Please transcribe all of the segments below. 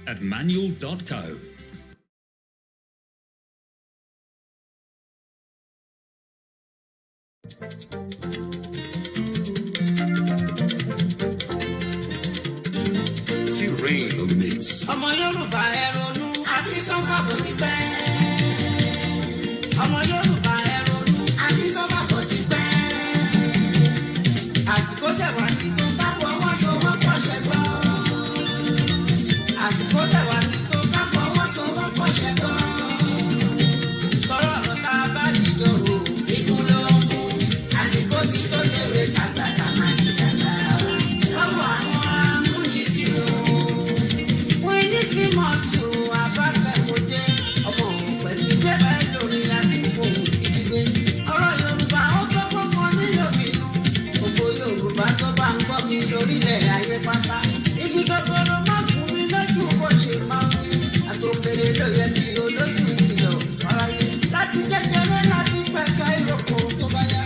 info@manual.co. See rain on the mix. Ọmọ Yorùbá ẹ ronú àti sọ́kà bó ti pẹ́. Ọmọ Yorùbá ẹ ronú àti sọ́kà bó ti pẹ́. Àsìkò tẹ̀wá tí tó bá fọwọ́sowọ́pọ̀ ṣẹ̀gbọ́n. Àsìkò tẹ̀wá tí tó bá fọwọ́sowọ́pọ̀ ṣẹ̀gbọ́n. Tọ́rọ̀ ọ̀rọ̀ tá a bá dìjọ o, ikú ló ń mú. Àsìkò tí tó tẹ̀wé tàgbàtà máa ń dàgbà. Lọ́wọ́ àwọn amúnisìn o. Wọ́n ní sí mọ́tò abáfẹ́mọdé. Ọmọ pẹ̀lú jẹ́bẹ̀ lórí àdúgbò ìdílé. Ọ̀rọ̀ Yorùbá ó gbọ́gbọ́ kan nílò inú. Gbogbo Yorùbá tó bá ń gbọ́ mi lórílẹ̀ ayé pátá. Igi gbogbo má kún mi lójú bó ṣe máa ń wí. Àtòkèrè ló yẹ kí olójú ìtìlọ̀ fáráyé. Láti kékeré láti pẹ̀ka ìrókò tó bá yá.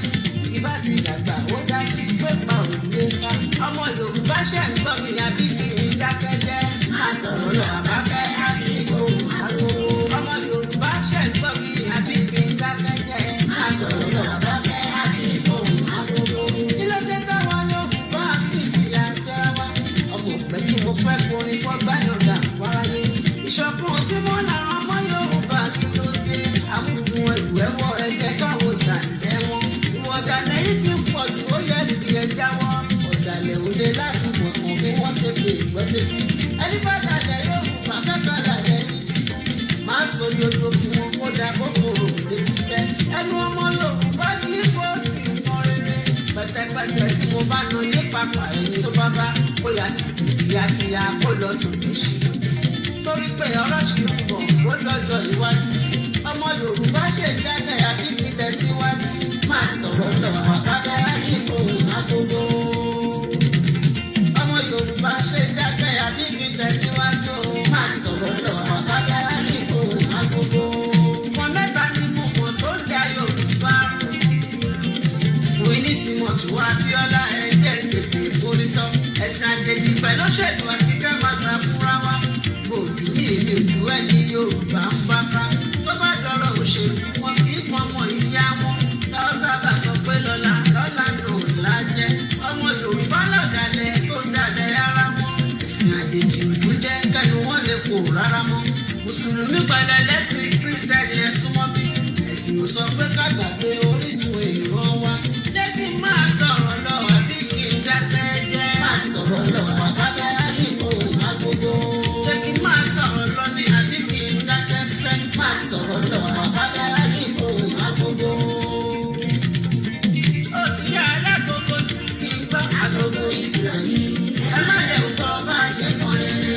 Ìbá ti dàgbà ó dájú pé pa òye ká. Ọmọ Yorùbá ṣẹ̀ ń gbọ́ mi àbí kì í dákẹ́jẹ́. Má sọ̀rọ̀ lọ àbáfẹ́ àbígbóhùn àgbòho. Ọmọ Yorùbá ṣẹ̀ ń gbọ́ mi àbí kì í dákẹ́jẹ́. Má sọ̀rọ̀ lọ àbáfẹ́ àbígbóhùn àgbòho. Kí ló dé táwọn Yorùbá fi ìyà jẹ wá? Ọmọ òpè tí mo fẹ́ forin fọ́gbà yọ̀ǹda wáráyé. Ìṣọ̀kan tí mo lára ọmọ Yorùbá kí ló dé? Àmúfun ẹ̀rù ẹ̀wọ̀ ẹ̀jẹ̀ káwọ́ sàǹdẹ̀ wọn. Ìwọ̀n ọ̀dàlẹ̀ yìí ti ń pọ̀ jù ó yẹ kí ẹ jáwọ́. Ọ̀dàlẹ̀ òde láti wọ̀ kàn bí wọ́n ṣe pè gbọ́dẹ̀. Ẹni bá dàlẹ̀ yóò fún afẹ́fẹ́ lálẹ́ yìí. Máa sọ yòdò fún wọn kó da kókòrò létí tẹ́. Ẹnu ọmọ Yorùbá kì í kó sí nǹkan rere. Pẹ̀tẹ̀pẹ̀tẹ̀ tí mo bá na yé papà ẹni tó bá bá bóyá kíákíá kó lọ tòun ṣe. Torí pé ọ̀rọ̀ ṣì ń bọ̀ ó lọ́jọ́ iwájú. Ọmọ Yorùbá ṣe jáde àbí fi tẹ̀síwájú. Máa sọ̀rọ̀ lọ́wọ́ àbábẹ́ àyíkò àgbogbo. Ọmọ Yorùbá ṣe jáde àbí fi tẹ̀síwájú. Máa sọ̀rọ̀ lọ́wọ́ àbábẹ́ àyíkò àgbogbo. Ọmọ mẹ́ta ni mo mọ̀ tó ń da Yorùbá rú. Wíní Símọ̀tù Abíọ́lá ẹ̀jẹ̀ tètè orí sọ. Ẹ̀sìn àjèjì pẹ̀lú ṣèlú àti fẹ́ máa gbà fúnra wa. Òjò ní èdè òjò ẹni Yorùbá ń bá ká. Tó bá dọ̀rọ̀ òṣèlú wọn kì í pọn ọmọ ìyá wọn. Táwọn sábà sọ pé lọ́la náà lájẹ́. Ọmọ Yorùbá lọ̀dàlẹ̀ tó dàlẹ̀ ara wọn. Ẹ̀sìn àjèjì òjò jẹ́ kẹ́nu wọn lè kó rárá mọ́. Mùsùlùmí pẹ̀lú ẹlẹ́sìn Kírísítẹ́nì ẹ̀ súnmọ́ bí. Ẹ̀sìn ò sọ pé ká gbàgbé orísun èèyàn wa. Jẹ́ kí n máa sọ̀rọ̀ lọ àbí kí n dákẹ́ jẹ́. Máa sọ̀rọ̀ lọ àbájá àdìgbò àgbogbo. Jẹ́ kí n máa sọ̀rọ̀ lọ ní àbí kí n dákẹ́ fẹ́. Máa sọ̀rọ̀ lọ àbájá àdìgbò àgbogbo. Ó ti yá alágbogbo kí n gbọ́ àgbogbo ìkìlọ̀ ní. Ẹ má lè gbọ́ bá a ṣe fọ́n rere.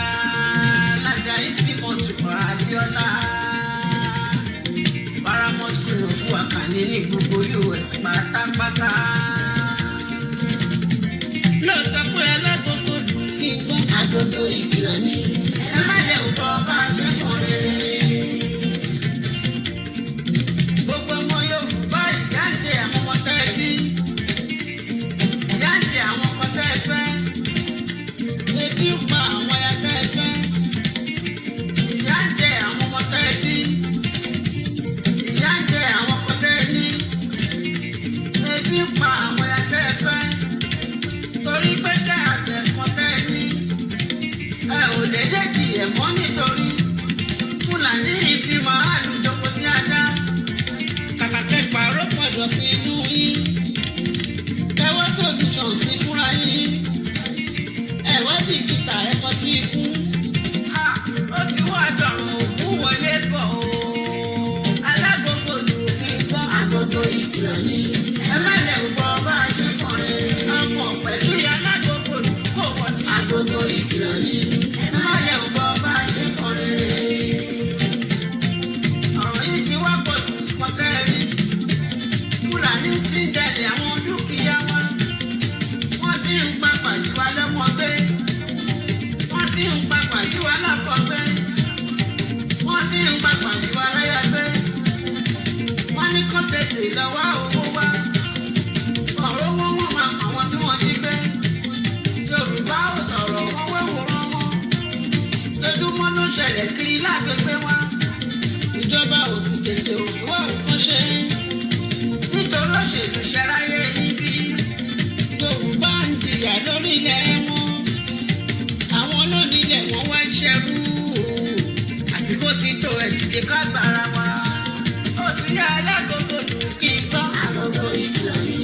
Alájà Símọ̀tù Abíọ́lá. Paramount kìlọ̀ fún àkànní ní gbogbo US pátápátá. Ló sọ pé alágbogbo kí n gbọ́ àgbogbo ìkìlọ̀ ní. Ẹ má lè gbọ́ bá a ṣe fọ́n rere. Gbogbo ọmọ Yorùbá ìyá ń jẹ àwọn ọmọ tẹ́ ẹ bí. Ìyá ń jẹ àwọn ọmọ tẹ́ ẹ fẹ́. Ebi ń pa àwọn ẹyà tẹ́ ẹ fẹ́. Ìyá ń jẹ àwọn ọmọ tẹ́ ẹ bí. Ìyá ń jẹ àwọn ọmọ tẹ́ ẹ ní. Ebi ń pa àwọn ẹyà tẹ́ ẹ fẹ́. Torí pé tẹ́ àtẹ̀kọ́ tẹ́ ẹ ní. Ẹ ò lè dé kí ẹ̀ mọ́ nítorí. Fúlàní ìfi màálù jókòó sí ajá. Kàkà kẹ́pà rọ́pọ̀dọ̀ fi inú yín. Ẹwọ́ solution sí fúnra yín. Ẹ̀wọ́ bìkítà ẹ̀kọ́ tí ikú. Ó ti wá dọ̀rùn òkú wọlé bọ̀ o. Alágbogbo lù kí n gbọ́ àgbogbo ìkìlọ̀ ní. Ẹ má lè gbọ́ bá a ṣe fọ́n rere. Ọmọ pẹ̀lú alágbogbo lù kó wọ́n ti. Àgbogbo ìkìlọ̀ ní. Ẹ má lè gbọ́ bá a ṣe fọ́n rere. Ọ̀rọ̀ yìí ti wá pọ̀ jù pọ̀tẹ́ rí. Fúlàní ti ń jẹ̀lé àwọn dúkìá wa. Wọ́n ti ń pa pàjùwà lọ́mọgbé. Wọ́n ti ń pa pàjùwà lọ́kọ̀gbé. Wọ́n ti ń pa pàjùwà láyàgbé. Wọ́n ní kọ́ tètè lọ́wọ́ owó wá. Ọ̀rọ̀ owó wọn máa pa wọn tí wọ́n jí gbé. Yorùbá ò sọ̀rọ̀ wọ́n wéwòrán. lágbègbè wa ìjọba ò sì tètè wá nǹkan ṣe nítorí òṣèlú ṣẹráyé níbí Yorùbá ń jìyà lórílẹ̀ wọn àwọn olónílẹ̀ wọn wá ń ṣẹ́rú àsìkò ti tó ẹ̀dìdè ká gbára wa ó ti yá alágogo lù kí n gbọ́ àgọ́gọ́ ìkìlọ̀ ni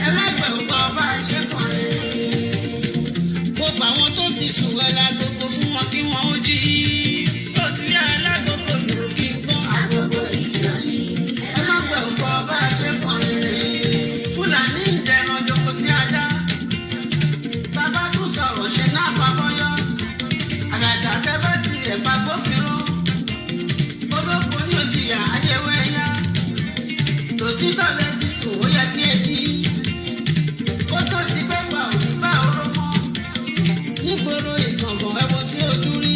ẹ má gbẹ̀ ọ̀pọ̀ ọba ṣe fún rere gbogbo àwọn tó ti sùn ẹ lágogo fún wọn kí wọ́n ó jí ó ti yá alágogo lù kí n gbọ́ àgọ́gọ́ ìkìlọ̀ ni ẹ má gbẹ̀ ọ̀pọ̀ ọba ṣe fún rere Fúlàní ń dẹran joko tí a dá bàbá tún sọ̀rọ̀ ṣe náà fàbọ́yọ́ àgàgà tẹ́fẹ́ tilẹ̀ pàgbófinró olóko ní òjìyà ayẹwò ẹ̀yà tòtítọ́ lẹ ti sùn ó yẹ kí etí kó tó ti gbé pa òní bá oró mọ́ nígboro ìkàngàn ẹ̀wọ̀n tí ojú rí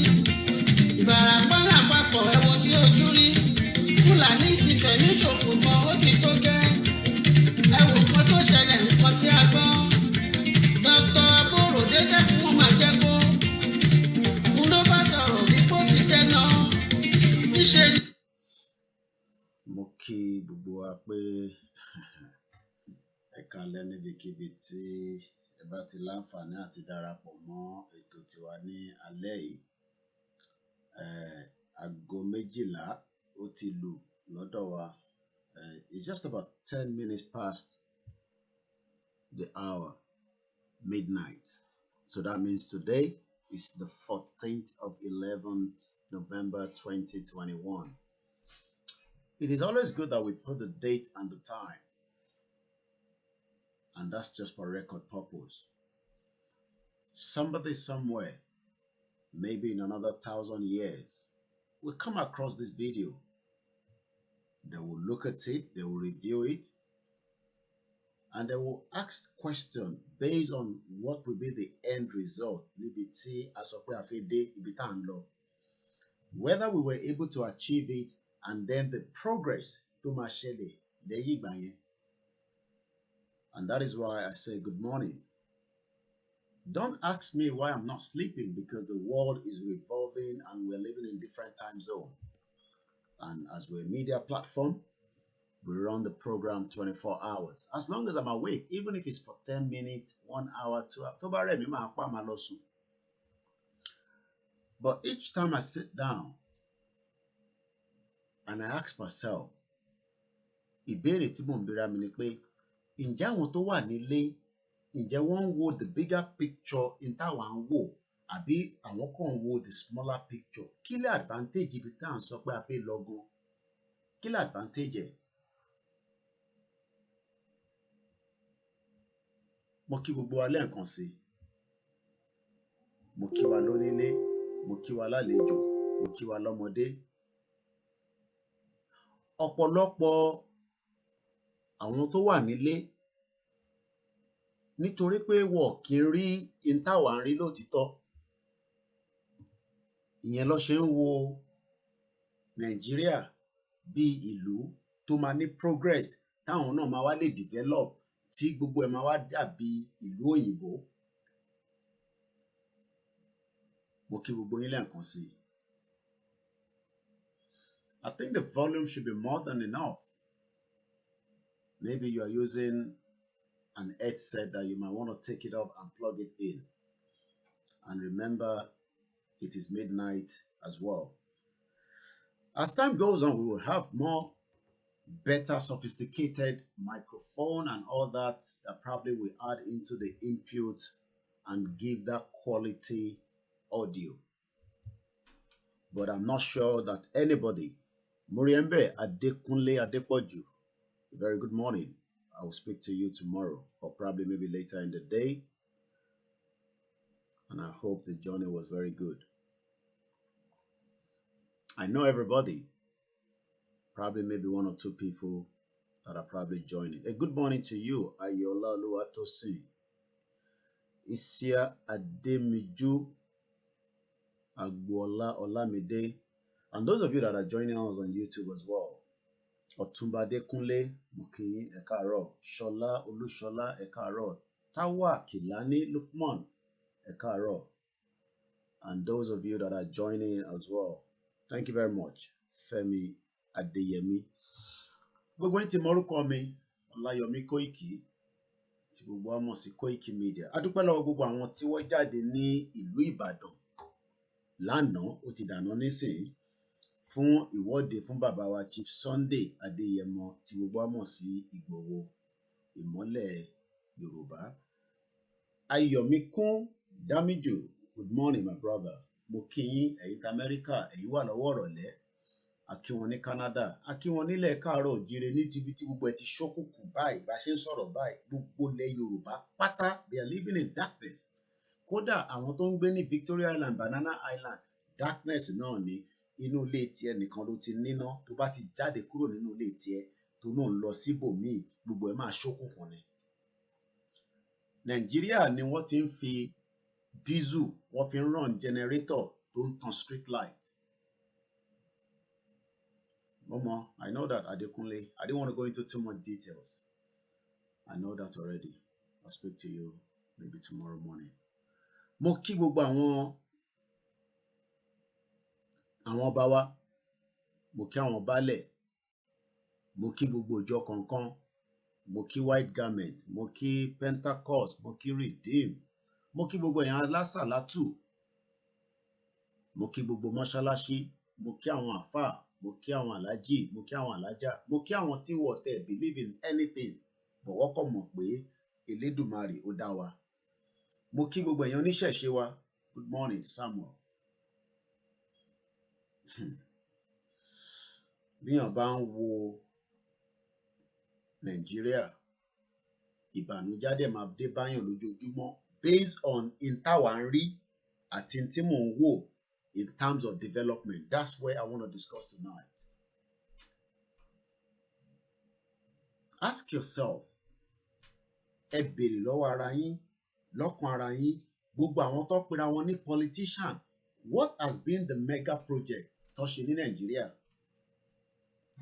Ìbàràpá lápapọ̀ ẹ̀wọ̀n tí ojú rí Fúlàní ti fẹ̀mí ṣòfò mọ́ ó ti tó gẹ́ ẹ̀wọ̀n kan tó ṣẹlẹ̀ nǹkan tí a gbọ́ Dr. Aborode jẹ́ kí wọ́n máa jẹ́ kó ń ló bá sọ̀rọ̀ bí kò ti jẹ́ náà níṣẹ́ ni. Mo kí gbogbo wa pé ẹ káalẹ́ níbikíbi tí ẹ bá ti láǹfààní àti darapọ̀ mọ́ ètò tiwa ní alẹ́ yìí. Aago 12 ó ti lù lọ́dọ̀ wa. It's just about 10 minutes past the hour, midnight. So that means today is the 14th of 11th November 2021. It is always good that we put the date and the time, and that's just for record purpose. Somebody somewhere, maybe in another 1,000 years, will come across this video. They will look at it, they will review it, and they will ask questions based on what will be the end result. Whether we were able to achieve it, and then the progress to Mashele. And that is why I say good morning. Don't ask me why I'm not sleeping, because the world is revolving and we're living in different time zones. And as we're a media platform, we run the program 24 hours. As long as I'm awake, even if it's for 10 minutes, 1 hour, 2 hours. But each time I sit down and I ask myself, ìbéèrè tí mò ń bèèrè mi ni pé, ǹjẹ́ àwọn tó wà nílé, ǹjẹ́ wọ́n ń wo the bigger picture in táwa ń wò, àbí àwọn kàn ń wo the smaller picture? Kí lè advantage ibi tá à ń sọ pé a fẹ́ lọ gan? Kí lè advantage ẹ̀? Mo kí gbogbo wa lẹ́ẹ̀kan sí. Mo kí wa lónílé, mo kí wa lálejò, mo kí wa lọ́mọdé. Ọ̀pọ̀lọpọ̀ àwọn tó wà nílé, nítorí pé wọ́n kì í rí in táwa ń rí lótìítọ́, ìyẹn ló ṣe ń wo Nàìjíríà bí ìlú tó máa ní progress, táwọn náà máa wá lè develop, tí gbogbo ẹ̀ máa wá dàbí ìlú òyìnbó. Mo kí gbogbo yín lẹ́ẹ̀kan sí. I think the volume should be more than enough. Maybe you are using an headset that you might want to take it up and plug it in. And remember, it is midnight as well. As time goes on, we will have more better sophisticated microphone and all that probably will add into the input and give that quality audio. But I'm not sure that anybody, Muriembe Adekunle Adepoju, very good morning. I will speak to you tomorrow, or probably maybe later in the day. And I hope the journey was very good. I know everybody, probably maybe 1 or 2 people that are probably joining. A good morning to you, Ayola Luwatosin, Isia Ademiju, Agbola Olamide, and those of you that are joining us on YouTube as well. Otumba Dekunle Mukinyi Ekaro, Shola Olushola Ekaro, Tawa Kilani Lukman Ekaro, and those of you that are joining as well. Thank you very much, Fẹ́mi Adéyẹmí. Gbogbo yín ti mọ orúkọ mi, Ọláyọmí Kóìkì, tí gbogbo wa mọ̀ sí KOIKIMEDIA. A dúpẹ́ lọ́wọ́ gbogbo àwọn tí wọ́n jáde ní ìlú Ìbàdàn lánàá, ó ti dàná nísìnyí, fún ìwọ́de fún bàbá wa Chief Sunday Adéyẹmọ tí gbogbo wa mọ̀ sí Ìgbòho ìmọ́lẹ̀ Yorùbá. Ayọ̀míkún Dámíjù, good morning my brother. Mo kí yín, ẹ̀yin t'Amẹ́ríkà, ẹ̀yin wà lọ́wọ́ ọ̀rọ̀lẹ́. A kí wọn ní Canada, a kí wọn nílẹ̀ káàárọ̀ òjíire ní tibi tí gbogbo ẹ ti ṣókùnkùn báyìí, bá ṣe ń sọ̀rọ̀ báyìí, gbogbo ilẹ̀ Yorùbá pátá, they are living in darkness. Kódà àwọn tó ń gbé ní Victoria Island, Banana Island, darkness náà ni. Inú ilé tiẹ̀ nìkan ló ti níná, tó bá ti jáde kúrò nínú ilé tiẹ̀ tó náà ń lọ síbòmíì, gbogbo ẹ máa ṣókùnkùn ni. Nàìjíríà ni wọ́n ti ń fi diesel, wọ́n fi ń run generator tó ń tan street light. Momo, I know that, Adekunle. I didn't want to go into too much details. I know that already. I'll speak to you maybe tomorrow morning. Mo kí gbogbo àwọn ọba wa, mo kí àwọn baálẹ̀, mo kí gbogbo ìjọ kọ̀ọ̀kan, mo kí White Garment, mo kí Pentecost, mo kí Redeem, mo kí gbogbo èèyàn alásàlátù, mo kí gbogbo mọ́ṣáláṣí, mo kí àwọn àfáà, mo kí àwọn aláàjì, mo kí àwọn alájà, mo kí àwọn tí wọ́n tẹ̀ believe in anything, but wọ́n kàn mọ̀ pé Elédùmarè ó dá wa. Mo kí gbogbo èèyàn oníṣẹ̀ṣe wa, good morning Samuel. Bí èèyàn bá ń wo Nàìjíríà, ìbànújẹ́ dẹ̀ máa dé báyàn lójoojúmọ́ based on in táwa ń rí àti tí mò ń wò in terms of development. That's where I want to discuss tonight. Ask yourself, ẹ béèrè lọ́wọ́ ara yín, lọ́kàn ara yín, gbogbo àwọn tó pera wọn ní politician, what has been the mega project tó ṣe ní Nàìjíríà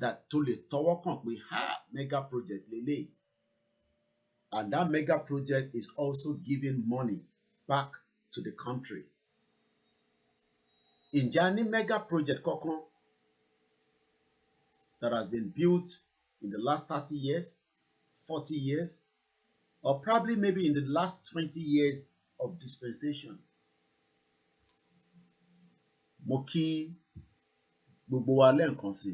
that tó lè tọwọ́ kàn pé mega project lélẹ̀, and that mega project is also giving money back to the country. Ǹjẹ́ a ní mega project kankan that has been built in the last 30 years, 40 years, or probably maybe in the last 20 years of dispensation? Mo kí gbogbo wa lẹ́ẹ̀kan sí,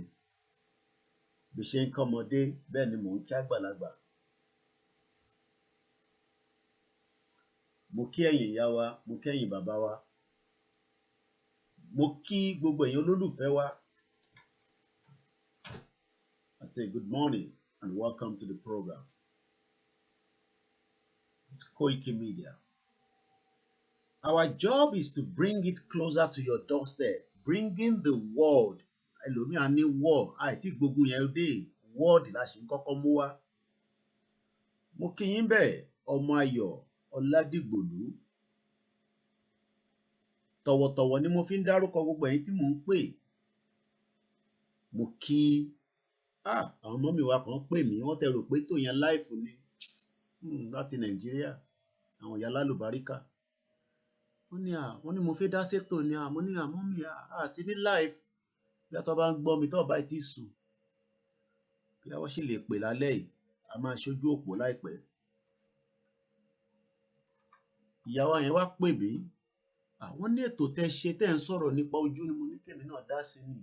bí ṣe ń kọ́mọdé bẹ́ẹ̀ ni mò ń kí àgbàlagbà. Mo kí ẹ̀yin ìyá wa, mo kí ẹ̀yin bàbá wa, mo kí gbogbo ẹ̀yin olólùfẹ́ wa. I say good morning and welcome to the program. It's KOIKIMEDIA. Our job is to bring it closer to your doorstep, bringing the world. Ẹlòmíà ní world, àìtí gbogbo yẹn dé, world la ṣe ń kọ́kọ́ mú wá. Mo kí yín bẹ́ẹ̀, ọmọ Ayọ̀ Ọládìgbòlú. Tọ̀wọ̀tọ̀wọ̀ ni mo fi ń dárúkọ gbogbo ẹ̀yin tí mò ń pè. Mo kí àwọn ọmọ mi wa kan pè mí, wọ́n tẹ rò pé tó yẹn láìfù ni láti Nàìjíríà, àwọn ìyá lálùbáríkà. Wọ́n ní mo fẹ́ dá sétò ni, mo ní àmọ́ mi sí ní láìfù. Bí a tó bá ń gbọ́ mi tó bá ti sùn, bí a wọ́n sì lè pè lálẹ́ yìí, a máa ṣojú òpó láìpẹ́. Ìyàwó yẹn wá pè mí, àwọn ní ètò tẹ́ ṣe tẹ́ ń sọ̀rọ̀ nípa ojú ni mo ní kèmí náà dá sí ni.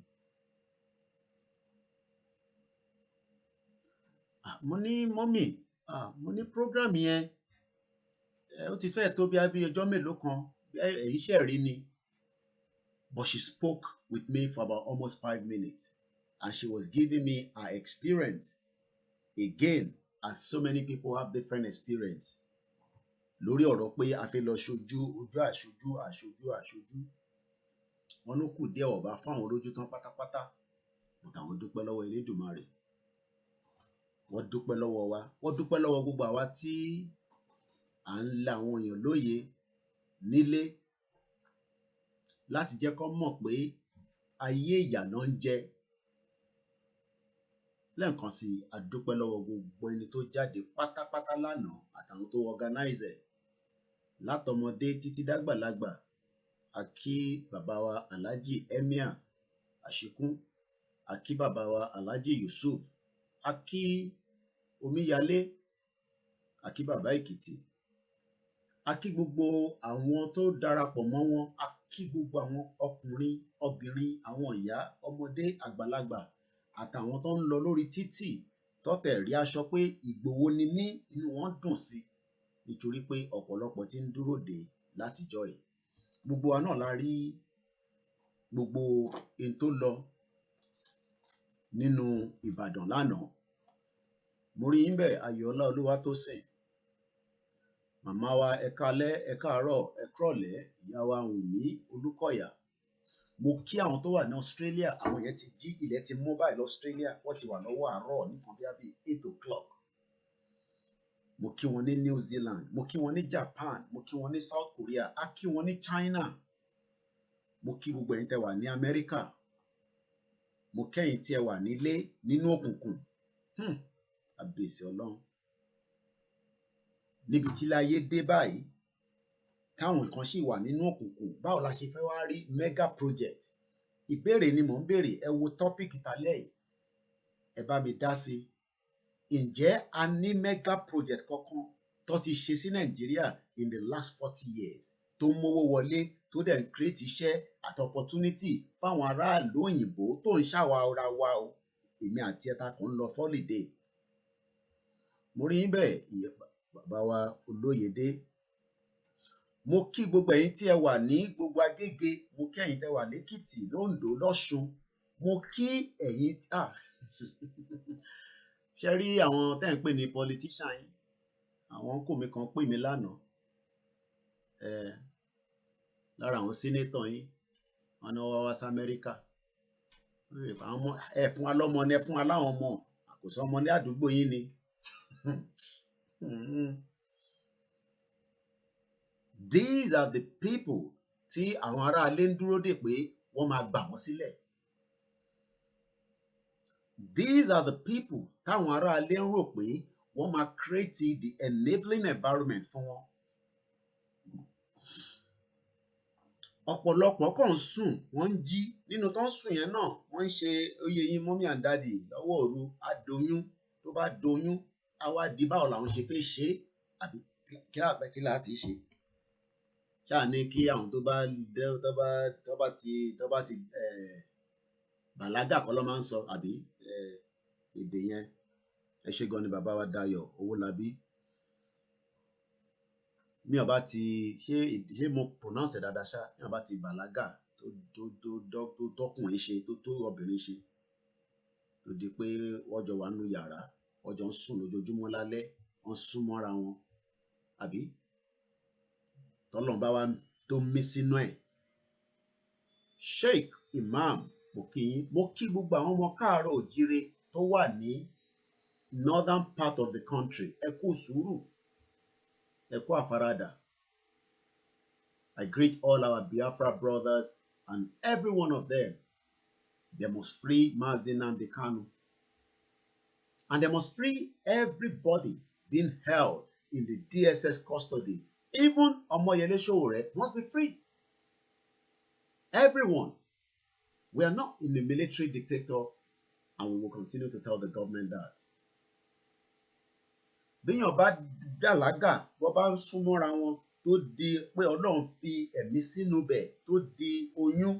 Mo ní mọ́mì, mo ní program yẹn ó ti fẹ́ tó bí ọjọ́ mélòó kan, èyí ṣe rí ni. But she spoke with me for about almost 5 minutes and she was giving me her experience again, as so many people have different experience. Lórí ọ̀rọ̀ pé a fẹ́ lọ ṣojú, ojú àṣojú. Wọ́n ló kù díẹ̀ ọ̀bá fáwọn olójú tán pátápátá. But àwọn dúpẹ́ lọ́wọ́ Elédùmarè. Wọ́n dúpẹ́ lọ́wọ́ wa. Wọ́n dúpẹ́ lọ́wọ́ gbogbo àwa tí à ń la àwọn èèyàn lóye nílé láti jẹ́ kó mọ̀ pé ayé ìyà náà ń jẹ. Lẹ́ẹ̀kan sí, a dúpẹ́ lọ́wọ́ gbogbo ẹni tó jáde pátápátá lánàá àtàwọn tó organize ẹ̀. Látọmọdé títí dágbàlagbà, a kí bàbá wa Alhaji Emir àṣìkún, a kí bàbá wa Alhaji Yusuf, a kí Omíyalé, a kí bàbá Èkìtì, a kí gbogbo àwọn tó darapọ̀ mọ́ wọn, a kí gbogbo àwọn ọkùnrin, obìnrin, àwọn ìyá, ọmọdé, àgbàlagbà, àtàwọn tó ń lọ lórí títì tọ́tẹ̀ rí aṣọ pé Ìgbòho ni mí, inú wọn dùn sí nítorí pé ọ̀pọ̀lọpọ̀ ti ń dúró dè látijọ́ yìí. Gbogbo wa náà la rí gbogbo ohun tó lọ nínú Ìbàdàn lánàá. Mo rí yín bẹ́ẹ̀, Ayọ̀ọ́lá Olúwatósìn, màmá wa ẹ káalẹ́, ẹ káàárọ̀, ẹ kúrọ̀lẹ́, ìyá wa Wùnmí Olúkọ̀yà. Mo kí àwọn tó wà ní Australia, àwọn yẹn ti jí, ilẹ̀ ti mọ́ báyìí lọ Australia, wọ́n ti wà lọ́wọ́ àárọ̀ nìkan bí 8 o'clock. Mo kí wọn ní New Zealand, mo kí wọn ní Japan, mo kí wọn ní South Korea, a kí wọn ní China. Mo kí gbogbo ẹ̀yin tẹ́ wà ní Amẹ́ríkà. Mo kẹ́yin tí ẹ wà nílé nínú òkùnkùn. Àbèsì Ọlọ́run. Níbi tí láyé dé báyìí, káwọn kan sì wà nínú òkùnkùn, báwo la ṣe fẹ́ wá rí mega project? Ìbéèrè ni mò ń béèrè, ẹ wo tọ́pìkì tálẹ́ yìí, ẹ bá mi dá sí. Ǹjẹ́ a ní mega project kankan tó ti ṣe sí Nàìjíríà in the last 40 years tó ń mówó wọlé, tó dẹ̀ ń create iṣẹ́ àti opportunity fáwọn aráàlú òyìnbó tó ń ṣàwárà wa o? Èmi àti ẹ̀ta kan ń lọ holiday. Mo rí yín bẹ́ẹ̀, bàbá wa Olóyèdé. Mo kí gbogbo ẹ̀yin tí ẹ wà ní gbogbo Agége, mo kí ẹ̀yin tẹ́ wà lÉkìtì, lóǹdó, lọ́ṣun. Mo kí ẹ̀yin ṣe rí àwọn tẹ́ ń pè ní politician yín, àwọn kò mi kan pè mí lánàá, lára àwọn senator yín, wọn ni wọ́n wá sí Amẹ́ríkà. Ẹ fún wa lọ́mọ ni, ẹ fún wa láwọn ọmọ, àkóso ọmọ ní àdúgbò yín ni. These are the people tí àwọn aráalé ń dúró dè pé wọ́n máa gbà wọ́n sílẹ̀. These are the people táwọn aráalé ń rò pé wọ́n máa create the enabling environment fún wọn. Ọ̀pọ̀lọpọ̀ kàn ń sùn, wọ́n ń jí, nínú tó ń sùn yẹn náà wọ́n ń ṣe oyè yín mọ́mí and daddy lọ́wọ́ òru, adoyún, tó bá doyún á wá di báwo làwọn ṣe fẹ́ ṣe, àbí kí láti ṣe? Ṣáà ní kí àwọn tó bá ti bàlágà kọ́ ló máa ń sọ, àbí èdè yẹn. Ẹ ṣé gan ni bàbá wa Dayọ̀ Owólabí. Mi ò bá ti ṣé mo pronounce ẹ̀ dáadáa ṣá, mi ò bá ti bàlágà tó tọkùnrin ṣe, tó obìnrin ṣe, tó di pé wọ́n jọ wà nínú yàrá, wọ́n jọ ń sùn lójoojúmọ́ lálẹ́, wọ́n sún mọ́ra wọn, àbí tọ́lọ́run bá wá tó mí sínú ẹ̀. Sheikh Imam, mo kí yín, mo kí gbogbo àwọn ọmọ káàárọ̀ òjíire tó wà ní northern part of the country. Ẹ kú sùúrù, ẹ kú àfaradà. I greet all our Biafra brothers and every one of them. They must free Mazi Nnamdi Kanu. And they must free everybody being held in the DSS custody. Even Omoyele Sowore must be free. Everyone. We are not in a military dictator, and we will continue to tell the government that. Bíyàn bá dàlágà, wọ́n bá ń súnmọ́ra wọn, tó di pé Ọlọ́run fi ẹ̀mí sínú bẹ̀, tó di oyún,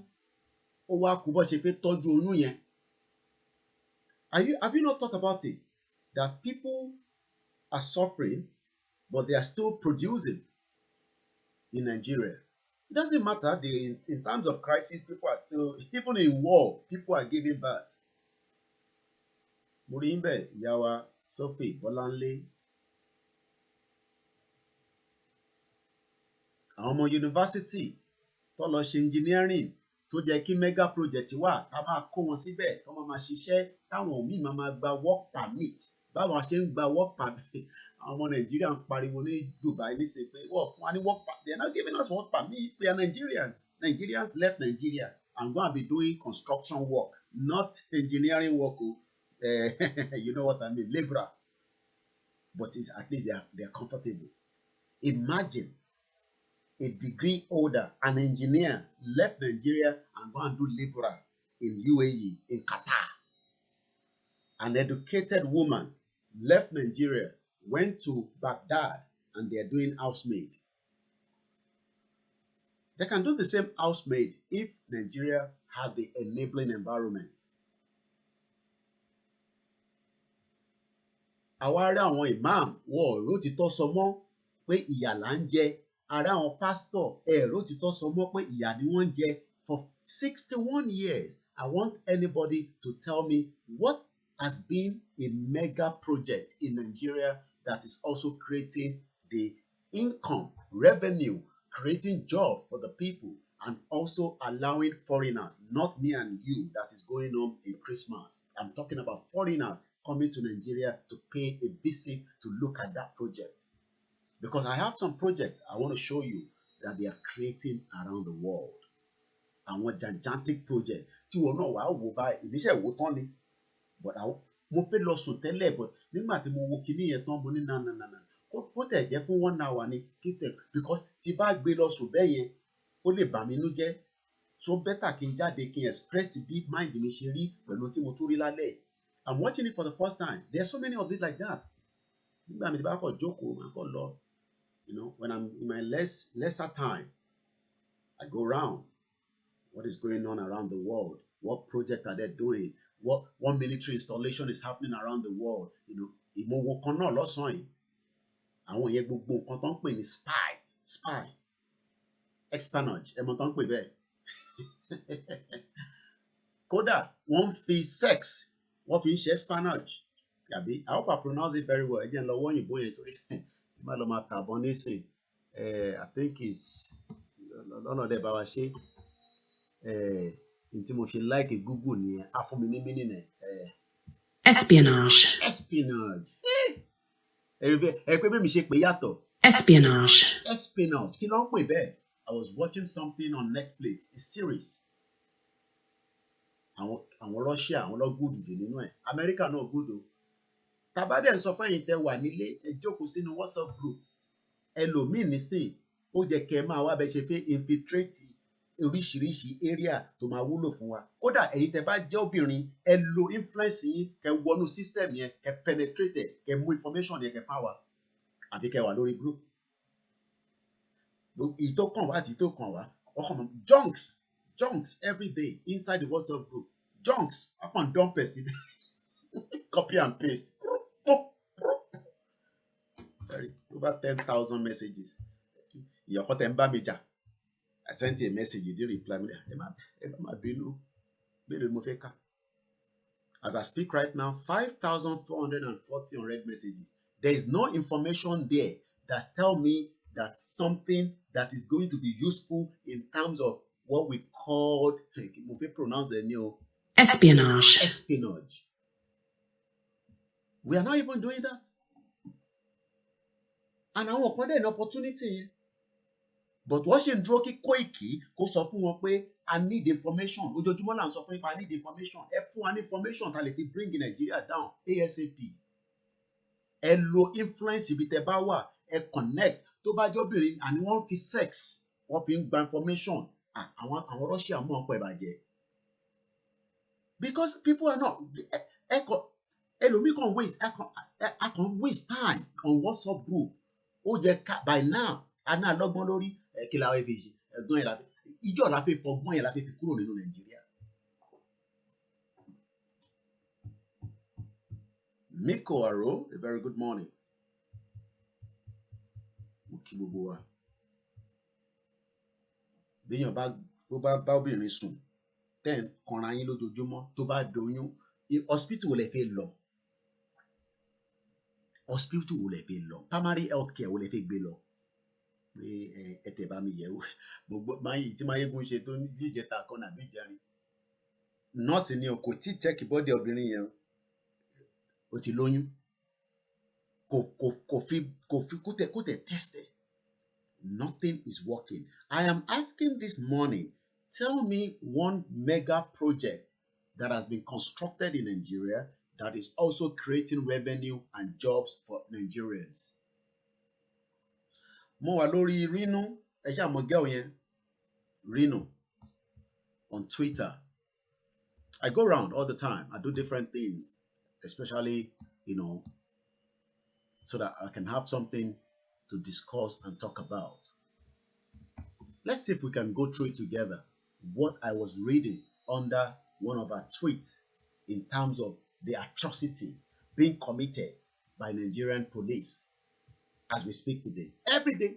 ó wá kú bó ṣe fẹ́ tọ́jú oyún yẹn. Have you not thought about it? That people are suffering, but they are still producing in Nigeria. It doesn't matter. In times of crisis, people are still, even in war, people are giving birth. Mo rí yín bẹ́ẹ̀, ìyá wa Sophie Bọ́láńlé. Àwọn ọmọ yunifásitì tó lọ ṣe engineering, tó jẹ́ kí mega project wà, ká máa kó wọn síbẹ̀, tó máa ṣiṣẹ́, táwọn míì máa gba work permit. Báwo a ṣe ń gba work permit? Àwọn ọmọ Nàìjíríà ń pariwo ní Dubai nísìnyí pé wọ́n fún wa ní work permit. They are not giving us work permit. We are Nigerians. Nigerians left Nigeria and go and be doing construction work, not engineering work. You know what I mean? Labourer. But at least they are comfortable. Imagine a degree holder, an engineer, left Nigeria and go and do labourer in UAE, in Qatar. An educated woman left Nigeria, went to Baghdad, and they're doing housemaid. They can do the same housemaid if Nigeria had the enabling environment. Àwa ará àwọn imam wọ ọ̀rọ̀ òtítọ́ sọ mọ́ pé ìyà là ń jẹ. Ará àwọn pastor ẹ̀rọ òtítọ́ sọ mọ́ pé ìyà ni wọ́n ń jẹ. For 61 years, I want anybody to tell me what has been a mega project in Nigeria that is also creating the income, revenue, creating job for the people, and also allowing foreigners, not me and you, that is going on in Christmas. I'm talking about foreigners coming to Nigeria to pay a visit to look at that project. Because I have some projects I want to show you that they are creating around the world. Àwọn gigantic project tí wọn náà wàá wò báyìí ìníṣẹ́ ìwò tán ni. But mo fẹ́ lọ sùn tẹ́lẹ̀ but nígbà tí mo wo kinní yẹn tán mo ní na kó tẹ̀ jẹ́ fún 1 hour ni kí tẹ̀ because tí bá gbé lọ sùn bẹ́ẹ̀ yẹn ó lè bà mí nú jẹ́. So better kí n jáde kí n express bí mind mi ṣe rí pẹ̀lú tí mo tún rí lálẹ́. I'm watching it for the first time. There are so many of it like that. Nígbà mi tí bá kọ̀ jókòó máa kọ̀ lọ. You know, when I'm in my lesser time, I go around. What is going on around the world? What project are they doing? What military installation is happening around the world? You know, ìmọ̀wò kan náà lọ́sàn-án yìí. Àwọn yẹn gbogbo nǹkan tó ń pè ní spy, espionage, ẹ mọ̀ tó ń pè bẹ́ẹ̀. Kódà wọ́n fi sex, wọ́n fi ń ṣe espionage. Àbí, I hope I pronounce it very well. Ẹ jẹ́ n lọ wọ́ òyìnbó yẹn torí má lọ máa tàbọ̀ nísìn. I think it's lọ́nà dẹ̀ bá wa ṣe. Tí mo ṣe like Google nìyẹn á fún mi ní meaning ẹ̀. Espionage. Ẹ pé bí mi ṣe pé yàtọ̀. Espionage kí ló ń pè bẹ́ẹ̀? I was watching something on Netflix, a series. Àwọn Russia àwọn lọ gúdù jù nínú ẹ̀. America náà gúdù. Tàbádẹ́ ń sọ fún ẹ̀yin tẹ́ wà nílé ẹ jókòó sínú WhatsApp group. Ẹlòmíì nísìn ó jẹ́ kẹ́ máa wá bẹ ṣe fẹ́ infiltrate oríṣiríṣi area tó máa wúlò fún wa. Kódà ẹ̀yin tẹ́ bá jẹ́ obìnrin ẹ lo influence yín kẹ́ wọnú system yẹn kẹ́ penetrate kẹ́ mú information yẹn kẹ́ fáwa àfi kẹ́ wà lórí group. Ìtó kàn wá àti ìtó kàn wá ọkàn mọ junks every day inside the WhatsApp group. Junks upon dump person copy and paste. Over 10,000 messages. Ìyọ̀kọ́ tẹ̀ ń bá mi jà. I sent you a message, you didn't reply me. As I speak right now, 5,440 unread messages. There is no information there that tell me that something that is going to be useful in terms of what we call, pronounce the new espionage. We are not even doing that. And I want an opportunity. But what ṣe ń dúró kí Koiki kó sọ fún wọn pé I need information. Ojoojúmọ́ là ń sọ fún yín pé I need information. Ẹ fún wa ní information tá lè fi bring Nigeria down ASAP. Ẹ lo influence ibi tẹ́ bá wà. Ẹ connect. Tó bá jẹ́ obìnrin àní wọ́n fi sex. Wọ́n fi ń gba information. Àwọn Russia mọ̀ ọ́n pẹ̀ bàjẹ́. Because people are not. Ẹlòmíì kan waste time on WhatsApp group. Ó jẹ́ by now àná lọ́gbọ́n lórí. Kí la wá fi ṣe ẹ̀gbọ́n yẹn la fi ìjọ la fi fọgbọ́n yẹn la fi kúrò nínú Nàìjíríà. Miko Aro, a very good morning. Mo kí gbogbo wa. Béèyàn bá obìnrin sùn tẹ́ ń kanra yín lójoojúmọ́ tó bá doyún hospital wo lẹ fẹ́ lọ? Hospital wo lẹ fẹ́ lọ? Primary health care wo lẹ fẹ́ gbé lọ? Pé ẹtẹ bá mi yẹ̀wò mo gbọ́ máyì tí máyégún ṣe tó ní ìjẹta kan nàbí ìjẹrin nọ́ọ̀sì ni o kò tí check body obìnrin yẹn o ti lóyún kò fi kó tẹ̀ test ẹ̀. Nothing is working. I am asking this morning, tell me one mega project that has been constructed in Nigeria that is also creating revenue and jobs for Nigerians. Mo wà lórí Rino, ẹ ṣáà mọ̀ girl yẹn, Rino on Twitter. I go around all the time. I do different things, especially, you know, so that I can have something to discuss and talk about. Let's see if we can go through it together. What I was reading under one of our tweets in terms of the atrocity being committed by Nigerian police as we speak today. Every day.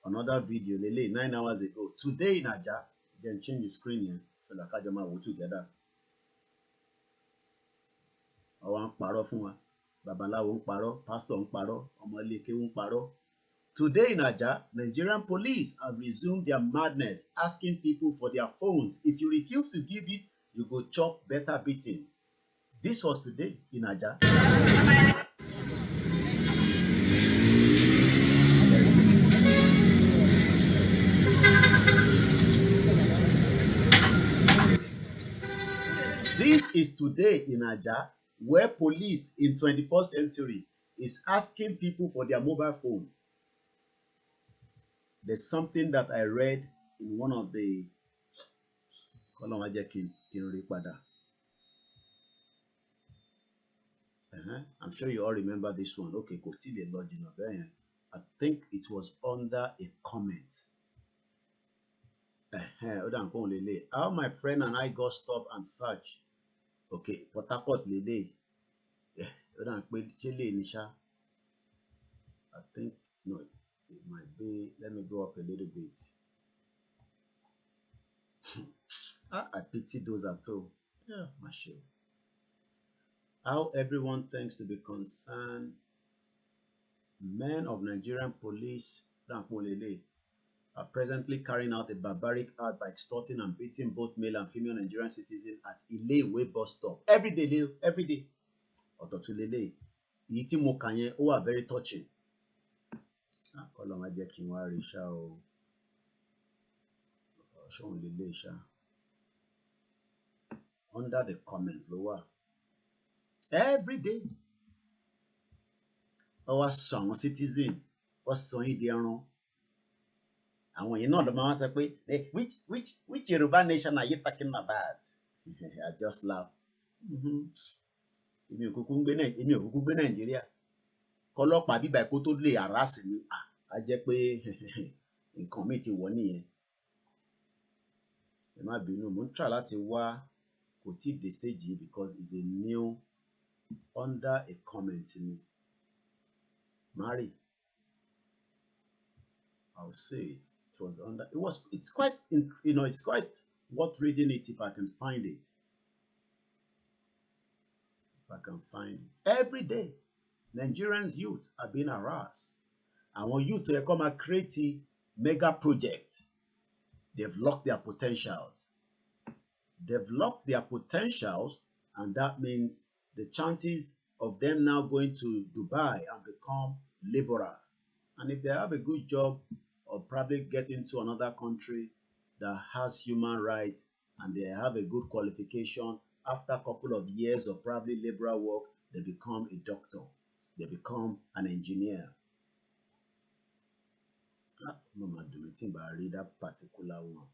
Another video, Lele, 9 hours ago. Today in Aja, you can change the screen here so that Kajama will together. Àwọn ń parọ́ fún wa, babaláwo ń parọ́, pastor ń parọ́, ọmọ ilé kéwú ń parọ́. Today in Aja, Nigerian police have resumed their madness, asking people for their phones. If you refuse to give it, you go chop better beating. This was today in Aja. This is today in Aja, where police in 21st century is asking people for their mobile phone. There's something that I read in one of the I'm sure you all remember this one. Okay, I think it was under a comment. How my friend and I got stopped and searched. Okay, Port Harcourt Lele. I think no, it might be. Let me go up a little bit. I pity those at home. Yeah, my shame. How everyone thinks to be concerned. Men of Nigerian police are presently carrying out a barbaric act by extorting and beating both male and female Nigerian citizens at Ile-Iwe bus stop. Every day. Ọ̀tọ̀túnlélẹ̀ èyí tí mo kà yẹn ó wà very touching. Ọlọ́run á jẹ́ kí n wá rí ṣá o. Ṣóun lélẹ̀ ṣá. Under the comment ló wà. Every day. Ó wá sọ àwọn citizen, ó sọ yín di ẹran. Àwọn yìí náà ló máa wá sọ pé which Yoruba nation are you talking about? I just laugh. Èmi ò kúkú gbé Nàìjíríà. Kọ́lọ́pàá bíbá kó tó lè harass mi, á jẹ́ pé nǹkan mi ti wọ̀ nìyẹn. Ẹ má bínú, mo ń try láti wá kò tí ì dé stage yìí because it's a new under a comment ni. Mary, I'll say it. It was under. It's quite. It's quite worth reading it if I can find it. If I can find it. Every day, Nigerians youth are being harassed. Àwọn youth to come and create a mega project. They've locked their potentials. And that means the chances of them now going to Dubai and become laborer. And if they have a good job or probably get into another country that has human rights and they have a good qualification, after a couple of years of probably laborer work, they become a doctor. They become an engineer. No matter I read that particular one.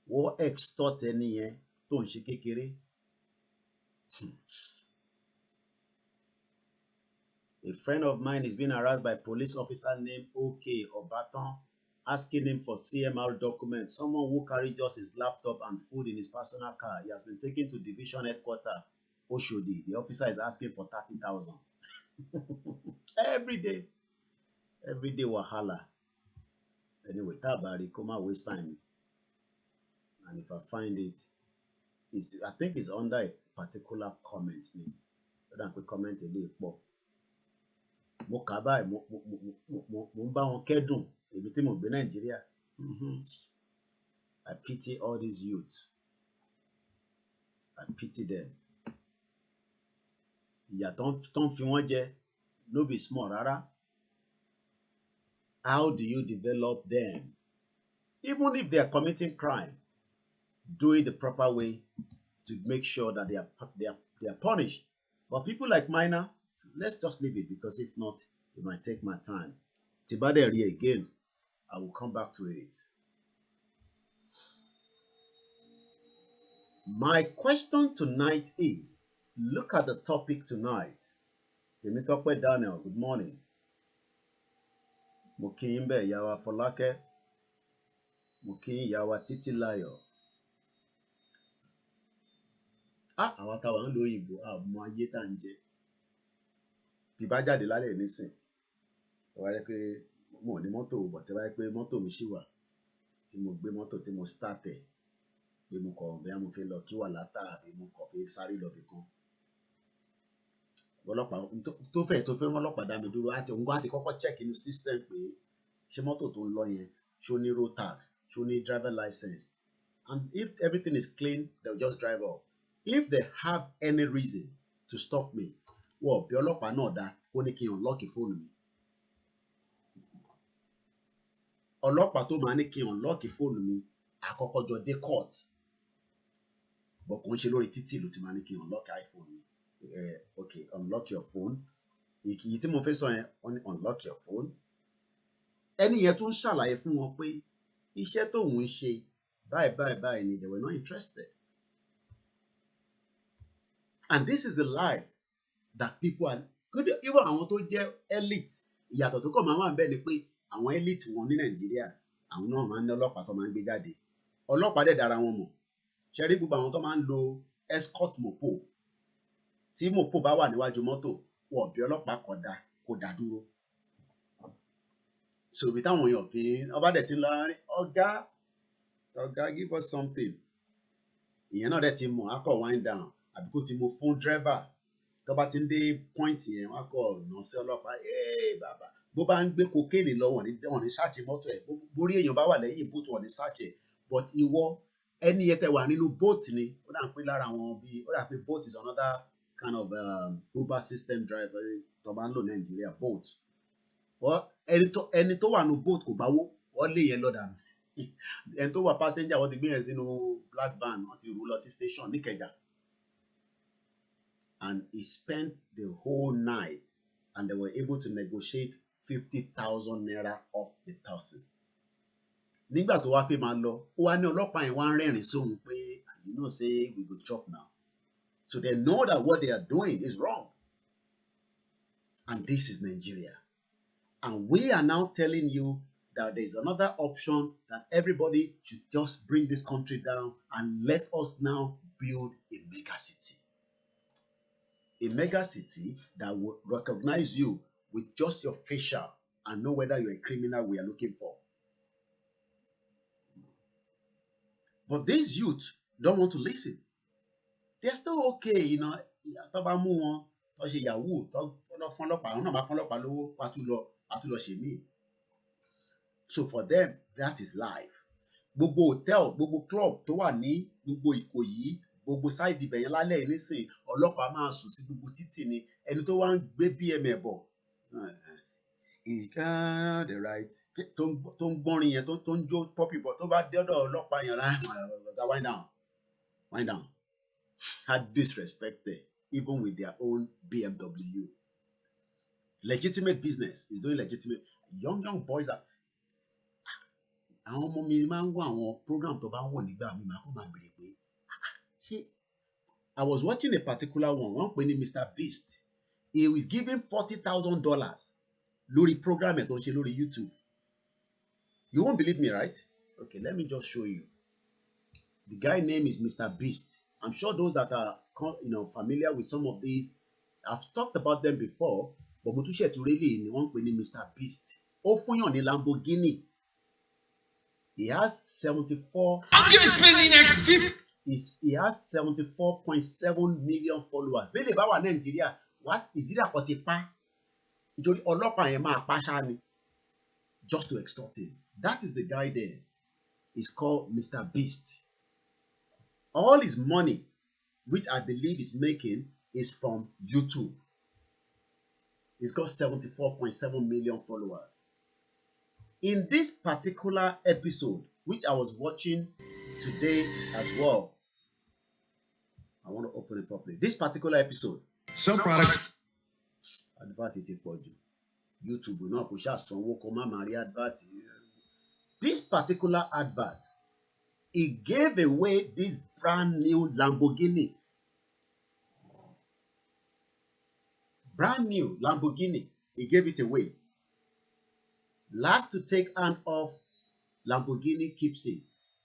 What extort any yẹn tó ń ṣe kékeré? A friend of mine is being harassed by a police officer named OK Obatan, asking him for CMR documents. Someone who carried just his laptop and food in his personal car. He has been taken to division headquarters, Oshodi. The officer is asking for 30,000. Every day wahala. Anyway, tabari, come on, waste time. And if I find it, I think it's under a particular comment. Then we comment a little more. Mo kà báyìí, mo ń bá wọn kẹ́dùn èmi tí mo gbé Nàìjíríà. I pity all these youths. I pity them. Ìyà tó ń fi wọ́n jẹ no be small rárá. How do you develop them? Even if they are committing crime, do it the proper way to make sure that they are punished. But people like Minor, let's just leave it because if not, it might take my time. Tibaderi again, I will come back to it. My question tonight is, look at the topic tonight. Temitope Daniel, good morning. Mokimbe Yawa Folake. Mokin Yawa Titilayo. Àwọn táwa ń lo òyìnbó àmọ́ ayé tá ń jẹ. Tí bá jáde lálẹ́ nísìn, tó bá yẹ pé mo ní mọ́tò, bọ̀ tí bá yẹ pé mọ́tò mi ṣì wà, tí mo gbé mọ́tò tí mo start ẹ̀, pé mo kọ̀ bí mo fẹ́ lọ kí wà látà àbí mo kọ̀ fẹ́ sáré lọ bìkan. Ọlọ́pàá tó fẹ́ rán ọlọ́pàá dá mi dúró, òun á ti kọ́kọ́ check inú system pé ṣé mọ́tò tó ń lọ yẹn, ṣó ní road tax, ṣó ní driver license. And if everything is clean, they'll just drive off. If they have any reason to stop me, well, bí ọlọ́pàá náà dá, ó ní kí n unlock fóònù mi. Ọlọ́pàá tó máa ní kí n unlock fóònù mi, àkọ́kọ́ jọ dé court. But kò ń ṣe lórí títì ló ti máa ní kí n unlock iPhone mi. Okay, unlock your phone. Èyí tí mo fẹ́ sọ yẹn, wọ́n ní unlock your phone. Ẹni yẹn tún ṣàlàyé fún wọn pé iṣẹ́ tóun ń ṣe báyìí ni, they were not interested. And this is the life that people are good. Even àwọn tó jẹ́ elite, ìyàtọ̀ tó kọ̀ máa wà ń bẹ̀ ni pé àwọn elite wọn ní Nàìjíríà, àwọn náà máa ń ní ọlọ́pàá tó máa ń gbé jáde. Ọlọ́pàá dẹ̀ dára wọn mọ̀. Ṣé rí gbogbo àwọn tó máa ń lo escort mopo, tí mopo bá wà níwájú mọ́tò, wọ́n bí ọlọ́pàá kò dá dúró. So ibi táwọn èèyàn fi ọba dẹ̀ ti ń lọ rin ọ̀gá give us something. Ìyẹn náà dẹ̀ ti mọ̀ akọ̀ wind down àbí kó ti mú fún driver. Tó bá ti ń dé point yẹn, wọ́n á kọ̀ nà sí ọlọ́pàá. Bàbá bó bá ń gbé cocaine lọ wọ́n ní search mọ́tò ẹ̀. Borí èèyàn bá wà lẹ́yìn boot wọ́n ní search ẹ̀. But ìwọ ẹni yẹn tẹ wà nínú boat ni, ó dà ń pé lára wọn bí ó dà pé boat is another kind of Uber system driver tó bá ń lò Nàìjíríà boat. Ẹni tó wà nínú boat kò gbáwó, wọ́n lé yẹn lọ dànù. Ẹni tó wà passenger wọ́n ti gbé yẹn sínú black van, wọ́n ti rú lọ sí station níkẹjà. And he spent the whole night and they were able to negotiate 50,000 naira off the person. Nígbà tó wá fẹ́ máa lọ, ó wá ní ọlọ́pàá yẹn wá ń rẹ́rìn sóhun pé, you know say we go chop now. So they know that what they are doing is wrong. And this is Nigeria. And we are now telling you that there's another option, that everybody should just bring this country down and let us now build a mega city. A mega city that will recognize you with just your facial and know whether you're a criminal we are looking for. But these youth don't want to listen. They're still okay, you know. Tó bá mú wọn, tó ṣe yahoo, tó lọ fún ọlọ́pàá, àwọn náà bá fún ọlọ́pàá lówó, wá tún lọ ṣe mí. So for them, that is life. Gbogbo hotel, gbogbo club tó wà ní gbogbo Ìkòyí, gbogbo side ibẹ̀ yẹn lálẹ́ yìí nísìn, ọlọ́pàá máa sùn sí gbogbo títì ni. Ẹni tó wá ń gbé BM ẹ̀ bọ̀, he got the right, tó ń gbọ́rin yẹn, tó ń jó poppy bọ̀, tó bá dé ọ̀dọ̀ ọlọ́pàá yẹn láì, wind down. Had disrespected, even with their own BMW. Legitimate business is doing legitimate. Young boys are. Àwọn ọmọ mi máa ń wọ àwọn program tó bá ń wọ̀ nígbà mi máa kó máa bèrè pé ṣé I was watching a particular one, wọ́n pè ní Mr. Beast. He was giving $40,000 lórí program ẹ̀ tó ń ṣe lórí YouTube. You won't believe me, right? Okay, let me just show you. The guy name is Mr. Beast. I'm sure those that are familiar with some of these, I've talked about them before, but mo tún ṣe tu really ni wọ́n pè ní Mr. Beast. Ó fúnyàn ní Lamborghini. He has 74. I'm gonna spend the next 50. He has 74.7 million followers. Bẹ́ẹ̀ lè bá wà Nàìjíríà, what is it àkọ́tí pa? Nítorí ọlọ́pàá yẹn máa pa ṣáá ni, just to extort him. That is the guy there. He's called Mr. Beast. All his money, which I believe he's making, is from YouTube. He's got 74.7 million followers. In this particular episode, which I was watching today as well, I want to open it properly. This particular episode. Some products. Advert for YouTube, no, kò ṣá sanwó kó má máa rí advert. This particular advert He gave away this brand new Lamborghini. Brand new Lamborghini. He gave it away. Last to take hand off Lamborghini keeps it.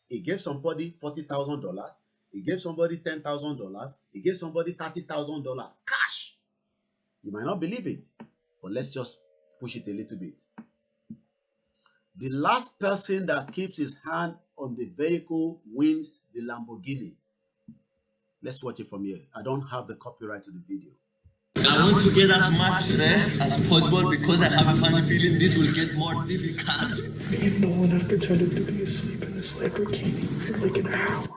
He gave somebody $40,000. He gave somebody $10,000. He gave somebody $30,000 cash. You might not believe it, but let's just push it a little bit. The last person that keeps his hand on the vehicle wins the Lamborghini. Let's watch it from here. I don't have the copyright to the video. I want to get as much rest as possible because I have a funny feeling this will get more difficult. Me and Nolan have pretended to be asleep in this Lamborghini for like an hour.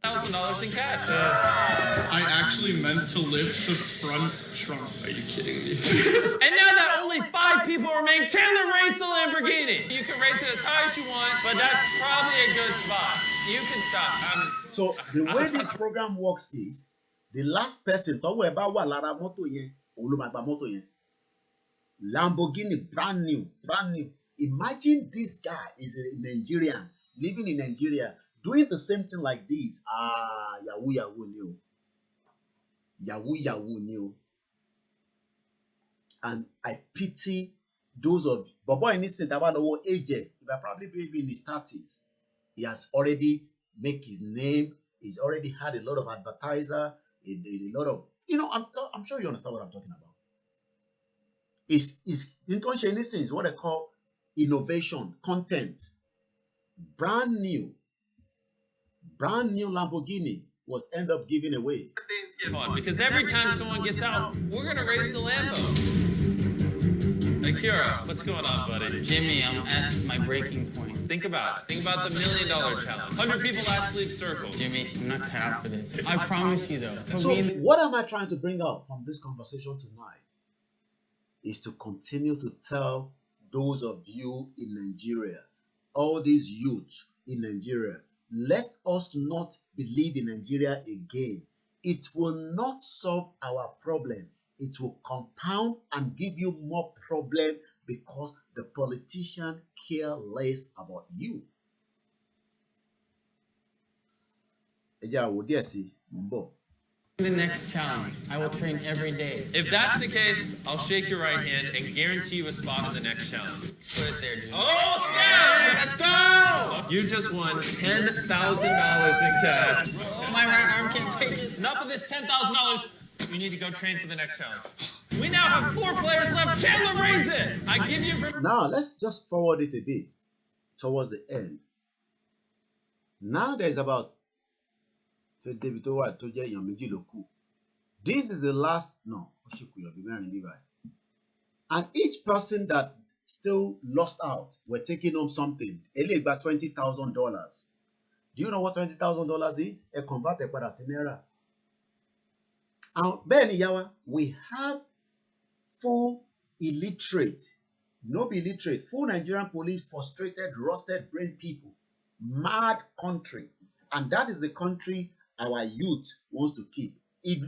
$1,000 in cash. I actually meant to lift the front trunk. Are you kidding me? And now that only 5 people remain, Chandler raced the Lamborghini. You can race it as high as you want, but that's probably a good spot. You can stop. So the way this program works is the last person tọ́wọ́ ẹ bá wà lára mọ́tò yẹn òun ló máa gba mọ́tò yẹn. Lamborghini, brand new, brand new. Imagine this guy is a Nigerian living in Nigeria doing the same thing like this. Yahoo yahoo ni o. Yahoo yahoo ni o. And I pity those of Bobo innocent about the whole age. If I probably be in his 30s, he has already make his name. He's already had a lot of advertiser, a lot of, I'm sure you understand what I'm talking about. It's intention is what I call innovation, content. Brand new Lamborghini was end up giving away. Because every time someone gets out, we're gonna race the Lambo. Akira, what's going on, buddy? Jimmy, I'm at my breaking point. Think about it. Think about the $1 million challenge. 100 people last leave circle. Jimmy, I'm not cut out for this. I promise you, though. So what am I trying to bring out from this conversation tonight is to continue to tell those of you in Nigeria, all these youths in Nigeria, let us not believe in Nigeria again. It will not solve our problem. It will compound and give you more problem because the politician care less about you. The next challenge, I will train every day. If that's the case, I'll shake your right hand and guarantee you a spot in the next challenge. Put it there, Jimmy. Oh, snap! Let's go! You just won $10,000 in cash. My right arm can't take it. Enough of this $10,000. You need to go train for the next challenge. We now have 4 players left. Chandler, raise it! I give you... Now, let's just forward it a bit towards the end. Now there's about... This is the last... No. And each person that still lost out were taking home something. About $20,000. Do you know what $20,000 is? A converted para Sinera. And Ben Yawa, we have full illiterate, no be illiterate, full Nigerian police, frustrated, rusted brain people, mad country. And that is the country our youth wants to keep. You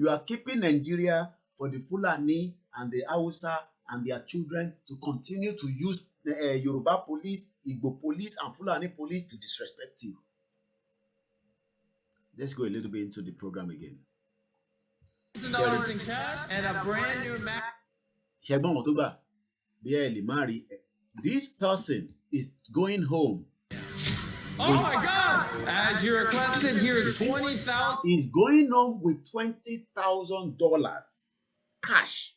are keeping Nigeria for the Fulani and the Hausa and their children to continue to use the Yoruba police, Igbo police, and Fulani police to disrespect you. Let's go a little bit into the program again. $1,000 in cash and a brand new Mac. This person is going home. Oh my gosh! As you requested, here is $20,000. He's going home with $20,000 cash.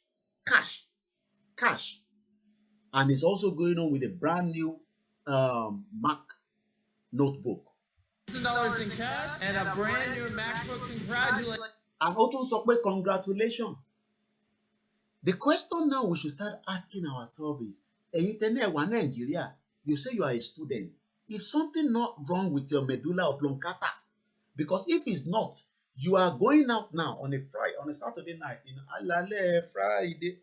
And he's also going home with a brand new Mac notebook. $1,000 in cash and a brand new MacBook. Congratulations. And also congratulations. The question now we should start asking ourselves is, Nigeria, you say you are a student. If something not wrong with your medulla oblongata, because if it's not, you are going out now on a Friday, on a Saturday night, Friday,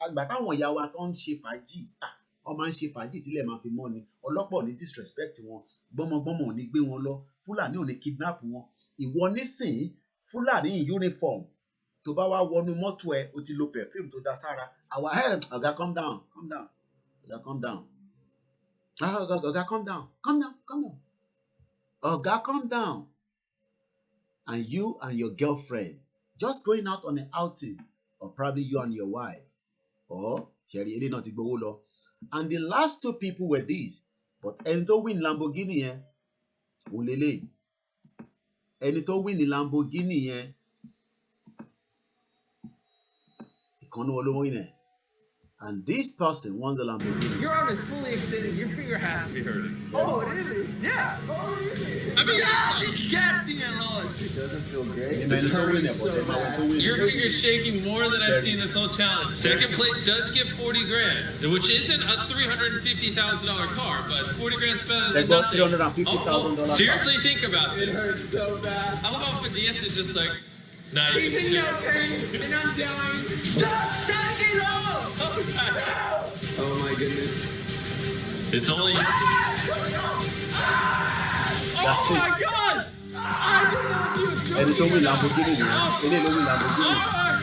disrespect wọn, gbọmọgbọmọ ò ní gbé wọn lọ, Fúlàní ò ní kidnap wọn. Ìwọ nísìnyí, Fúlàní in uniform, tó bá wá wọnú mọ́tò ẹ, o ti lo perfume tó dá sára. Our head, Oga, calm down. Oga, calm down. Oga, calm down. Calm down. Calm down. Oga, calm down. And you and your girlfriend just going out on an outing, or probably you and your wife, or Sherry Ele not Igbowolo. And the last two people were these. But ẹni tó win Lamborghini yẹn, òun lélẹ̀. Ẹni tó win ní Lamborghini yẹn, ìkànnì wọn ló win ẹ̀. And this person won the Lamborghini. Your arm is fully extended. Your finger has to be hurting. Oh, really? Yeah. Oh, really? I mean, yes, he's getting it on. It doesn't feel great. It's hurting so bad. Your finger's shaking more than I've seen this whole challenge. Second place does get 40 grand, which isn't a $350,000 car, but 40 grand's better They than got nothing. $350,000. Seriously, think about It it. hurts so bad. I love how Phineas is just like, not He's even in no sure. pain, and I'm dying. Just take it off! Oh my goodness. It's only. That's Oh my it. gosh! I didn't know you were Ẹni tó win joking. Lamborghini yẹn, eléyìí ló win Lamborghini. Ah!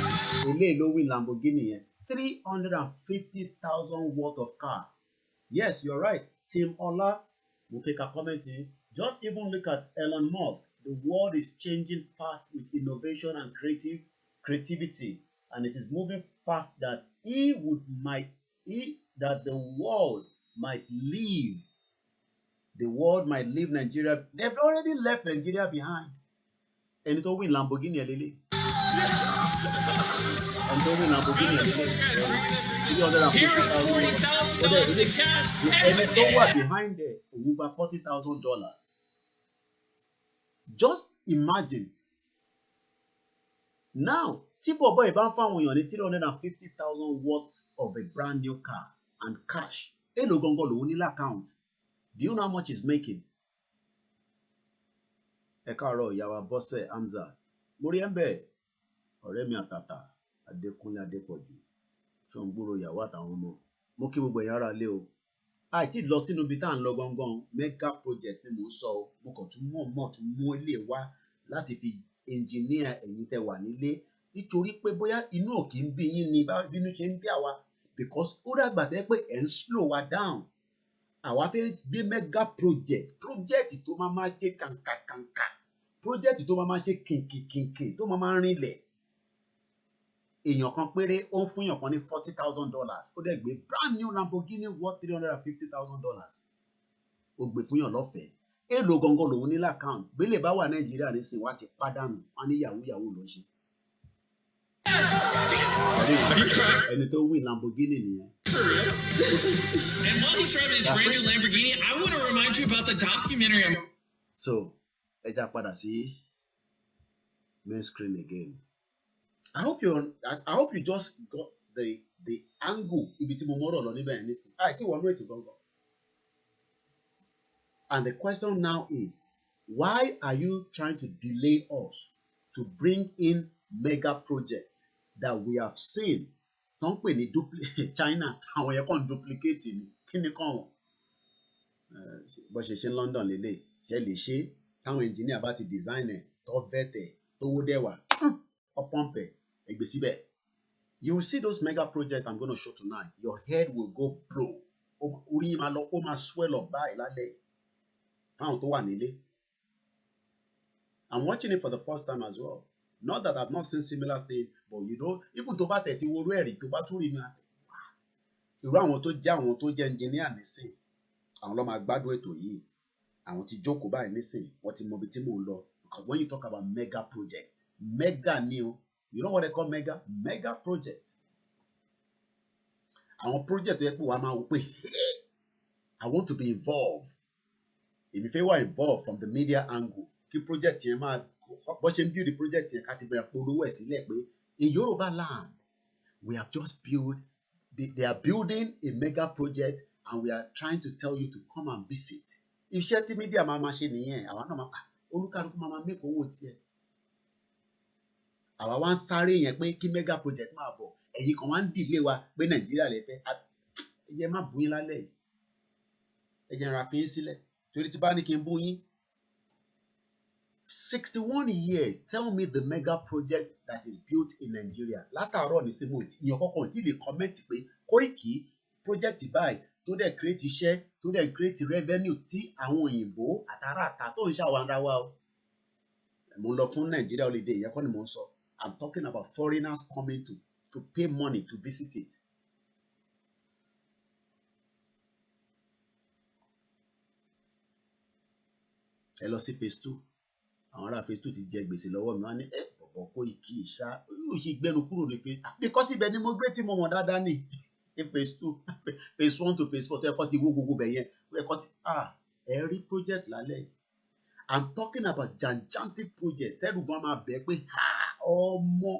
Eléyìí ló win Lamborghini yẹn. 350,000 worth of car. Yes, you're right. Tim Ola will take a comment to you. Just even look at Elon Musk. The world is changing fast with innovation and creativity, and it is moving fast that that the world might leave. The world might leave Nigeria. They've already left Nigeria behind. Ẹni tó win Lamborghini ẹ̀ lélẹ̀. Ẹni tó win Lamborghini ẹ̀ lélẹ̀. Here is 350,000. $40,000 in cash. Ẹni tó wà behind there, òun gba $40,000. Just imagine. Now, tí bọ̀bọ̀ ìbá ń fáwọn èèyàn ní 350,000 worth of a brand new car and cash. Èló gangan lòun ní l'account. Do you know how much he's making? Ẹ káàárọ̀ ìyàwó Bọ́sẹ̀ Hamza. Mo rí ẹ̀ ń bẹ̀. Ọ̀rẹ́ mi àtàtà Adékúnlé Adépọ̀jù. Ṣé òun gbúrò ìyàwó àtàwọn ọmọ? Mo kí gbogbo ẹ̀yin ará ilé o. Àìtí lọ sínú ibi tá à ń lọ gangan mega project ni mò ń sọ o. Mo kàn tún tún mú ilé wá láti fi engineer ẹ̀yin tẹ́ wà nílé. Nítorí pé bóyá inú ò kí ń bí yín ni bínú ṣe ń bí àwa. Because ó dàgbà tẹ́ pé ẹ̀ ń slow wa down. Àwa fẹ́ gbé mega project tó máa ṣe kàǹkàkàǹkà, project tó máa ṣe kìnkìnkìnkìn, tó máa rinlẹ̀. Èèyàn kan péré ó ń fún èèyàn kan ní $40,000. Ó dẹ̀ gbé brand new Lamborghini worth $350,000. Ó gbé fún èèyàn lọ́fẹ̀ẹ́. Èló gangan lòun ní l'account. Gbélé bá wà Nàìjíríà nísìnyí wá ti pàdánù. Wọ́n ní yahoo ló ń ṣe. Ẹni tó win Lamborghini nìyẹn. And while he's driving his brand new Lamborghini, I want to remind you about the documentary. So, ẹ já padà sí main screen again. I hope you just got the angle ibi tí mo mọ́rọ̀ lọ níbẹ̀ yẹn nísìnyí. Àìtí wọnú ètò gangan. And the question now is, why are you trying to delay us to bring in mega projects that we have seen? Don't pè ní China, àwọn yẹn kàn duplicate ni. Kí ni kàn wọ́n? Bó ṣe ṣe London lélẹ̀, ṣe lè ṣe táwọn engineer bá ti design ẹ̀, tó vet ẹ̀, tó wó dẹ́wà, pump ẹ̀, ẹgbẹ́ síbẹ̀. You will see those mega projects I'm going to show tonight. Your head will go blow. Orí yín máa lọ, ó máa swell up báyìí lálẹ́. Fáwọn tó wà nílé. I'm watching it for the first time as well. Not that I've not seen similar thing, but you know, even tó bá tẹ̀ tí worú ẹ̀rí, tó bá tún rí mi àtẹ̀. Irú àwọn tó jẹ́ engineer nísìn, àwọn ló máa gbádùn ètò yìí. Àwọn tí jókòó báyìí nísìn, wọ́n ti mọ ibi tí mò ń lọ. Because when you talk about mega project, mega ni o. You know what they call mega? Mega project. Àwọn project tó yẹ pé wàá máa wò pé, I want to be involved. Èmi fẹ́ wà involved from the media angle. Kí project yẹn máa bó ṣe ń build the project yẹn ká ti bẹ̀rẹ̀ polówó ẹ̀ sílẹ̀ pé in Yoruba land we have just built they are building a mega project and we are trying to tell you to come and visit. Iṣẹ́ tí media máa ṣe nìyẹn. Àwa náà olúkálùkù máa make owó tiẹ̀. Àwa wá ń sáré yẹn pé kí mega project máa bọ̀. Ẹ̀yin kan wá ń delay wa pé Nàìjíríà lè fẹ́. Ẹ jẹ́ má bú yín lálẹ́ yìí. Ẹ jẹ́ ra fi yín sílẹ̀. Torí tí bá ní kí n bú yín. 61 years, tell me the mega project that is built in Nigeria. Látàárọ̀ ní sí mo ìyàn kọ́kọ́ tí lè comment pé Koiki project báyìí tó dẹ̀ create iṣẹ́ tó dẹ̀ create revenue tí àwọn òyìnbó àtàràtà tó ń ṣàwọn ara wa o. Mo ń lọ fún Nigeria holiday yẹn kọ́ ni mo ń sọ. I'm talking about foreigners coming to pay money to visit it. Ẹ lọ sí phase 2. Àwọn ará phase 2 ti jẹ gbèsè lọ́wọ́ mi wá ní bọ̀bọ̀ Koiki ìṣá yóò ṣe gbẹnu kúrò ní pé because ibẹ̀ ni mo gbé tí mo mọ̀ dáadáa ní phase 2 phase 1 to phase 4 tó ẹ̀kọ́ ti wó gbogbo bẹ̀ yẹn ẹ̀kọ́ ti ẹ rí project lálẹ́ yìí. I'm talking about gigantic project tẹ́lù gan máa bẹ̀ pé ọmọ.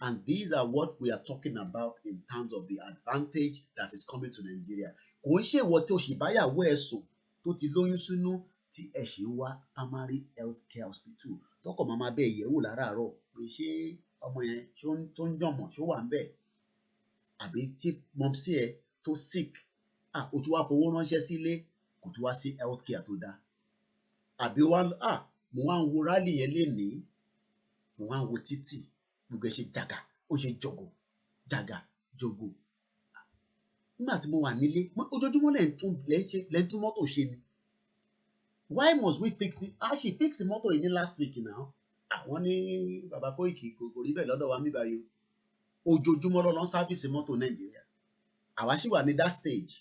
And these are what we are talking about in terms of the advantage that is coming to Nigeria. Kò ń ṣe ìwọ tí o ṣì báyàwó ẹ̀ sùn tó ti lóyún sínú tí ẹ ṣì ń wá primary health care hospital tọkọ máa bẹ ìyẹ̀wò láràárọ̀ pé ṣé ọmọ yẹn tó ń jọmọ ṣó wà ń bẹ̀ àbí tí mọ̀mísí ẹ tó sick o tún wá fowó ránṣẹ́ sílé kò tún wá sí health care tó dáa àbí mo wá ń wo rálì yẹn lénìí mo wá ń wo títì gbogbo ẹ ṣe jàgà ó ṣe jọgò jàgà jọgò nígbà tí mo wà nílé ojoojúmọ́ lẹ́yìn tún mọ́tò ṣe ni. Why must we fix it? She fixed the motor in last week now. Àwọn ní bàbá Koiki kò rí bẹ́ẹ̀ lọ́dọ̀ wa mí báyìí o. Ojoojúmọ́ ló lọ sáfìsì mọ́tò Nàìjíríà. Àwa ṣì wà ní that stage.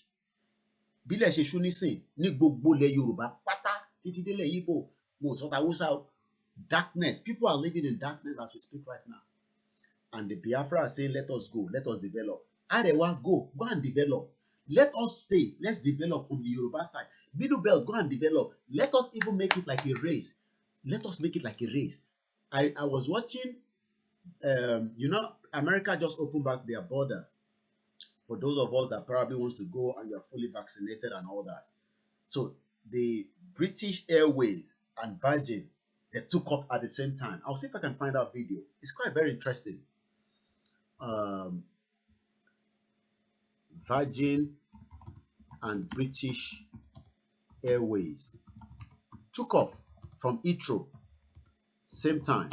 Bílẹ̀ ṣe ṣú nísìn ní gbogbo ilẹ̀ Yorùbá pátá títí délẹ̀ Igbo mo sọ ta Hausa darkness. People are living in darkness as we speak right now. And the Biafra are saying let us go, let us develop. Arewa go and develop. Let us stay. Let's develop from the Yoruba side. Middle belt, go and develop. Let us even make it like a race. Let us make it like a race. I was watching, America just opened back their border for those of us that probably wants to go and you're fully vaccinated and all that. So the British Airways and Virgin, they took off at the same time. I'll see if I can find that video. It's quite very interesting. Virgin and British Airways took off from Heathrow same time.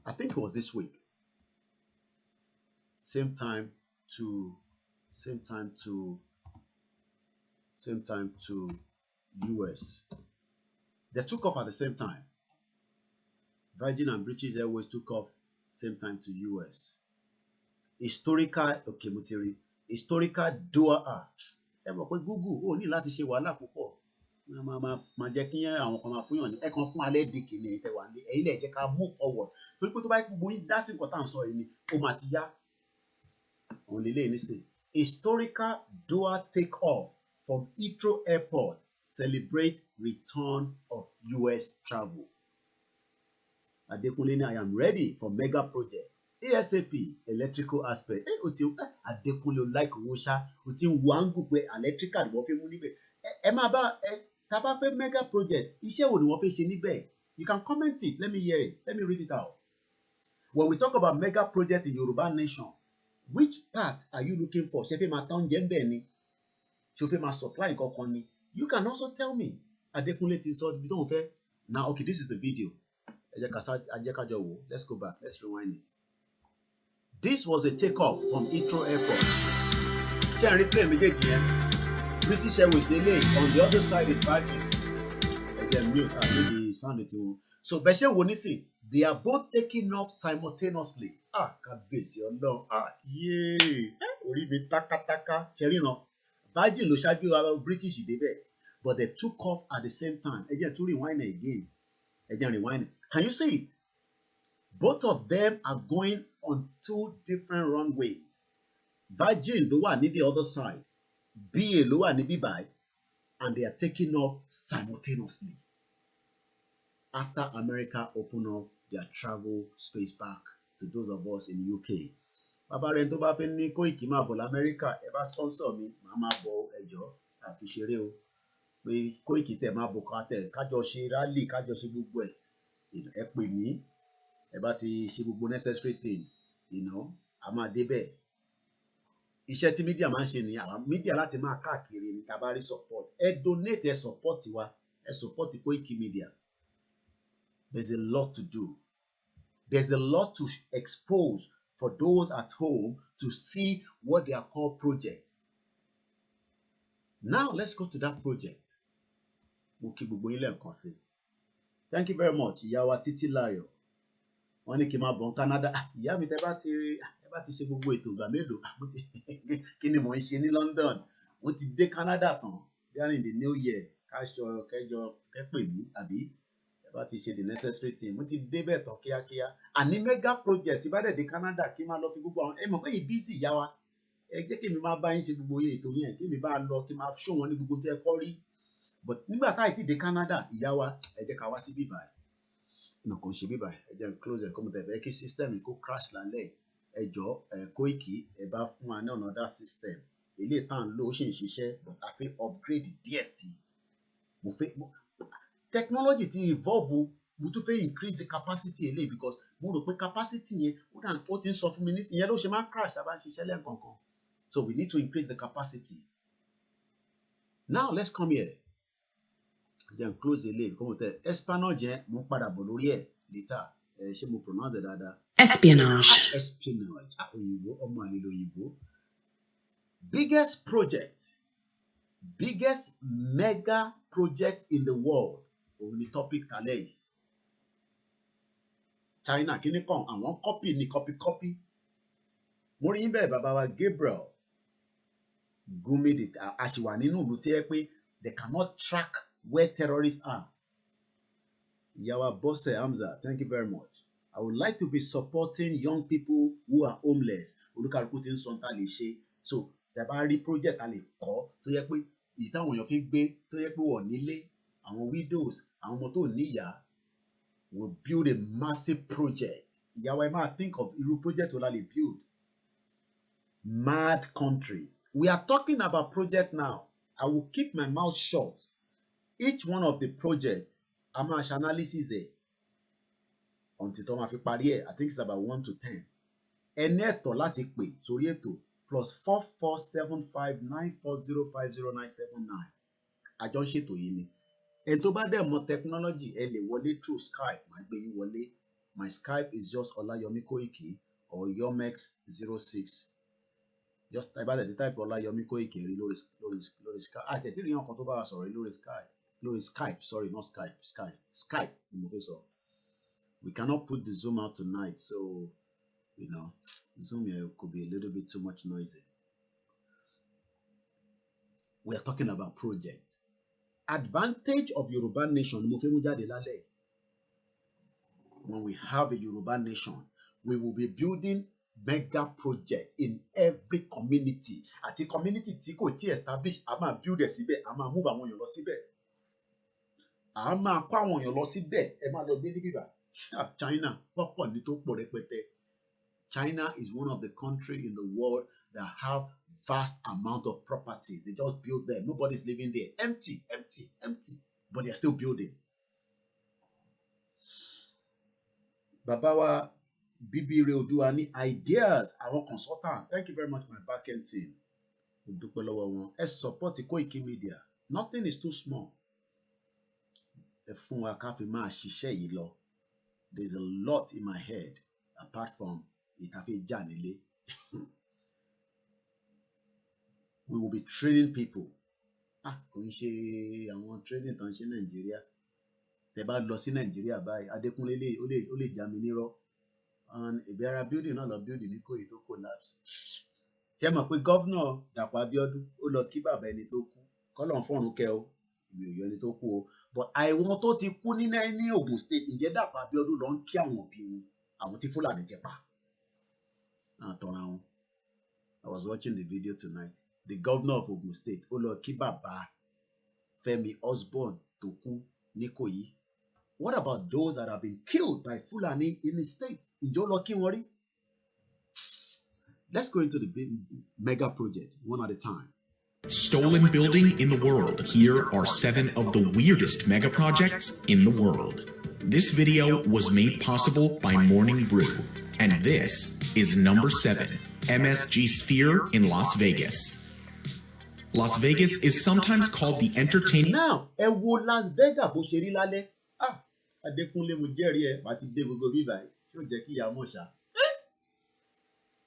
I think it was this week. Same time to US. They took off at the same time. Virgin and British Airways took off same time to US. Historical Doha. Ẹ mọ̀ pé Google ó ní láti ṣe wàhálà púpọ̀. Máa jẹ́ kí àwọn kan máa fún yàn ní ẹ kan fún alẹ́ dìkì ní ìtẹ̀wà ní ẹ̀yin lè jẹ́ ká move forward. Torí pé tó bá gbogbo yín dá sí nǹkan tá à ń sọ yìí ni ó máa ti yá. Òun lélẹ́yìn nísìn. Historical Doha take off from Heathrow Airport celebrate return of US travel. Adekunle ni I am ready for mega project. ASAP electrical aspect. Adekunle o like owó ṣá o ti ń wo angle pé electrical ni wọ́n fi mú níbẹ̀. Ẹ máa bá tá bá fẹ́ mega project iṣẹ́ wo ni wọ́n fẹ́ ṣe níbẹ̀? You can comment it. Let me hear it. Let me read it out. When we talk about mega project in Yoruba nation, which part are you looking for? Ṣé fẹ́ máa tán jẹ́ ń bẹ̀ ni? Ṣé o fẹ́ máa supply nǹkan kan ni? You can also tell me. Adekunle ti sọ ibi tó ń fẹ́. Now, okay, this is the video. Let's go back. Let's rewind it. This was a takeoff from Heathrow Airport. Ṣé ẹ rí plane méjèèjì yẹn? British Airways delay. On the other side is Virgin. Ẹ jẹ́ mute maybe sound it too. So bẹ́ẹ̀ ṣe wo nísìn, they are both taking off simultaneously. Kábíyèsí Ọlọ́run. Yéé. Orí mi tákátáká. Ṣé rí náà? Virgin ló ṣáájú British débẹ̀, but they took off at the same time. Ẹ jẹ́ tún rewind it again. Ẹ jẹ́ rewind it. Can you see it? Both of them are going on two different runways. Virgin ló wà ní the other side. BA ló wà ní bíbáyìí, and they are taking off simultaneously after America opened up their travel space back to those of us in UK. Bàbá rẹ̀ tó bá fẹ́ ní Koiki máa bọ̀ l'Amẹ́ríkà, ẹ bá sponsor mi, màá máa bọ̀ ẹjọ́ àfi ṣeré o. Pé Koiki tẹ̀ máa bọ̀ kájọ ṣe rally, kájọ ṣe gbogbo ẹ̀. Ẹ pè mí, ẹ bá ti ṣe gbogbo necessary things, a máa débẹ̀. Iṣẹ́ tí media máa ń ṣe ni àwọn media láti máa káàkiri ní tá bá rí support. Ẹ donate, ẹ support wa, ẹ support KOIKIMEDIA. There's a lot to do. There's a lot to expose for those at home to see what they are called projects. Now let's go to that project. Thank you very much. Ìyá wa Títílayọ̀. Wọ́n ní kí n máa bọ̀ ní Canada. Ìyá mi tẹ́ bá ti ṣe gbogbo ètò ìgbà mélòó. Kí ni mò ń ṣe ní London? Mo ti dé Canada tán. During the new year. Káṣọ kẹjọ kẹ́pè mí àbí? Tẹ́ bá ti ṣe the necessary thing. Mo ti dé bẹ̀ tán kíákíá. Àní mega project bá dẹ̀ dé Canada kí n máa lọ fi gbogbo àwọn. Ẹ mọ̀ pé yìí busy ìyá wa. Ẹ jẹ́ kí mi máa bá yín ṣe gbogbo ètò yẹn. Kí mi bá lọ kí n máa show wọn ní gbogbo tẹ́ ẹ kọ́ rí. But nígbà tá ti dé Canada ìyá wa ẹ jẹ́ ká wá sí bíbá no kò ṣe bíbá ẹ jẹ́ n close ẹ kó mo tẹ̀ fẹ́ kí system kó crash lálẹ́ ẹ jọ Koiki ẹ bá fún wa ní another system eléyìí tá à ń lò ó ṣì ń ṣiṣẹ́ but a fẹ́ upgrade díẹ̀ sí i technology ti evolve mo tún fẹ́ increase the capacity eléyìí because mo rò pé capacity yẹn ó ti ń sọ fún mi ní ìyẹn ló ṣe máa ń crash tá a bá ń ṣiṣẹ́ lẹ́ẹ̀kọ̀ọ̀kan so we need to increase the capacity now let's come here. Then close the lid. Come on, espionage. Mo padà bọ̀ lórí ẹ̀ later. Ṣé mo pronounce it dáadáa? Espionage. Espionage. Òyìnbó, ọmọ àlè òyìnbó. Biggest project, biggest mega project in the world. Òun ni topic tálẹ̀ yìí. China kíní kan àwọn copy ni copy. Mo rí bẹ́ẹ̀ bàbá wa Gabriel Gumede àṣìwà nínú ìlú tí ẹ pé they cannot track where terrorists are. Yawa Bose Hamza, thank you very much. I would like to be supporting young people who are homeless. Olúkàlùkù tí ń sọ tá lè ṣe. So, tẹ́ bá rí project a lè kọ́ tó yẹ pé èyí táwọn èèyàn fi ń gbé tó yẹ pé wọ́n nílé, àwọn widows, àwọn ọmọ tó níyà will build a massive project. Ìyàwó ẹ máa think of irú project tó la lè build. Mad country. We are talking about project now. I will keep my mouth shut. Each one of the projects, I'm going to analysis it until tó máa fi parí ẹ̀. I think it's about 1 to 10. Ẹni ẹ̀tọ́ láti pè sórí ètò +447594050979. Àjọ ń ṣètò yìí ni. Ẹni tó bá dẹ̀ mọ̀ technology ẹ lè wọlé through Skype. Màá gbé yín wọlé. My Skype is just Olayomi Koiki or Yomex06. Just type out the type Olayomi Koiki lórí Skype. Àtẹ̀tí rí ọkàn tó bá wa sọ̀rọ̀ lórí Skype, sorry, not Skype. Skype, we cannot put the Zoom out tonight, so, Zoom here could be a little bit too much noisy. We are talking about projects. Advantage of Yoruba nation, when we have a Yoruba nation, we will be building mega project in every community. At the community tí kò tí establish, a máa build ẹ̀ síbẹ̀, a máa move àwọn èèyàn lọ síbẹ̀. A máa kó àwọn èèyàn lọ síbẹ̀, ẹ máa lọ gbé níbí bá. China, pọ̀pọ̀ ní tó pọ̀ rẹpẹtẹ. China is one of the countries in the world that have vast amount of properties. They just build there. Nobody's living there. Empty. But they're still building. Bàbá wa Bibi Reodua ní ideas, àwọn consultant. Thank you very much, my backend team. Dúpẹ́ lọ́wọ́ wọn. Ẹ support KOIKIMEDIA. Nothing is too small. Ẹ fún wa ká fi máa ṣiṣẹ́ yìí lọ. There's a lot in my head apart from ìtàfẹ́ jà nílé. We will be training people. Kò ń ṣe àwọn training tó ń ṣe Nàìjíríà. Tẹ́ bá lọ sí Nàìjíríà báyìí, Adékúnlé ó lè já mi nírọ́. And ìbẹ̀rẹ̀ building náà lọ building ní Ìkòyí tó collapse. Ṣé mọ̀ pé gọ́vnà Dàpọ̀ Abíọ́dún ó lọ kí bàbá ẹni tó kú kọ́lọ́run fọ́run kẹ́ o mi ò yọ ẹni tó kú o but àwọn tó ti kú ní Ògùn state ǹjẹ́ Dàpọ̀ Abíọ́dún lọ ń kí àwọn òbí wọn àwọn tí Fúlàní ti pa àtọ̀ràn wọn. I was watching the video tonight. The governor of Ogun State ó lọ kí bàbá Fẹ́mi Osborn tó kú ní Ìkòyí. What about those that have been killed by Fulani in the state? Ǹjẹ́ ó lọ kí wọn rí? Let's go into the big mega project one at a time. Stolen building in the world. Here are 7 of the weirdest mega projects in the world. This video was made possible by Morning Brew. And this is number 7, MSG Sphere in Las Vegas. Las Vegas is sometimes called the entertainment. Now, ẹ wo Las Vegas bó ṣe rí lálẹ́. Adékúnlé mo jẹ́rìí ẹ bá ti dé gbogbo bíbá ẹ. Ṣé ó jẹ́ kí ìyá mọ̀ ṣá?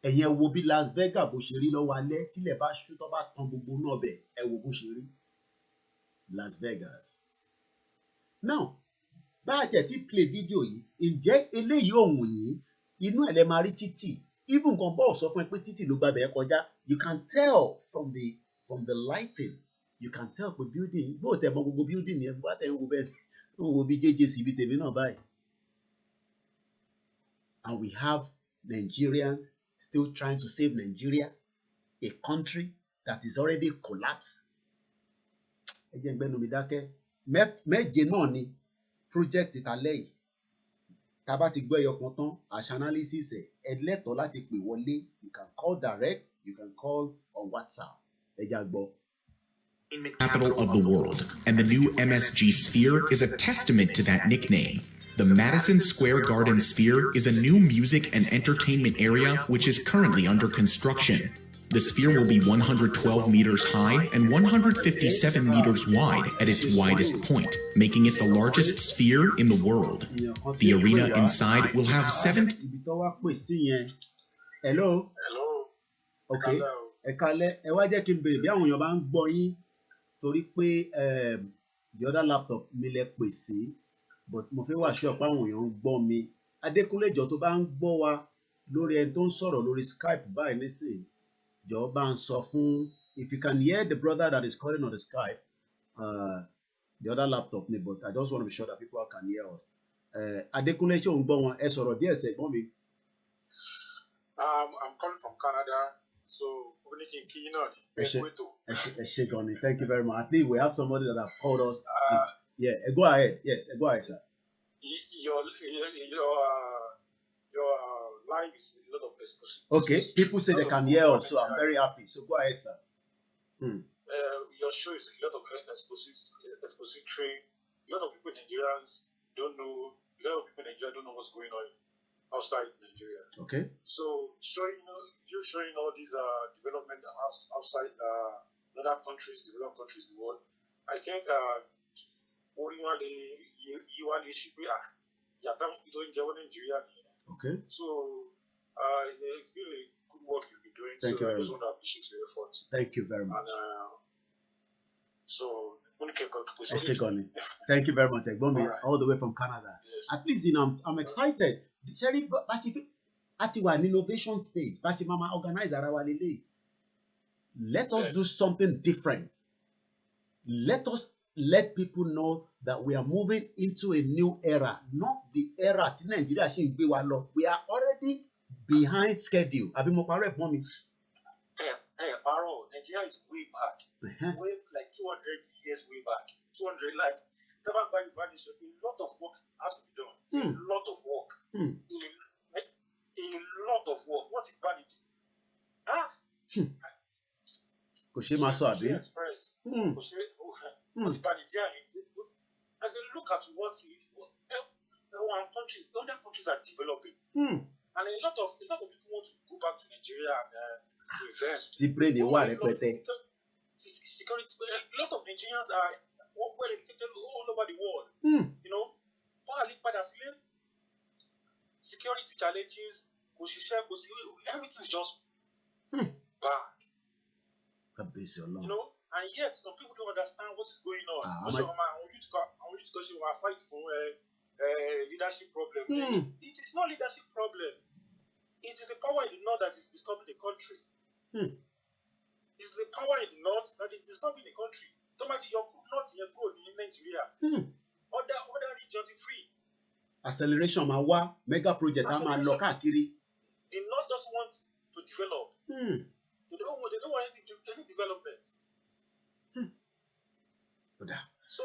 ẹ̀yin ẹ wo bí Las Vegas bó ṣe rí lọ́wọ́ alẹ́ tílẹ̀ bá ṣú tó bá tan gbogbo náà bẹ̀ ẹ wo bó ṣe rí Las Vegas. Now bá a tẹ̀ tí play video yìí ǹjẹ́ eléyìí òun yìí inú ẹ̀ lẹ máa rí títì even nǹkan bọ́ọ̀ sọ fún ẹ pé títì ló gba bẹ̀rẹ̀ kọjá you can tell from the lighting you can tell pé building bó tẹ̀ mọ gbogbo building yẹn bó tẹ̀ ń wo bẹ́ẹ̀ ń wo bí jjc bí tèmi náà báyìí. And we have Nigerians still trying to save Nigeria, a country that is already collapsed. Ẹ jẹ́ n gbẹ́nu mi dákẹ́. Méje náà ni project ìtàlẹ́ yìí. Tá a bá ti gbọ́ ẹyọ kan tán, àṣà analysis ẹ lẹ́tọ̀ọ́ láti pè wọlé. You can call direct, you can call on WhatsApp. Ẹ já gbọ́. Capital of the world, and the new MSG Sphere is a testament to that nickname. The Madison Square Garden Sphere is a new music and entertainment area which is currently under construction. The sphere will be 112 meters high and 157 meters wide at its widest point, making it the largest sphere in the world. The arena inside will have 7... Hello. Hello. Okay. Ẹ kálẹ́, ẹ wá jẹ́ kí n béèrè bí àwọn èèyàn bá ń gbọ́ yín torí pé the other laptop mi lẹ pè sí but mo fẹ́ wà sure pé àwọn èèyàn ń gbọ́ mi. Adékúnlé jọ̀ọ́ tó bá ń gbọ́ wa lórí ẹni tó ń sọ̀rọ̀ lórí Skype báyìí nísìnyí jọ̀ọ́ bá ń sọ fún if you can hear the brother that is calling on the Skype the other laptop ni but I just want to be sure that people can hear us. Adékúnlé ṣé ò ń gbọ́ wọn ẹ sọ̀rọ̀ díẹ̀ sẹ́gbọ́n mi. I'm calling from Canada. So, thank you very much. I think we have somebody that have called us. Yeah, go ahead. Yes, go ahead, sir. Your line is a lot of exposition. Okay, people say they can hear us, so I'm very happy. So go ahead, sir. Your show is a lot of expository. A lot of people Nigerians don't know. A lot of people in Nigeria don't know what's going on outside Nigeria. Okay. So showing all these development outside other countries, developed countries in the world, I think okay. So it's been a good work you've been doing. Thank you very much. I just want to appreciate your efforts. Thank you very much. And thank you very much, Egbomi, right. all the way from Canada. Yes. At least I'm excited. Sherry, at an innovation stage, Mama organize Arawalele. Let us do something different. Let us let people know that we are moving into a new era, not the era tí Nigeria ṣe ń gbé wa lọ. We are already behind schedule. Àbí mo parọ́ ẹ̀ pọ́n mi. Nigeria is way back. Way like 200 years way back. 200 like never by a lot of work has to be done. A lot of work. A lot of work. What's it vanity? Kò ṣe máa sọ àbí? What's vanity? As a look at what other countries are developing. And a lot of people want to go back to Nigeria and invest. Security. A lot of Nigerians are well educated all over the world. You know, security challenges, everything is just bad. You know, and yet some people don't understand what is going on. I want you to fight for leadership problem. It is not leadership problem. It is the power in the north that is disturbing the country. It's the power in the north that is disturbing the country. Don't matter your north in Nigeria. Other regions are free. Acceleration ma wá mega project a máa lọ káàkiri. The north doesn't want to develop. They don't want any development. So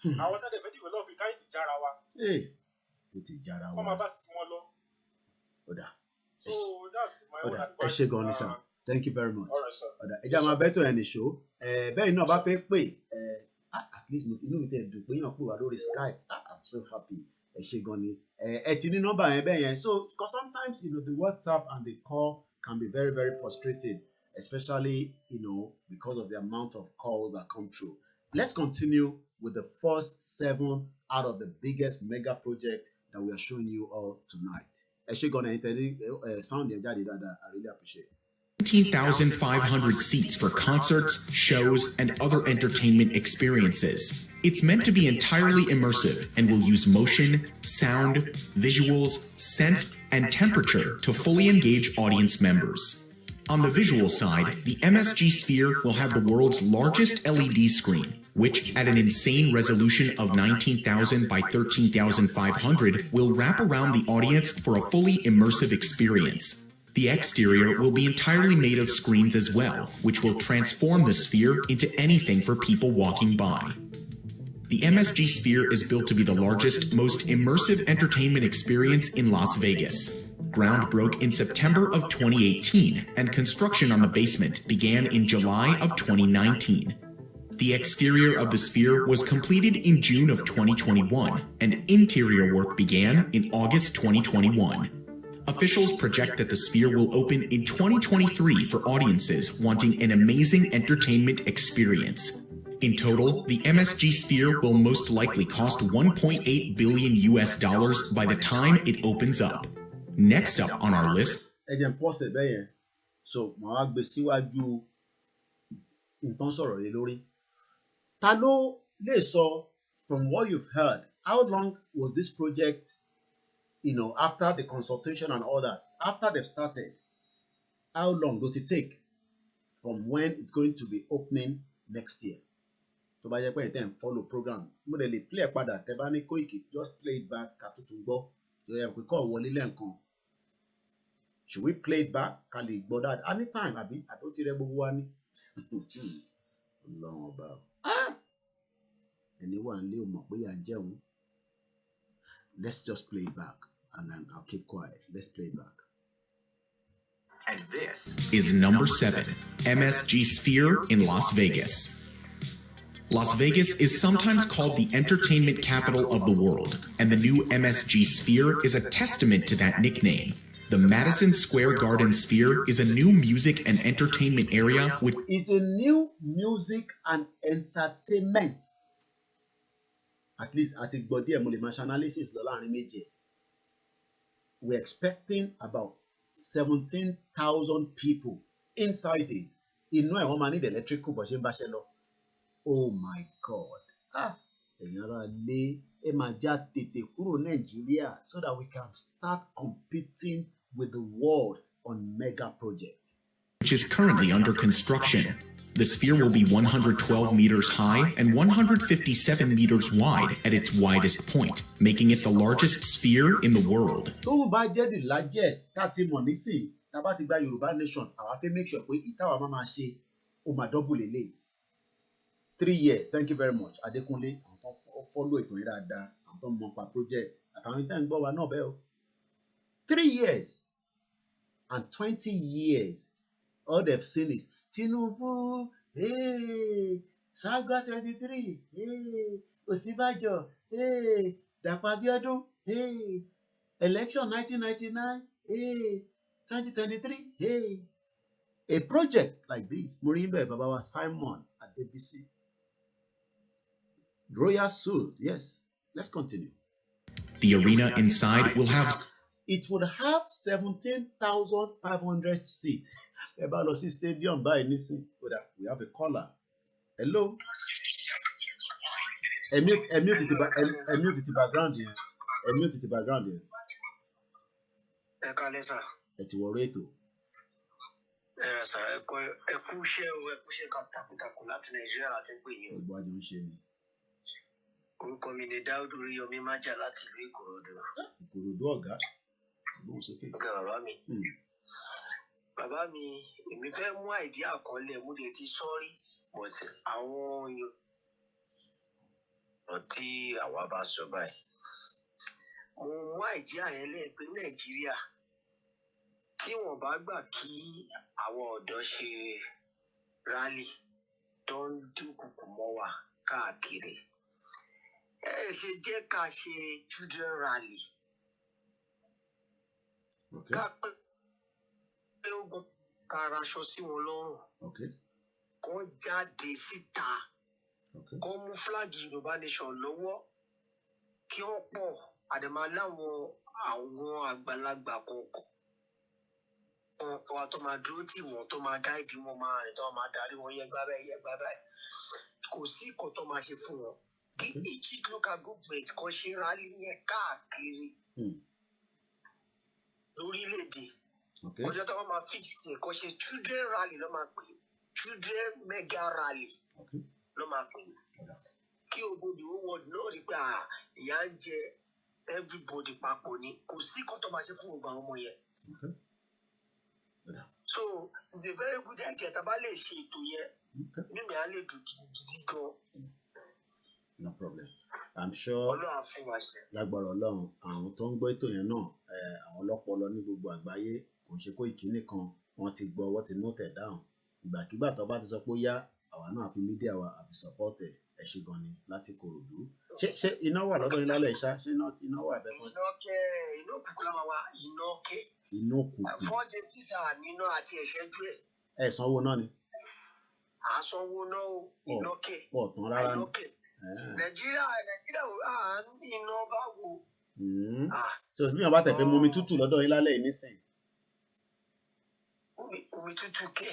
I wanted to develop it kind of jarawa. It is jarawa. Come about tomorrow. So that's my own advice. Thank you very much. All right, sir. Ẹ jẹ́ máa bẹ́tò ẹni ṣó. Bẹ́ẹ̀ náà bá fẹ́ pè at least inú mi tẹ̀ dùn pé yàn pè wá lórí Skype. I'm so happy. Ẹ ṣé gan ni. Ẹ ti ní nọ́mbà yẹn bẹ́ẹ̀ yẹn. So because sometimes the WhatsApp and the call can be very, very frustrating, especially because of the amount of calls that come through. Let's continue with the first 7 out of the biggest mega project that we are showing you all tonight. sound I really appreciate. 17,500 seats for concerts, shows, and other entertainment experiences. It's meant to be entirely immersive and will use motion, sound, visuals, scent, and temperature to fully engage audience members. On the visual side, the MSG Sphere will have the world's largest LED screen, which, at an insane resolution of 19,000 by 13,500, will wrap around the audience for a fully immersive experience. The exterior will be entirely made of screens as well, which will transform the sphere into anything for people walking by. The MSG Sphere is built to be the largest, most immersive entertainment experience in Las Vegas. Ground broke in September of 2018, and construction on the basement began in July of 2019. The exterior of the sphere was completed in June of 2021, and interior work began in August 2021. Officials project that the sphere will open in 2023 for audiences wanting an amazing entertainment experience. In total, the MSG Sphere will most likely cost $1.8 billion by the time it opens up. Next up on our list. So, màá gbé síwájú nǹkan sọ̀rọ̀ lé lórí. Ta ló lè sọ, from what you've heard, how long was this project, after the consultation and all that, after they've started, how long does it take from when it's going to be opening next year? Tó bá jẹ́ pé ẹ̀ ń follow program, mo lè play padà tẹ́ bá ní Koiki, just play it back ká tuntun gbọ́. Wọlé lẹ́ǹkan. Should we play it back? Can we go that anytime? Àbí ó ti rẹ gbogbo wa ní. Ọlọ́run ọba. Ẹni wà nílé ò mọ̀ pé à ń jẹun. Let's just play it back and then I'll keep quiet. Let's play it back. And this is number 7, MSG Sphere in Las Vegas. Las Vegas is sometimes called the entertainment capital of the world, and the new MSG Sphere is a testament to that nickname. The Madison Square Garden Sphere is a new music and entertainment area which is a new music and entertainment. At least at Igbodi Emolimash analysis we're expecting about 17,000 people inside this. Inú ẹ̀ wọ́n máa need electrical bó ṣe ń báṣẹ́ lọ. Oh my God. Ẹ̀yin ará ilé ẹ máa já tètè kúrò Nàìjíríà so that we can start competing with the world on mega project. Which is currently under construction. The sphere will be 112 meters high and 157 meters wide at its widest point, making it the largest sphere in the world. Tó bá jẹ́ the largest tá ti mọ̀ nísìn, tá bá ti gba Yorùbá nation, àwa fẹ́ make sure pé ìtawà máa ṣe ó máa double lélẹ̀. 3 years, thank you very much. Adékúnlé, àwọn tó follow ètò yẹn dáadáa, àwọn tó mọ̀ pa project, àtàwọn ìtàn ń gbọ́ wa náà bẹ́ẹ̀ o. 3 years and 20 years, all they've seen is Tinubu, hey, Sagra 23, hey, Osibajo, hey, Dapo Abiodun, hey, election 1999, hey, 2023, hey. A project like this, Murimbe Babawa Simon at DBC. Royal Suit, yes. Let's continue. The arena inside will have... It would have 17,500 seats. About the stadium by Nissan. We have a caller. Hello. Mute the background here. Mute the background here. It's Wareto. Yes, I push Nigeria. I think we community down to Yomi Maja láti ìlú Ìkòròdú. Ìkòròdú ọ̀gá. Bàbá mi, èmi fẹ́ mú idea kan lẹ̀ mú lè ti sọ́rí, but àwọn tí àwa bá sọ báyìí. Mo mú idea yẹn lẹ̀ pé Nàìjíríà tí wọ́n bá gbà kí àwọn ọ̀dọ́ ṣe rally tó ń dúnkùkù mọ́ wa káàkiri. Ṣe jẹ́ ká ṣe children rally. Ká pé ogun ká raṣọ sí wọn lọ́rùn. Kó jáde síta. Kó mú flag Yorùbá nation lọ́wọ́. Kí wọ́n pọ̀ àdèmà láwọn àwọn àgbàlagbà kọ̀ọ̀kan wa tó máa dúró tì wọ́n tó máa gáìdì wọn máa rìn tó máa darí wọn yẹ gbá báyìí kò sí nǹkan tó máa ṣe fún wọn bí each local government kan ṣe rálí yẹn káàkiri lórílẹ̀‐èdè ọjọ́ tó wọ́n máa fix ẹ̀ kan ṣe children rally ló máa pè children mega rally ló máa pè kí ògbóni ó wọ́n náà rí pé ìyà ń jẹ everybody papọ̀ ni kò sí nǹkan tó máa ṣe fún gbogbo àwọn ọmọ yẹn. So it's a very good idea tá a bá lè ṣe ètò yẹn inú mi á lè dùn gidigidi gan. No problem. I'm sure lágbára Ọlọ́run àwọn tó ń gbọ́ ètò yẹn náà àwọn ọlọ́pọlọ ní gbogbo àgbáyé kò ń ṣe Koiki nìkan wọ́n ti gbọ́ wọ́n ti note it down ìgbàkigbà tó bá ti sọ pé ó yá àwa náà fi mídíà wa àfi support ẹ̀ ṣe gan ni láti Kòròdú. Ṣé iná wà lọ́dọ̀ yín lálẹ́ ìṣá ṣé iná wà bẹ́ẹ̀ fún. Iná òkùnkùn láwọn wa iná ké. Iná òkùnkùn. 4 days sísà níná àti ẹ̀ṣẹ́jú ẹ̀. Ẹ sanwó náà ni. À sanwó náà o iná ké. Ọ̀tán rárá ni. Nàìjíríà iná bá wò. So bí wọn bá tẹ̀ fẹ́ mu omi tútù lọ́dọ̀ yín lálẹ́ yìí nísìn. Omi tútù ké.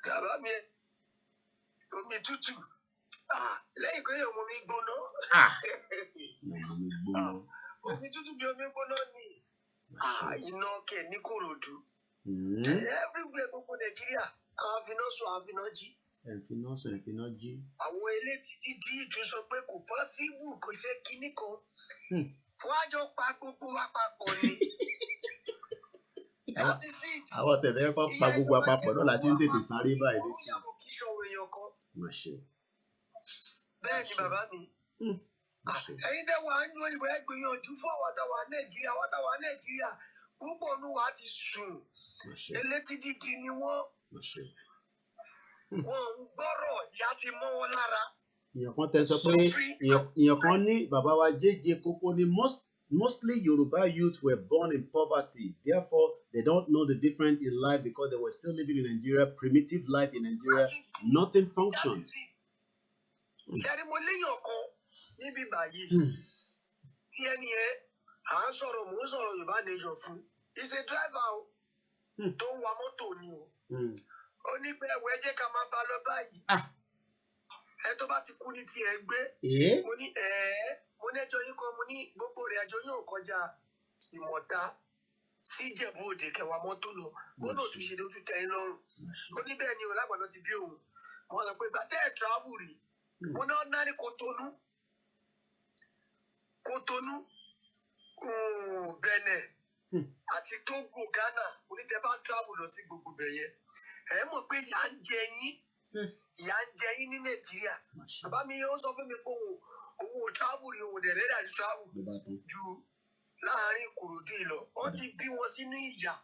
Bàbá mi omi tútù lẹ́yìn pé ọmọ mi gbóná. Omi tútù bí omi gbóná ni iná kẹ ní Kòròdú. Everywhere gbogbo Nàìjíríà àwọn afinásùn àfinájí. Ẹ̀fínásùn. Àwọn elétí dídí ìtún sọ pé kò pọ́síbù kò ṣe kinní kan. Wọ́n á jọ pa gbogbo wa papọ̀ ni. Àwọn tẹ̀lé kọ́ pa gbogbo àpapọ̀ náà láti ń tètè sáré báyìí lẹ́sìn. Kì í ṣọ̀rọ̀ èèyàn kan. Máṣe. Bẹ́ẹ̀ ni bàbá mi. Ẹ̀yin tẹ́ wà ń lo ìwé gbìyànjú fún àwọn táwa Nàìjíríà púpọ̀ nù wá ti sùn. Elétí dídí ni wọ́n. Wọ́n ń gbọ́rọ̀ ìyà ti mọ́ wọn lára. Èèyàn kan tẹ́ sọ pé èèyàn kan ní bàbá wa jẹ́jẹ́ kókó ni mostly Yoruba youth were born in poverty. Therefore, they don't know the difference in life because they were still living in Nigeria, primitive life in Nigeria. Nothing functions. Ṣẹ́ni mo léyàn kan níbí báyìí tí ẹni ẹ à ń sọ̀rọ̀ mò ń sọ̀rọ̀ Yorùbá nation fún. He's a driver o tó ń wa mọ́tò ni o. Ó ní pé ẹ̀wọ̀ ẹ jẹ́ ká máa bá lọ báyìí. Ẹ tó bá ti kú ní tiẹ̀ gbé. Mo ní mo ní ẹjọ́ yín kan mo ní gbogbo rẹ̀ àjọ yóò kọjá Ìmọ̀ta sí Ìjẹ̀bú Òde kẹwàá mọ́tò lọ wọ́n náà tún ṣe lójú tẹ́yìn lọ́rùn. Ó ní bẹ́ẹ̀ ni o lágbàdo ti bí òun wọ́n sọ pé gbàtẹ́ ẹ̀ travel rí mo náà ná ní Kotonu Benin àti Togo Ghana mo ní tẹ́ bá travel lọ sí gbogbo bẹ̀yẹn ẹ̀ mọ̀ pé ìyà ń jẹ yín ní Nàìjíríà. Bàbá mi ó sọ fún mi pé owó travel rí owó dẹ̀ rẹ́dà travel ju láàárín Kòròdú ìlọ wọ́n ti bí wọn sínú ìyà.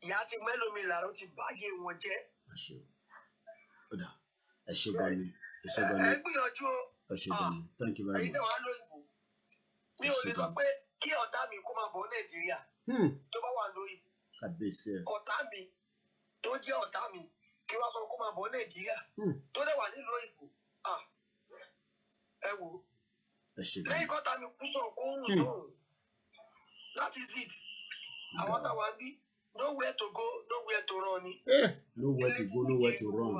Ìyà ti mẹ́lòmí lára ó ti báyé wọn jẹ́. Ẹ ṣé gan ni. Ẹ gbìyànjú o. Thank you very much. Ẹ̀yin tẹ́ wàá lóyìnbó mi ò lè sọ pé kí ọ̀tá mi kó máa bọ̀ Nàìjíríà tó bá wà lóyìnbó. Ọ̀tá mi tó jẹ́ ọ̀tá mi kí wàá sọ kó máa bọ̀ Nàìjíríà tó dẹ̀ wà nílùú òyìnbó. Ẹ wò lẹ́yìn kọ́ta mi kú sọ̀rọ̀ kó ń sọ̀rọ̀ láti zid àwọn táwa bí nowhere to go nowhere to run ni. Nowhere to go nowhere to run.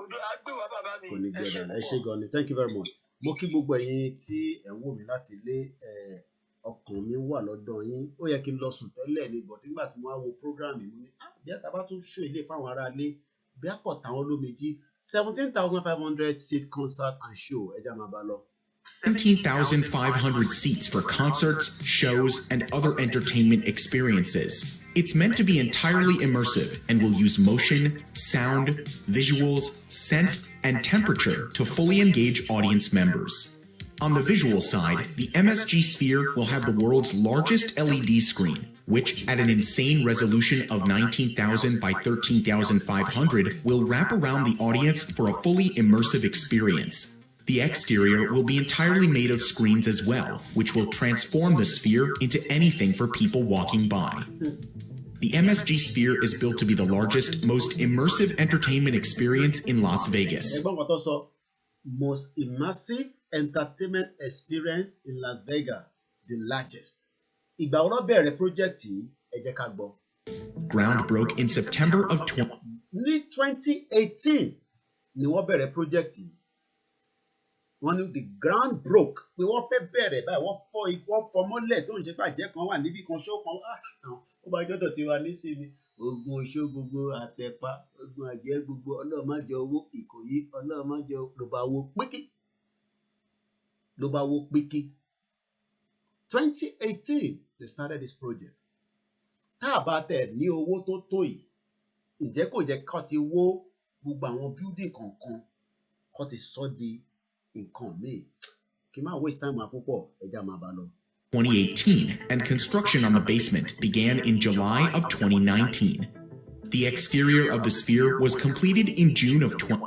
Odò agbéwà bàbá mi. Kò ní gbẹ̀dọ̀ ẹ ṣé gan ni thank you very much. Mo kí gbogbo ẹ̀yin tí ẹ̀ ń wò mí láti ilé ọkàn mi wà lọ́dọ̀ yín ó yẹ kí n lọ sùn tẹ́lẹ̀ ni but nígbà tí mo wá wo program mi ní bí a bá tún ṣó ilé fáwọn ará ilé bí a kọ̀ táwọn olómijì 17,500 seat concert and show ẹja máa bá lọ. 17,500 seats for concerts, shows, and other entertainment experiences. It's meant to be entirely immersive and will use motion, sound, visuals, scent, and temperature to fully engage audience members. On the visual side, the MSG Sphere will have the world's largest LED screen, which at an insane resolution of 19,000 by 13,500 will wrap around the audience for a fully immersive experience. The exterior will be entirely made of screens as well, which will transform the sphere into anything for people walking by. The MSG Sphere is built to be the largest, most immersive entertainment experience in Las Vegas. Most immersive entertainment experience in Las Vegas, the largest. Ìgbà wo ló bẹ̀rẹ̀ project yìí? Ẹ jẹ́ ká gbọ́. Ground broke in September of 2018 ni wọ́n bẹ̀rẹ̀ project yìí. Wọ́n ní the ground broke pé wọ́n fẹ́ bẹ̀rẹ̀ báyìí wọ́n fọ́ mọ́lẹ̀ tó ń ṣe bàjẹ́ kan wà níbi kan ṣó kan ó bá jọ́dọ̀ tí wà nísìnyí ogun oṣó gbogbo àtẹ̀pá ogun àjẹ́ gbogbo ọlọ́mọdé owó Ìkòyí ọlọ́mọdé ló bá wo píkí 2018 they started this project. Tá a bá tẹ̀ ní owó tó tó yìí ǹjẹ́ kò jẹ́ kó ti wó gbogbo àwọn building kankan kó ti sọ di nǹkan míì kí n má waste time àpòpọ̀ ẹja máa bá lọ. 2018, and construction on the basement began in July of 2019. The exterior of the sphere was completed in June of 20.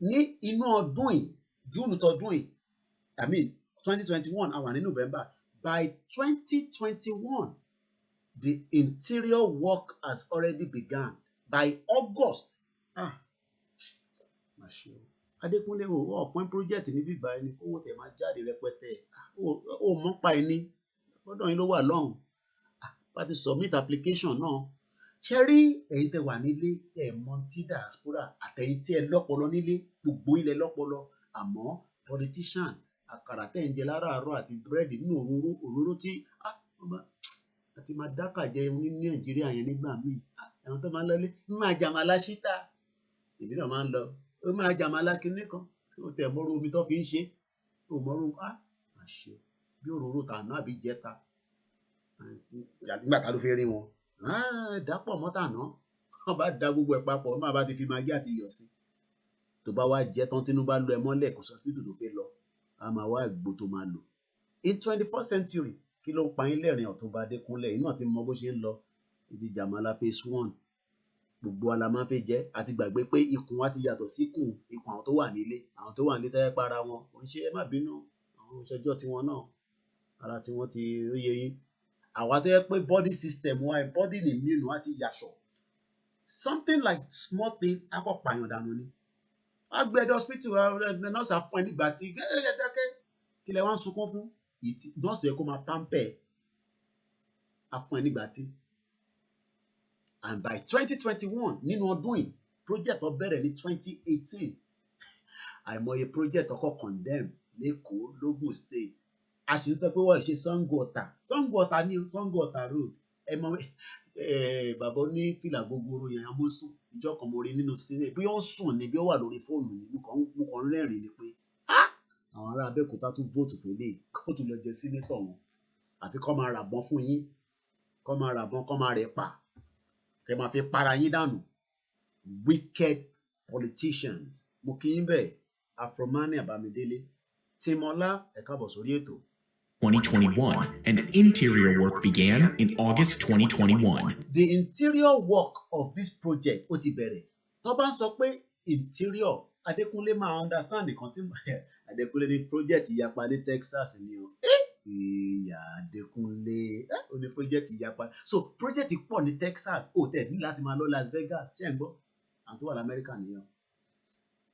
Ní inú ọdún yìí, June tọdún yìí, I mean 2021, àwa ní November. By 2021, the interior work has already begun. By August, Adékúnlé fún project ní bíbá ẹni owó tẹ̀ máa jáde rẹpẹtẹ ó mọ́ pa ẹni lọ́dọ̀ yín ló wà lọ́hùn bá ti submit application náà ṣe rí ẹ̀yin tẹ́ wà nílé ẹ̀ mọ̀ tí diaspora àtẹ̀yin tí ẹ lọ́pọlọ nílé gbogbo ilẹ̀ lọ́pọlọ àmọ́ politician àkàrà tẹ̀ ń jẹ láràárọ̀ àti búrẹ́dì nínú òróró tí àti máa dákà jẹ ní Nàìjíríà yẹn nígbà míì ẹ̀wọ̀n tó máa ń lọlé máa jàmàlà ṣíta èmi náà máa ń lọ ó máa jàmàlà kinní kan ó tẹ̀ mọ́rú omi tó fi ń ṣe ó mọ́rú àṣẹ bí òróró tàná àbí jẹta nígbà tá ló fẹ́ rí wọn dápọ̀ mọ́tàná wọn bá da gbogbo ẹ̀ papọ̀ wọn bá ti fi magí àti iyọ̀ sí tó bá wá jẹ́ tán tínú bá lọ ẹ mọ́lẹ̀ kò sọ́sìpítù tó fẹ́ lọ a máa wá àgbo tó máa lò in 21st century kí ló ń pa yín lẹ́rìn Ọ̀túnba Adékúnlé yìí náà ti mọ bó ṣe ń lọ ti jàmàlà phase 1 gbogbo wa la máa fẹ́ jẹ́ àti gbàgbé pé ikùn wa ti yàtọ̀ sí ikùn àwọn tó wà nílé àwọn tó wà nílé tẹ́lẹ̀ para wọn kò ń ṣe ẹ má bínú àwọn ìṣẹ́jọ́ tiwọn náà ara tiwọn ti ó yẹ yín àwa tó yẹ pé body system wa body immune wa ti yàṣọ something like small thing akọ pààyàn dànù ni agbẹ̀dẹ hospital nurse àfọn ẹ nígbà tí dákẹ́ kí lẹ wá ń sunkún fún nurse yẹ kó máa pamper àfọn ẹ nígbà tí. And by 2021 nínú ọdún yìí project tó bẹ̀rẹ̀ ní 2018 àìmọye project ọkọ̀ condemn lẹ́kọ̀ọ́ lógùn state a sì ń sọ pé wọ́n ṣe Sango Ọ̀tà ní Sango Ọ̀tà road ẹ mọ bàbá oní fìlà gogoro yẹn amósùn ìjọ kan mo rí nínú sílẹ̀ bí ó ń sùn ni bí ó wà lórí fóònù ni mo kàn ń rẹ́rìn ni pé àwọn ará Abẹ́òkúta tún vote fún eléyìí kó tún lọ jẹ sínétọ̀ wọn àfi kọ́ máa ràbọ́n fún yín kọ́ máa ràbọ́n kọ́ máa rẹ̀ pa kẹ́ máa fi para yín dànù wicked politicians mo kí yín bẹ́ẹ̀ Afromani Abamidele Timola ẹ káàbọ̀ sórí ètò. 2021, and interior work began in August 2021. The interior work of this project ó ti bẹ̀rẹ̀ tó bá ń sọ pé interior Adékúnlé máa understand nǹkan tí Adékúnlé ní project ìyapa ní Texas ni o ìyá Adékúnlé ó ní project ìyapa so project pọ̀ ní Texas ó tẹ̀ ní láti máa lọ Las Vegas ṣé ń gbọ́ àwọn tó wà lamẹ́ríkà nìyẹn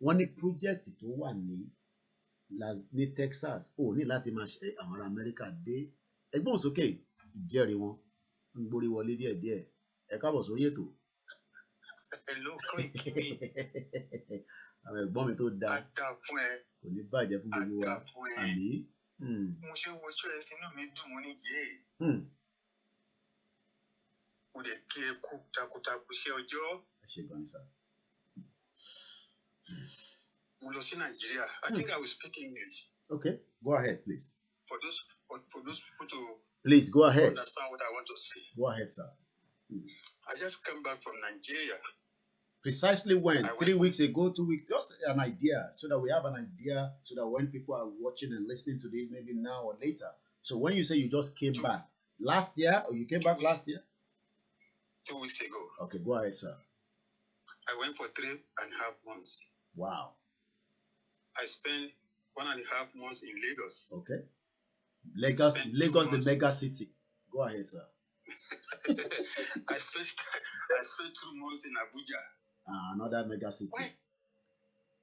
wọ́n ní project tó wà ní Texas ó ní láti máa ṣe àwọn ará Amẹ́ríkà dé ẹgbọ́n sókè ìjẹ́rìí wọn ń gborí wọlé díẹ̀díẹ̀ ẹ káàbọ̀ sórí ètò. Hello, Koiki. àwọn ẹ̀gbọ́n mi tó dáa kò ní bàjẹ́ fún gbogbo wa àmì. mo ṣe wo ṣó ẹ sínú mi dùn mo ní yé mo lè kí ẹ kú takuntakun ṣe ọjọ́. ẹ ṣe gan ni sá. mo lọ sí Nàìjíríà. I think I will speak English. Okay, go ahead please. For those people to please go ahead. Understand what I want to say. Go ahead, sir. I just came back from Nigeria. Precisely when? 3 weeks ago, 2 weeks? Just an idea, so that we have an idea, so that when people are watching and listening to this, maybe now or later. So when you say you just came back, last year, or you came back last year? 2 weeks ago. Okay, go ahead, sir. I went for 3.5 months. Wow. I spent 1.5 months in Lagos. Okay. Lagos, the mega city. Go ahead, sir. I spent 2 months in Abuja. Another mega city. Wait.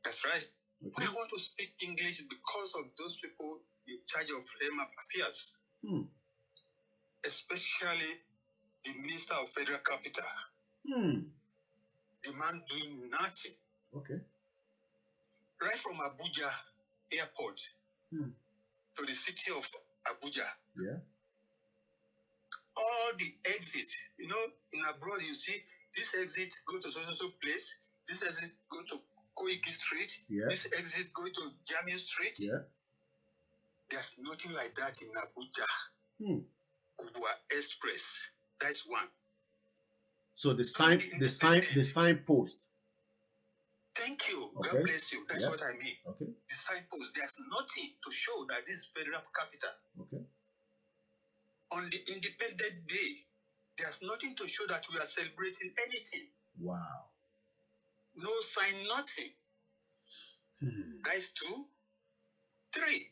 That's right. I want to speak English because of those people in charge of affairs, especially the Minister of Federal Capital. The man doing nothing. Okay. Right from Abuja airport to the city of Abuja. Yeah. All the exits, you know, in abroad you see this exit go to so place, this exit go to Koiki Street, this exit go to Jamiu Street. Yeah. There's nothing like that in Abuja. Kubwa Express. That's one. So the signpost. Thank you. Okay. God bless you. That's what I mean. Okay. The signpost. There's nothing to show that this is federal capital. Okay. On the Independent Day, there's nothing to show that we are celebrating anything. Wow. No sign, nothing. That's 2. 3.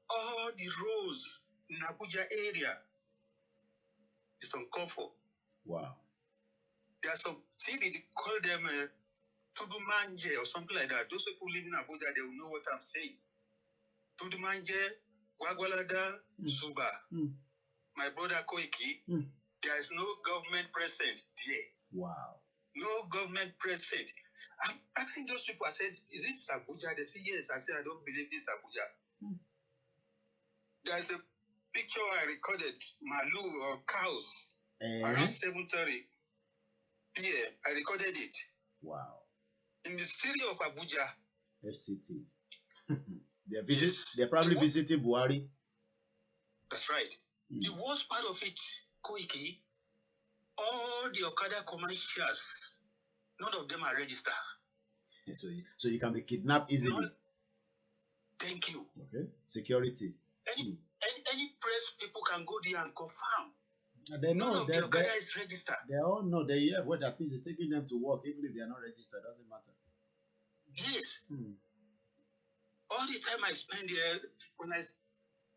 All the roads in Abuja area is uncalled for. Wow. There are some cities, they call them Tudumanje or something like that. Those people living in Abuja, they will know what I'm saying. Tudumanje, Wagwalada, Suba. My brother Koiki, there is no government present there. Wow. No government present. I'm asking those people, I said, is it Abuja? They say, yes. I said, I don't believe this Abuja. There's a picture I recorded, Malu or cows, around 7:30 p.m. I recorded it. Wow. In the city of Abuja. FCT. They're probably visiting Buhari. That's right. The worst part of it, Koiki, all the Okada commercials, none of them are registered. So you can be kidnapped easily. Thank you. Okay. Security. Any press people can go there and confirm. They know none of the Okada is registered. They all know they hear what that is taking them to work, even if they are not registered. Doesn't matter. Yes. All the time I spend there, when I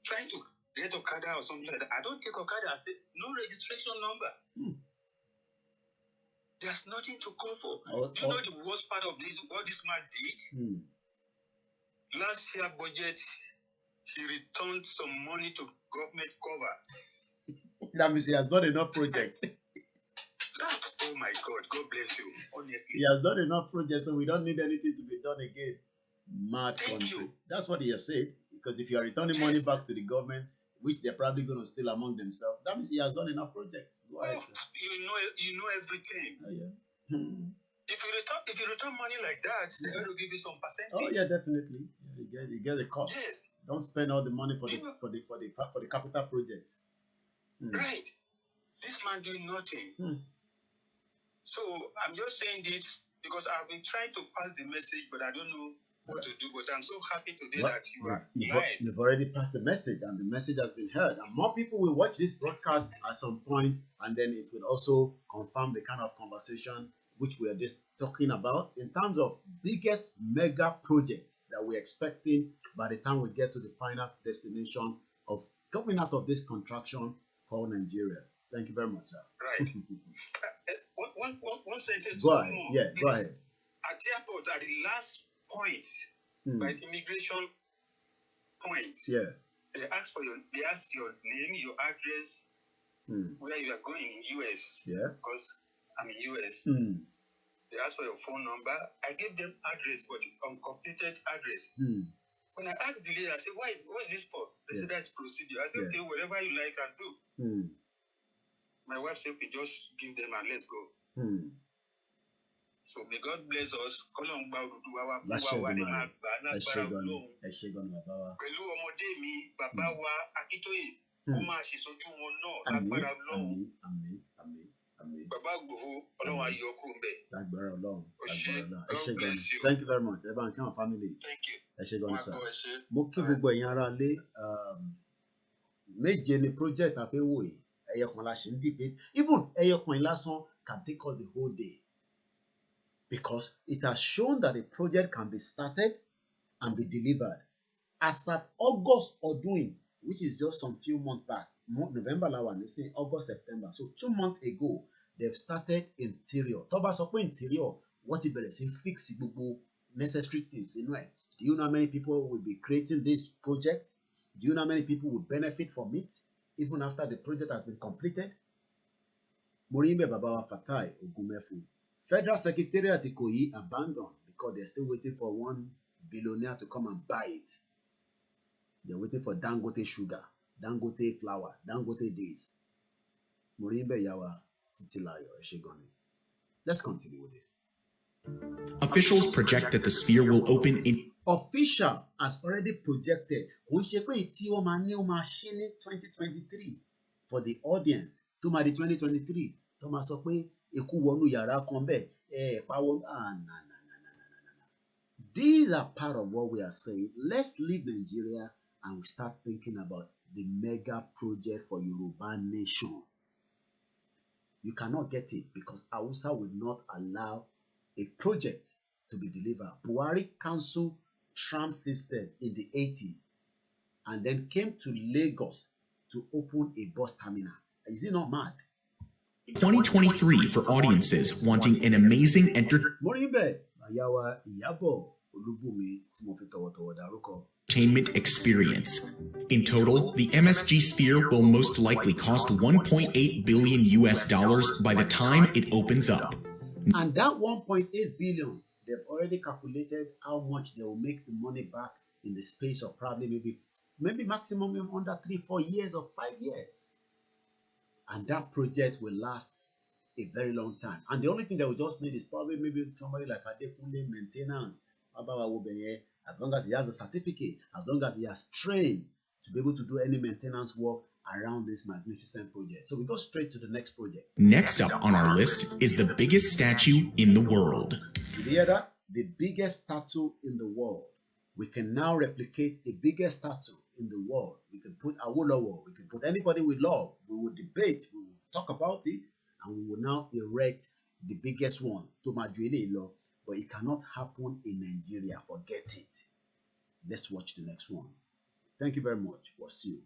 trying to get Okada or something like that, I don't take Okada. I say no registration number. There's nothing to call for. Do you know the worst part of this? What this man did? Last year budget, he returned some money to government cover. That means he has done enough projects. Oh my God, God bless you. Honestly, he has done enough projects, so we don't need anything to be done again. Mad country. That's what he has said. Because if you are returning money back to the government, which they're probably going to steal among themselves, that means he has done enough projects. Go ahead, sir. You know everything. Oh yeah. If you return money like that, they're going to give you some percentage. Oh yeah, definitely. Yeah, you get the cost. Yes. Don't spend all the money for the capital project. Right. This man doing nothing. So I'm just saying this because I've been trying to pass the message, but I don't know what to do. But I'm so happy today that you've already passed the message, and the message has been heard. And more people will watch this broadcast at some point, and then it will also confirm the kind of conversation which we are just talking about in terms of biggest mega project that we're expecting by the time we get to the final destination of coming out of this contraction called Nigeria. Thank you very much, sir. Right. One sentence. Go ahead. Yeah, please. Go ahead. At the airport, at the last point, by immigration point, they ask your name, your address, where you are going in US. Yeah. Because I'm in US. They ask for your phone number. I gave them address, but uncompleted address. When I asked the lady, I said, what is this for? They said that's procedure. I said, okay, whatever you like and do. My wife said, okay, just give them and let's go. So may God bless us. Thank you very much. Family. Thank you. Mo kí gbogbo ẹ̀yin ará ilé, méje ni project àfẹ́wò yìí, ẹyọkan la ṣe ń debate. Even ẹyọkan lásán can take us the whole day. Because it has shown that a project can be started and be delivered. As at August or doing, which is just some few months back, November, August, September. So 2 months ago, they've started interior. Tó bá sọ pé interior, what it bẹ̀rẹ̀ sí fix gbogbo necessary things inú ẹ̀. Do you know how many people will be creating this project? Do you know how many people will benefit from it, even after the project has been completed? Morimbe Babawa Fatai Ogumefu. Federal Secretariat Ikoyi abandoned because they're still waiting for one billionaire to come and buy it. They're waiting for Dangote sugar, Dangote flour, Dangote this. Morimbe Yawa Titilayo Eshegoni. Let's continue with this. Officials project that the sphere will open in... Official has already projected 2023 for the audience. To my 2023. Thomas Okwe, Eku Wonu Yara Kombe. These are part of what we are saying. Let's leave Nigeria and we start thinking about the mega project for Yoruba nation. You cannot get it because Hausa will not allow a project to be delivered. Buhari Council tram system in the 80s and then came to Lagos to open a bus terminal. Is he not mad? 2023 for audiences wanting an amazing entertainment experience. In total, the MSG Sphere will most likely cost $1.8 billion by the time it opens up. And that 1.8 billion, they've already calculated how much they will make the money back in the space of probably maybe maximum under 3-4 years or 5 years. And that project will last a very long time. And the only thing that we just need is probably maybe somebody like Adekunle maintenance. As long as he has a certificate, as long as he has trained to be able to do any maintenance work around this magnificent project. So we go straight to the next project. Next up on our list is the biggest statue in the world. Did you hear that? The biggest statue in the world. We can now replicate a bigger statue in the world. We can put Awolowo, we can put anybody we love. We will debate, we will talk about it, and we will now erect the biggest one, Tomajuele, but it cannot happen in Nigeria. Forget it. Let's watch the next one. Thank you very much. We'll see you.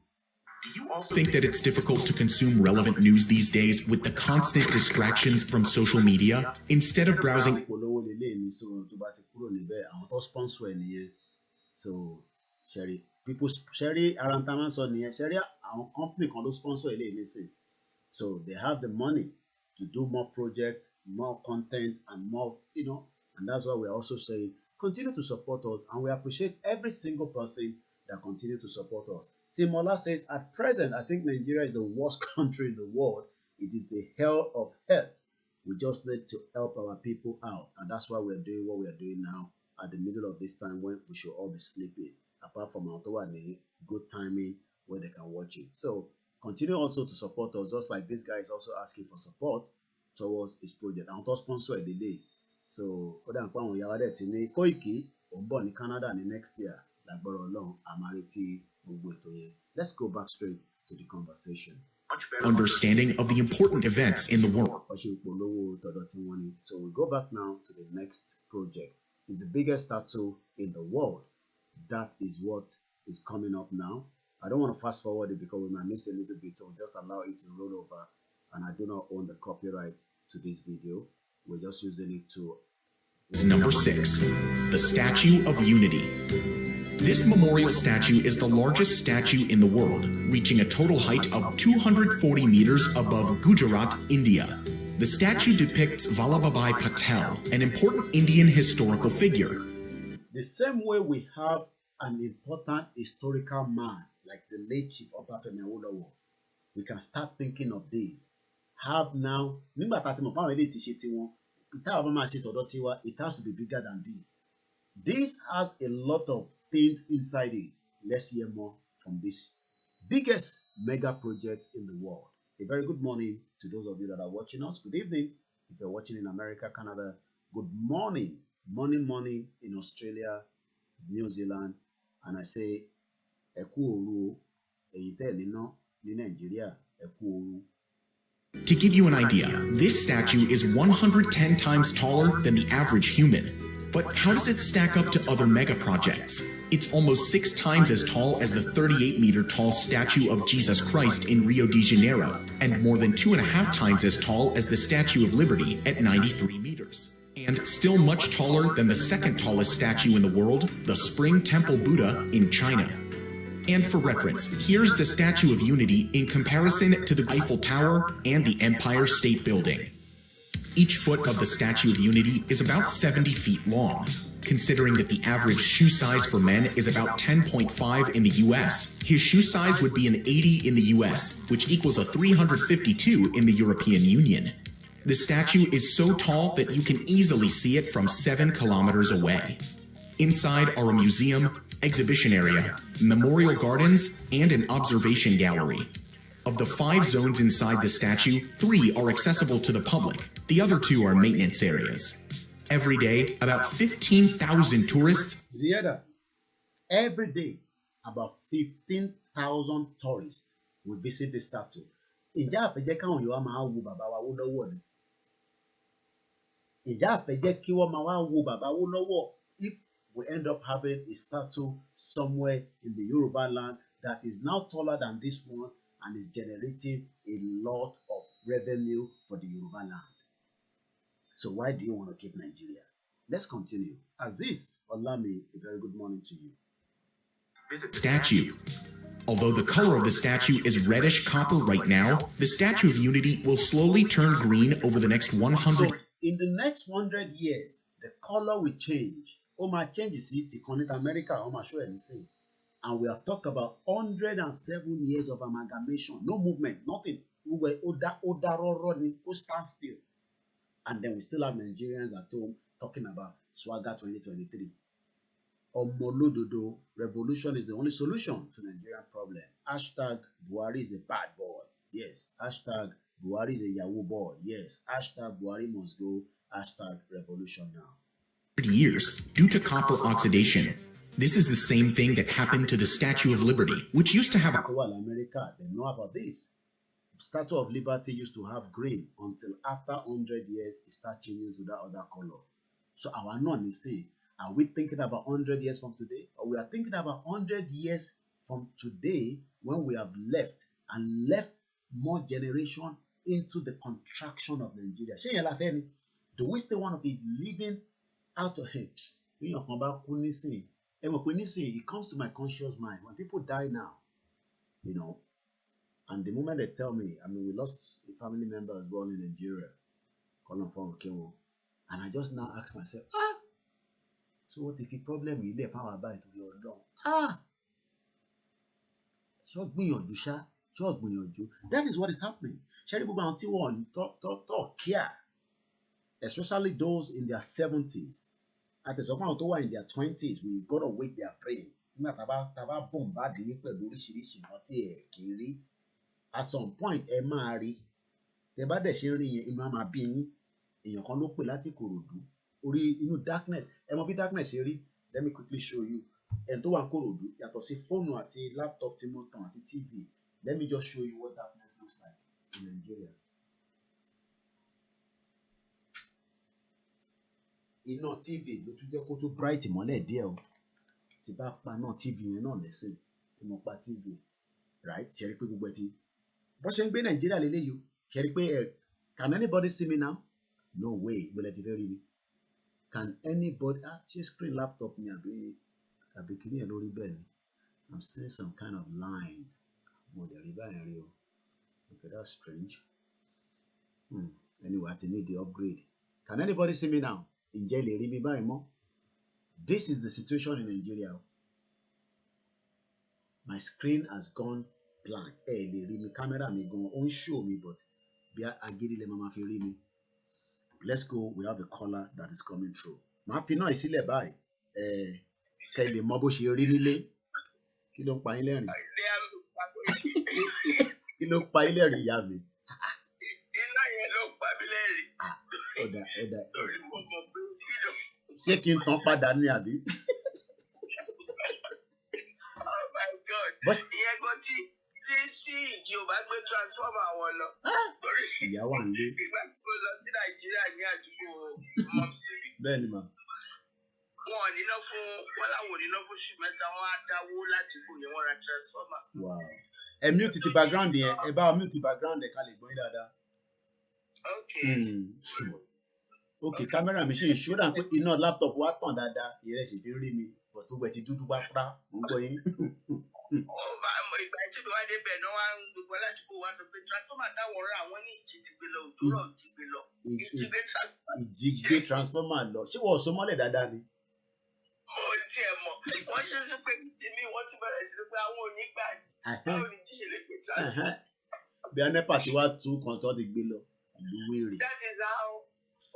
Do you also think that it's difficult to consume relevant news these days with the constant distractions from social media? Instead of browsing... So, Sherry, people, Sherry, Arantaman Sonia, Sherry, our company can sponsor a so they have the money to do more projects, more content, and more, and that's why we're also saying, continue to support us, and we appreciate every single person that continue to support us. Timola says, at present, I think Nigeria is the worst country in the world. It is the hell of health. We just need to help our people out, and that's why we're doing what we're doing now at the middle of this time when we should all be sleeping, apart from our good timing where they can watch it. So continue also to support us, just like this guy is also asking for support towards his project. And to sponsor a delay. So Koiki in Canada next year. Let's go back straight to the conversation. Understanding of the important events in the world. So we go back now to the next project. It's the biggest statue in the world. That is what is coming up now. I don't want to fast forward it because we might miss a little bit, so we'll just allow it to roll over. And I do not own the copyright to this video. We're just using it to... Number 6, the Statue of Unity. This memorial statue is the largest statue in the world, reaching a total height of 240 meters above Gujarat, India. The statue depicts Vallabhbhai Patel, an important Indian historical figure. The same way we have an important historical man like the late Chief Obafemi Awolowo, we can start thinking of this. Have now, it has to be bigger than this. This has a lot of things inside it. Let's hear more from this biggest mega project in the world. A very good morning to those of you that are watching us. Good evening if you're watching in America, Canada. Good morning, morning in Australia, New Zealand, and I say Eku Oru, Nigeria, Eku Oru. To give you an idea, this statue is 110 times taller than the average human. But how does it stack up to other mega projects? It's almost 6 times as tall as the 38-meter tall statue of Jesus Christ in Rio de Janeiro, and more than 2.5 times as tall as the Statue of Liberty at 93 meters. and still much taller than the second tallest statue in the world, the Spring Temple Buddha in China. And for reference, here's the Statue of Unity in comparison to the Eiffel Tower and the Empire State Building. Each foot of the Statue of Unity is about 70 feet long. Considering that the average shoe size for men is about 10.5 in the US, his shoe size would be an 80 in the US, which equals a 352 in the European Union. The statue is so tall that you can easily see it from 7 kilometers away. Inside are a museum, exhibition area, memorial gardens, and an observation gallery. Of the 5 zones inside the statue, 3 are accessible to the public. The other 2 are maintenance areas. Every day, about 15,000 tourists. Every day, about 15,000 tourists will visit the statue. Ǹjẹ́ àfẹ́jẹ́ káwọn Yorùbá máa wo bàbá wa Awólọ́wọ̀ ni? Ǹjẹ́ àfẹ́jẹ́ kí wọ́n máa wá wo bàbá Awólọ́wọ̀ if we end up having a statue somewhere in the Yoruba land that is now taller than this one and is generating a lot of revenue for the Yoruba land? So why do you want to keep Nigeria? Let's continue. Aziz Olami, a very good morning to you. Statue. Although the color of the statue is reddish copper right now, the Statue of Unity will slowly turn green over the next 100. So in the next 100 years, the color will change. Oma changes it to America, Oma show anything. And we have talked about 107 years of amalgamation, no movement, nothing. We were running, stand still. And then we still have Nigerians at home talking about Swagger 2023. Omolododo, revolution is the only solution to Nigerian problem. Hashtag Buhari is a bad boy. Yes. Hashtag Buhari is a Yahoo boy. Yes. Hashtag Buhari must go. Hashtag revolution now. Years due to copper oxidation. This is the same thing that happened to the Statue of Liberty, which used to have a... Well, America, they know about this. Statue of Liberty used to have green until after 100 years, it starts changing to that other color. So our non is saying, are we thinking about 100 years from today? Or we are thinking about 100 years from today when we have left more generation into the contraction of Nigeria? Do we still want to be living out of it? It comes to my conscious mind. When people die now, you know, and the moment they tell me, I mean, we lost a family member as well in Nigeria, and I just now ask myself, so what if the problem is there? That is what is happening. Especially those in their 70s. At the time in their 20s, we got to wake their brain. At some point, ẹ máa rí. Tẹ́ bá dẹ̀ ṣe rí yẹn, inú á máa bí yín. Èèyàn kan ló pè láti Ìkòròdú. Orí inú darkness. Ẹ mọ bí darkness ṣe rí? Let me quickly show you. Ẹni tó wà ní Ìkòròdú yàtọ̀ sí fóònù àti laptop tí mo tàn àti TV. Let me just show you what darkness looks like in Nigeria. Iná TV ló tún jẹ́ kó tó bright mọ́lẹ̀ díẹ̀ o. Tí bá pa náà TV yẹn náà nísìn. Tí mo pa TV. Right? Ṣe rí pé gbogbo ẹ ti. Bó ṣe ń gbé Nàìjíríà lélẹ́yìí o. Ṣe rí pé can anybody see me now? No way. Gbọ́dọ̀ ti fẹ́ rí mi. Can anybody ṣe screen laptop mi àbí kìíní ẹ̀ lórí bẹ́ẹ̀ ni? I'm seeing some kind of lines. Mo dẹ̀ rí báyìí rí o. Okay, that's strange. Anyway, I need the upgrade. Can anybody see me now? Ǹjẹ́ lè rí mi báyìí mọ́? This is the situation in Nigeria. My screen has gone blank. Lè rí mi, camera mi gan, ó ń show me, but bí agídí lè máa fi rí mi. Let's go. We have a caller that is coming through. Màá fi náà sílẹ̀ báyìí. Kẹ́ lè mọ bó ṣe rí nílé. Kí ló ń pa yín lẹ́rìn? Kí ló ń pa yín lẹ́rìn, ìyá mi? Iná yẹn ló pa mí lẹ́rìn. Ọ̀dà. Ṣé kí n tàn padà ní àbí? Oh my God. Ìyẹn gan tí ìjì ò bá gbé transformer wọn lọ. Ìyá wà nílé. Ìgbà tí mo lọ sí Nàìjíríà ní àdúgbò Mọ́psì. Bẹ́ẹ̀ni mà. Wọn ò níná fún láwọn ò níná fún oṣù mẹ́ta, wọ́n á dáwó ládùúgbò yẹn, wọ́n ra transformer. Wow. Ẹ mute ti background yẹn, ẹ bá mute background ẹ̀ ká lè gbọ́ yín dáadáa. Okay. Okay, kámẹ́rà mi ṣe ń ṣó dà pé iná laptop wa tàn dáadáa ìyẹn sì fi ń rí mi bọ̀ tó gbẹ ti dúdú pápá mò ń gbọ́ yín. Ìgbà tí mi wá débẹ̀ náà wá ń gbogbo aládùúgbò wa sọ pé transformer táwọn rà wọ́n ní ìjì ti gbé lọ òdúrọ̀ ìjì gbé lọ. Ìjì gbé transformer lọ ṣé wọ́n so mọ́lẹ̀ dáadáa ni. Mo tiẹ̀ mọ̀ wọ́n ṣe é pé ti mí wọ́n ti bẹ̀rẹ̀ sí pé àwọn ò ní gbà ní báwo ni jíṣe lè gbé transformer. Bí anepa ti wá tú kan tó ti gbé lọ ìlú wèrè. That is how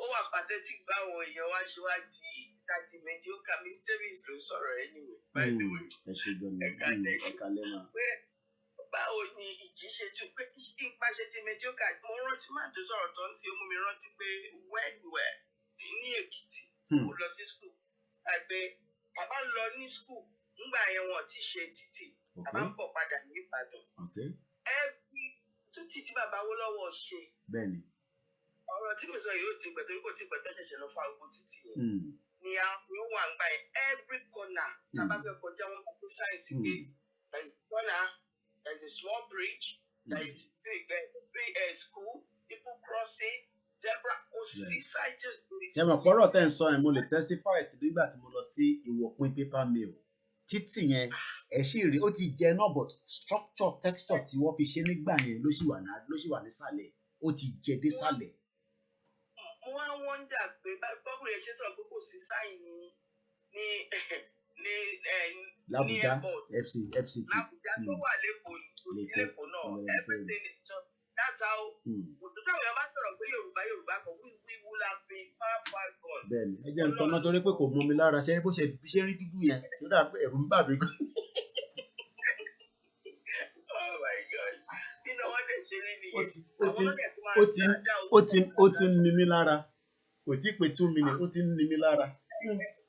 ó wà pathetic báwọn èèyàn wá ṣe wá di ìdájí mediocre mysteries ló sọ̀rọ̀ anyway. By the way, ẹ ṣe gan-an ẹ̀ka lẹ́mà. Pé báwo ni ìjì ṣe tún pé ipa ṣe ti mediocre mo rántí máa tó sọ̀rọ̀ tó ń sí ó mú mi rántí pé when we were ní Èkìtì mo lọ sí school àgbẹ̀ bàbá ń lọ ní school nígbà yẹn wọn ti ṣe títì bàbá ń bọ̀ padà ní Ìbàdàn. Every títì tí bàbá wó lọ́wọ́ ṣe. Bẹ́ẹ̀ni. Ọ̀rọ̀ tí mo sọ yìí ó ti pẹ̀ torí kò tí pẹ̀ tó ṣẹ̀ṣẹ̀ lọ fa ogun títì yẹn. Ni àwọn wà ń gbà yẹn every corner tábà fẹ́ kọjá wọn kó sáyẹ̀nsì pé there is a corner, there is a small bridge, there is a school, people crossing, zebra kò sí sáyẹ̀nsì. Ṣé mo pọ́rọ̀ tẹ́ ń sọ ẹ̀ mo lè testify sí nígbà tí mo lọ sí Ìwọ̀pin paper mill títì yẹn ẹ sì rí ó ti jẹ náà but structure texture tí wọ́n fi ṣe nígbà yẹn ló sì wà nísàlẹ̀ ó ti jẹ désàlẹ̀. Mo wá wọ́ndà pé bọ́ọ̀bù rẹ̀ ṣe sọ̀rọ̀ pé kò sí sáyìn ní L'Abuja FCT. L'Abuja tó wà lẹ́kọ̀ọ́ kò sí lẹ́kọ̀ọ́ náà everything is just that's how òtútù àwọn yàrá máa sọ̀rọ̀ pé Yorùbá kan we will have been far gone. Bẹ́ẹ̀ni ẹ jẹ́ nǹkan náà torí pé kò mọ mi lára ṣe bó ṣe rí dúdú yẹn tó dà pé ẹ̀rù ń bà mí gan. Oh my God nínú wọn dẹ̀ ṣe rí nìyẹn ó ti ń ní mi lára kò tí pé 2 minutes ó ti ń ní mi lára.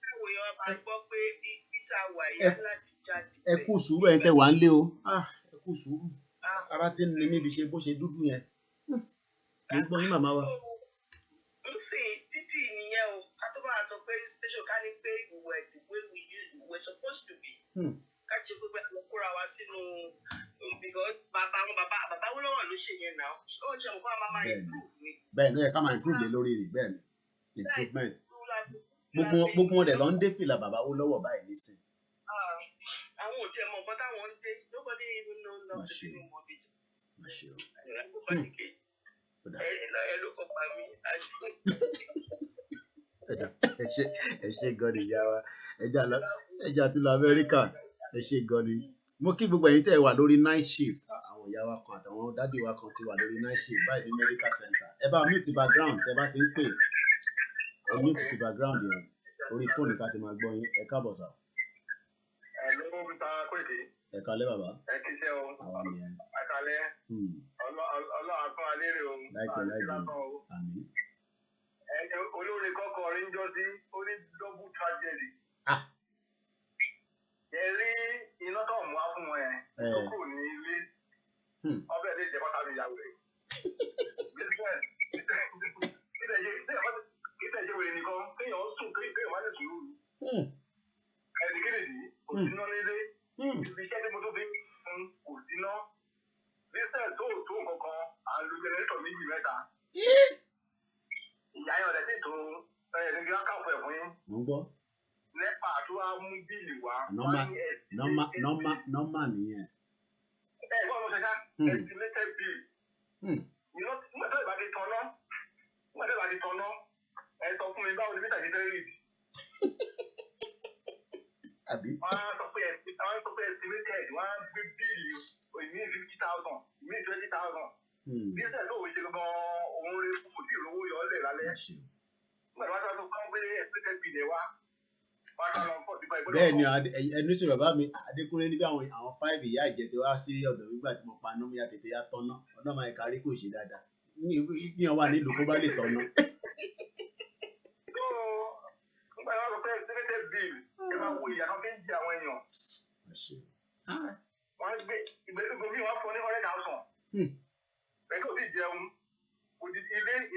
Àwọn èèyàn máa gbọ́ pé peter wà yá láti jáde. Ẹ kú sùúrù ẹ̀ ń tẹ́ wà ń lé o ẹ kú sùúrù ara ti ń ní mi bí ṣe bó ṣe dúdú yẹn. Mo gbọ́ yín màmá wa. Ń sìn títì nìyẹn o ká tó bá a sọ pé station ká ní pé we were the way we supposed to be. Ká ṣe pé àwọn kóra wa sínú because bàbá wọn lọ́wọ́ ló ṣe yẹn náà ó ń ṣe nǹkan àwọn máa improve ni. Bẹ́ẹ̀ ni ẹ ká máa improve lé lórí rẹ̀ bẹ́ẹ̀ ni improvement gbogbo wọn dẹ̀ lọ ń dé fìlà bàbá wọn lọ́wọ́ báyìí nísìn. Àwọn ò tiẹ̀ mọ̀ nǹkan táwọn ń dé nobody even know nothing about it. Ẹ ló kọ́ pa mí. Ẹ ṣe gan ni ìyá wa ẹja ti lọ Amẹ́ríkà ẹ ṣe gan ni mo kí gbogbo ẹ̀yin tẹ́ ẹ wà lórí night shift àwọn ìyá wa kan àtàwọn dádì wa kan ti wà lórí night shift báyìí ní medical center ẹ bá mute background ẹ bá ti ń pè ẹ mute background yẹn orí fóònù ká ti máa gbọ́ yín ẹ káàbọ̀ sà. Ẹ ló ń ta Koiki. Ẹ kálẹ́ bàbá. Ẹ kí iṣẹ́ o. Àwa nìyẹn. Ẹ kálẹ́. Ọlọ́run àtún alérè o. Láìpẹ́ láìjẹ́ àmín. Olórin kọ́kọ́ rí ń jọ sí ó ní double tragedy. Ẹ rí iná tó ń wá fún wọn yẹn tó kù ní ilé. Ọbẹ̀ lè jẹ́ kọ́ta mi ìyàwó rẹ̀. Kí tẹ̀ ṣe wèrè nìkan kéèyàn sùn kéèyàn má lè sùúrù. Ẹ̀sìn kéde yìí kò sí iná nílé. Ibi iṣẹ́ tí mo tó fi ń kò sí iná. Bísẹ̀ tó nǹkan kan à ń lo jẹnẹrétọ̀ 2-3. Ìyá yẹn ọ̀dẹ̀ sì tó ẹ̀ẹ́dẹ́gbẹ́ wọn kàwé fún yín. Mo ń gbọ́. Nẹ́pà tó wá mú bíìlì wá. Nọ́mà nìyẹn. Ẹ gbọ́dọ̀ mo ṣe ká estimated bill. Nígbà tó ìbá ti tanná, ẹ sọ fún mi báwo ni mítà ṣe fẹ́ rí. Àbí. Wọ́n á sọ pé estimated wọ́n á gbé bíìlì ìmí 50,000 ìmí 20,000. Bísẹ̀ tó wò ṣe gan-an òun rẹ̀ kò sí ìrówó yọ ọ́ lẹ̀ lálẹ́. Nígbà tó wá sọ pé estimated bill ẹ̀ wá. Bẹ́ẹ̀ ni ẹni sọ bàbá mi Adékúnlé níbi àwọn 5 ìyá ìjẹtẹ wá sí ọ̀dọ̀ nígbà tí mo pa náà mi àtètè yá tọ́nà ọ̀dọ́ máa kárí kò ṣe dáadáa yíyan wà nílùú kó bá lè tọ́nà. Nígbà tí wọ́n sọ pé estimated bill ẹ máa wo ìyá kan fi ń jẹ àwọn èèyàn. Wọ́n gbé ìgbésùgbò mi wọ́n fọ ní 100,000. Bẹ́ẹ̀ tó ti jẹun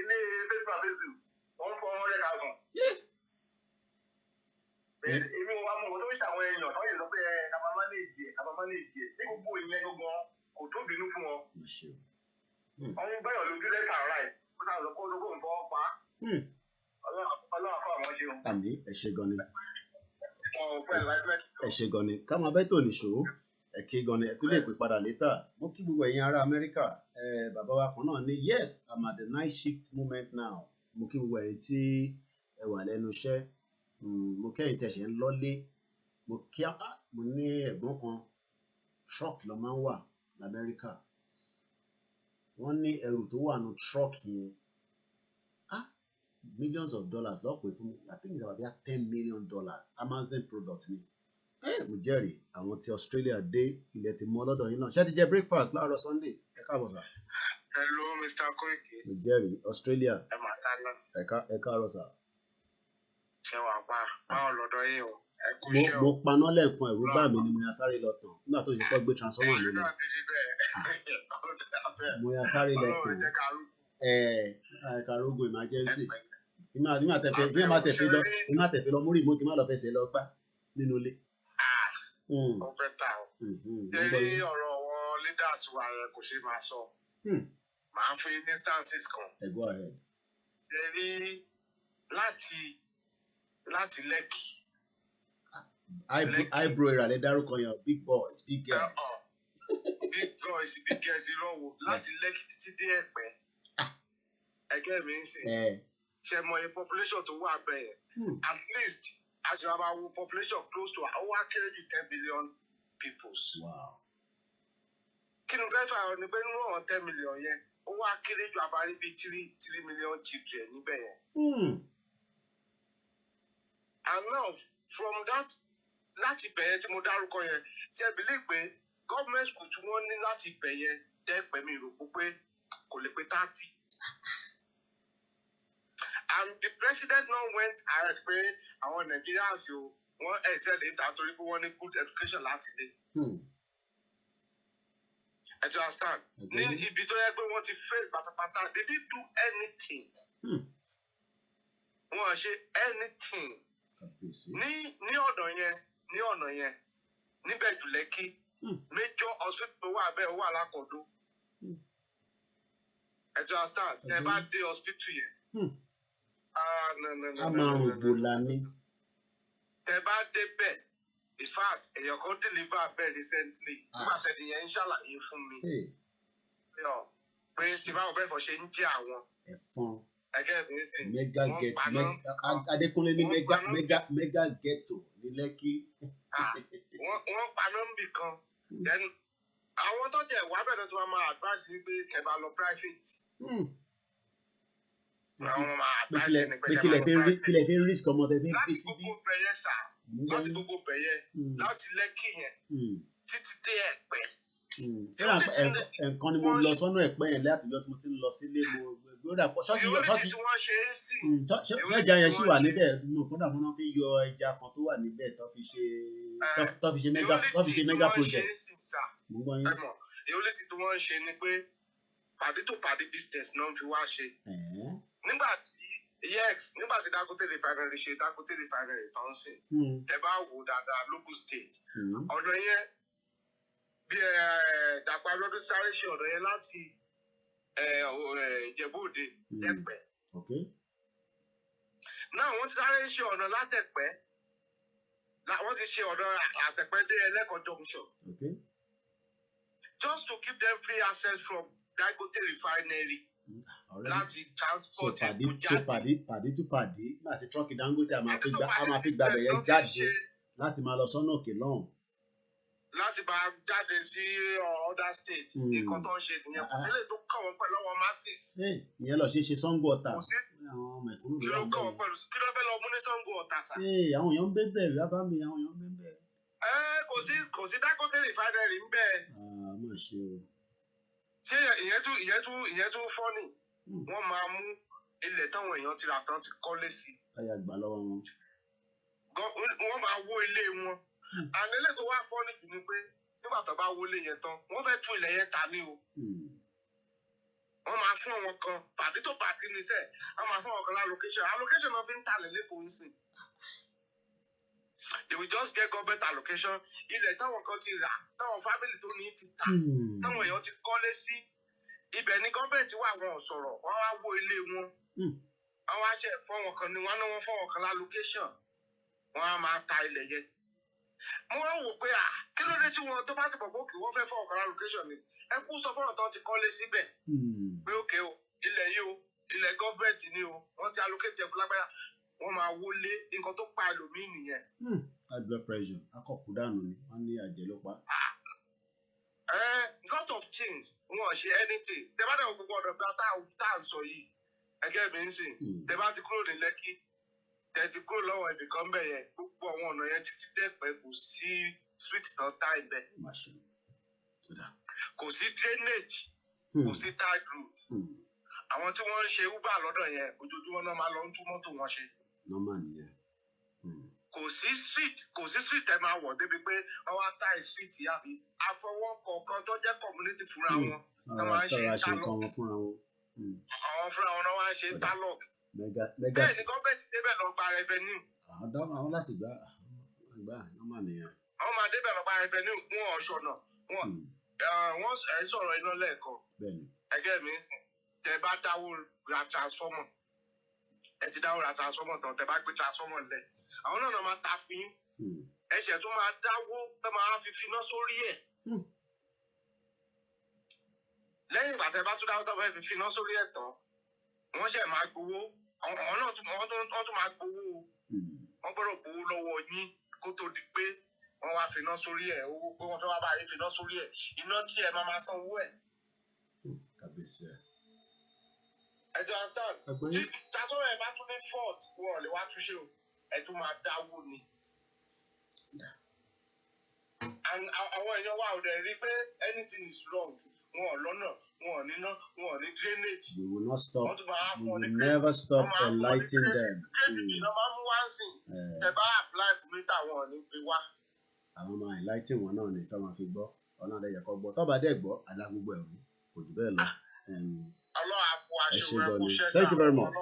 ilé fẹ́sùn àfẹ́sù wọ́n fọ 100,000. Èmi wa mọ̀ tó ń ṣàwọn èèyàn tó yẹ lọ pé kàbámá lè jẹ ní gbogbo ìyẹn gbogbo kò tó bínú fún wọn. Wọ́n ń bẹ̀rẹ̀ lójú lẹ́tà ráì kó sáà lọ kó lóko ń fọwọ́ pa. Àmì ẹ ṣé gan ni. Ẹ ṣé gan ni. Ká máa bẹ́ tò níṣó. Ẹ ké gan ni. Ẹ tún lè pè padà later. Mo kí gbogbo ẹ̀yin ará Amẹ́ríkà. Bàbá wa kan náà ní yes, I'm at the night shift moment now. Mo kí gbogbo ẹ̀yin tí ẹ wà lẹ́nu iṣẹ́. Mo kẹ́yìn tẹ̀sẹ̀ ń lọ́lé. Mo ní ẹ̀gbọ́n kan truck ló máa ń wà l'Amẹ́ríkà. Wọ́n ní ẹrù tó wà nínú truck yẹn millions of dollars ló pè fún mi. I think it's about $10 million. Amazon product ni. Mo jẹ́rìí àwọn tí Australia dé ilẹ̀ ti mọ́ lọ́dọ̀ yín náà. Ṣé ti jẹ breakfast láàárọ̀ Sunday? Ẹ káàbọ̀ sà. Hello, Mr. Koiki. Mo jẹ́rìí Australia. Ẹ máa dáná. Ẹ káàárọ̀ sà. Ṣé wàá pa? Báwo lọ́dọ̀ yín o? Ẹ kú iṣẹ́ o. Mo paná lẹ́ẹ̀kan ẹ̀rú bá mi ni mo ya sáré lọ tàn nígbà tó ṣe pọ́ gbé transformer mi lọ. Mo ya sáré lẹ́ẹ̀kan. Ẹ̀ka rogo emergency. Ìmá tẹ̀fẹ́ lọ mórí ìmọ̀ kí má lọ fẹsẹ̀ lọ gbá nínú ilé. Ó fẹ́ ta o. Ṣé ọ̀rọ̀ wọn leaders wa yẹn kò ṣe máa sọ? Màá fún instances kan. Go ahead. Ṣé rí láti Lẹ́kì. Eyebrow ìràlẹ̀ dárúkọ yẹn big boys big girls. Big boys big girls ìrọ̀wọ̀ láti Lẹ́kì títí dé Ẹ̀pẹ́. Ẹgẹ́ mi ń sìn. Ṣé mọ iye population tó wà bẹ́ẹ̀ yẹn? At least as you have a population close to ó wá kéré ju 10 billion peoples. Wow. Kí ni fẹ́ fà ọ́ ni pé nínú àwọn 10 million yẹn ó wá kéré ju àbárí bíi 3 million children níbẹ̀ yẹn. And now from that láti bẹ̀yẹn tí mo dárúkọ yẹn ṣe believe pé government school tí wọ́n ní láti bẹ̀yẹn dẹ́pẹ̀ mi rò pé kò lè pé 30. And the president now went ahead pé àwọn Nigerians wọ́n excel in that torí pé wọ́n ní good education láti lé. I understand. Ní ibi tó yẹ pé wọ́n ti fail pátápátá, they didn't do anything. Wọ́n ṣe anything. Ní ọ̀nà yẹn níbẹ̀ jù Lẹ́kì major hospital wà bẹ́ẹ̀ wà lákọ̀ọ́dọ́. I understand. Tẹ́ bá dé hospital yẹn. A máa rò gbòòlà ni. Tẹ́ bá dé bẹ́ẹ̀. In fact, èèyàn kan deliver bẹ́ẹ̀ recently. Nígbà tẹ̀lé yẹn ń ṣàlàyé fún mi. Pé tí báwo bẹ́ẹ̀ fọ́ ṣe ń jẹ́ àwọn. Ẹ̀fọn. Ẹgẹ́ mi sìn. Mega ghetto. Adékúnlé ní mega ghetto ní Lẹ́kì. Wọ́n paná ń bì kan. Then àwọn tó jẹ́ wá bẹ̀rẹ̀ tó máa advice ní pé kẹ̀bà lọ private. Àwọn máa advice ní pé kẹ̀bà lọ private. Kílẹ̀ fi risk ọmọ tẹ̀ fi Láti gbogbo bẹ̀yẹ sà. Láti gbogbo bẹ̀yẹ. Láti Lẹ́kì yẹn. Títí dé Ẹ̀pẹ́. Ẹ̀kan ni mo lọ sọ́nà Ẹ̀pẹ́ yẹn láti yọ tí mo ti ń lọ sílé mo gbọ́dọ̀ pọ̀ ṣọ́ọ̀ṣì tí wọ́n ṣe é sí. Ẹja yẹn ṣì wà níbẹ̀ mo kódà mo náà fi yọ ẹja kan tó wà níbẹ̀ tó fi ṣe mega project. Ìyólé tí wọ́n ń ṣe ni pé pàdé tó pàdé business náà fi wá ṣe. Nígbà tí Dangote refinery ṣe Dangote refinery tó ń sìn. Ẹ bá wò dáadáa local state. Ọ̀nà yẹn bí Dàpọ̀ Abíọ́dún sáré ṣe ọ̀nà yẹn láti Ìjẹ̀bú-Òde Ẹ̀pẹ́. Náà wọ́n ti sáré ṣe ọ̀nà látẹ̀pẹ́. Wọ́n ti ṣe ọ̀nà àtẹ̀pẹ́ dé Ẹlẹ́kọ̀ junction. Just to give them free access from Dangote refinery. Láti transport ìlú jáde. Pàdé tó pàdé láti tírọ́kì Dangote a máa fi gbàgbẹ́ yẹn jáde láti máa lọ sọ́nà òkè lọ́hùn. Láti bá jáde sí other state. Nǹkan tó ń ṣe nìyẹn. Kò sílẹ̀ tó kàn wọ́n pẹ̀lú àwọn masses. Ìyẹn lọ ṣe Sango Ọ̀tà. Kí ló kàn wọ́n pẹ̀lú kí ló fẹ́ lọ mú ní Sango Ọ̀tà sà? Àwọn èèyàn ń bẹ́ bẹ́ẹ̀ bá mi àwọn èèyàn ń bẹ́ bẹ́ẹ̀. Kò sí Dangote refinery ń bẹ́ẹ̀. Má ṣe o. Ṣé ìyẹn tún fọ́nì? Wọ́n máa mú ilẹ̀ táwọn èèyàn ti rà tán ti kọ́lé sí. Káyà gbà lọ́wọ́ wọn. Wọ́n máa wó ilé wọn. Àlélẹ́ tó wá fọ́nì jù ni pé nígbà tó bá wọlé yẹn tán wọ́n fẹ́ tún ilẹ̀ yẹn ta ní o. Wọ́n máa fún àwọn kan pàdé tó pàdé níṣẹ́ wọ́n máa fún àwọn kan allocation náà fi ń talẹ̀ lẹ́kọ̀ọ́ nísìn. They will just get government allocation ilẹ̀ táwọn kan ti rà táwọn family tó ní ti ta táwọn èèyàn ti kọ́lé sí ibẹ̀ ni government wà wọn sọ̀rọ̀ wọ́n wá wó ilé wọn àwọn àṣẹ fọ́wọ́n kan ni wọ́n náà wọ́n fọ́wọ́n kan lálókéṣàn wọ́n á máa ta ilẹ̀ yẹn. Mo wá wò pé kí ló dé tí wọn tó bá ti pọ̀ bókè wọ́n fẹ́ fọ́wọ́n kan lálókéṣàn ni ẹ kú sọ fọ́wọ́n tó ti kọ́lé síbẹ̀ pé òkè o ilẹ̀ yìí o ilẹ̀ gọ́ọ̀mẹ̀ntì ni o wọ́n ti allocate ẹ̀fọ́ lágbára wọ́n máa wọlé nǹkan tó pa ẹlòmíì nìyẹn. High blood pressure akọkù dànù ni wọ́n ní àjẹ́ ló pa. Lot of things wọn ṣe anything tẹ bá dẹ̀ gbogbo ọ̀dọ̀ tá à ń sọ yìí ẹgẹ́ mi ń sìn tẹ bá ti kúrò ní Lẹ́kì tẹ ti kúrò lọ́wọ́ ibì kan bẹ̀ yẹn gbogbo àwọn ọ̀nà yẹn títí dẹ́pẹ́ kò sí street tán tá ibẹ̀ kò sí drainage kò sí tide road àwọn tí wọ́n ń ṣe Uber lọ́dọ̀ yẹn ojoojúmọ́ náà máa lọ ń tún mọ́tò wọn ṣe. Normal nìyẹn. Kò sí street ẹ máa wọ̀ débi pé wọ́n wá táì street yàbí àfọwọ́kọ̀ọ̀kan tó jẹ́ community fúnra wọn tó máa ń ṣe interlock. Àwọn fúnra wọn náà wá ń ṣe interlock. Bẹ́ẹ̀ ni gọ́ọ̀mẹ̀ntì débẹ̀ lọ gba revenue. Àwọn láti gbà normal nìyẹn. Àwọn máa débẹ̀ lọ gba revenue wọn ọ̀ṣọ́nà wọ́n sọ̀rọ̀ iná lẹ́ẹ̀kan. Ẹgẹ́ mi ń sìn tẹ bá dáwó ra transformer ẹ ti dáwó ra transformer tán tẹ bá gbé transformer lẹ̀ àwọn náà máa ta fún yín ẹsẹ̀ tó máa dáwó tó máa fi finá sórí ẹ̀ lẹ́yìn ìgbà tẹ́ bá tún dáwó tó máa fi finá sórí ẹ̀ tán wọ́n ṣẹ̀ máa gbowó àwọn náà tún máa gbowó wọ́n gbọ́dọ̀ gbowó lọ́wọ́ yín kó tó di pé wọ́n wá finá sórí ẹ̀ owó pé wọ́n fẹ́ wá bá yín finá sórí ẹ̀ iná tí ẹ máa sanwó ẹ̀. Kàbíyèsí ẹ̀. ẹ ti understand tí tasọ́rọ̀ ẹ̀ bá tún ní fault wọn ò lè wá túnṣe o ẹ tún máa dáwó ni. Àwọn èèyàn wa ò dẹ̀ rí pé anything is wrong wọn ò lọ́nà wọn ò níná wọn ò ní drainage. We will not stop. We will never stop enlightening them. Ìjọba máa ń mú wá sí ẹ bá apply fún mítà wọn ò ní gbé wá. Àwọn máa enlighten wọn náà ni tó máa fi gbọ́ ọ̀nà àdéhìí ẹ̀kọ́ gbọ́ tó bá dẹ̀ gbọ́ àdá gbogbo ẹ̀rú kò jù bẹ́ẹ̀ lọ. Thank you very much.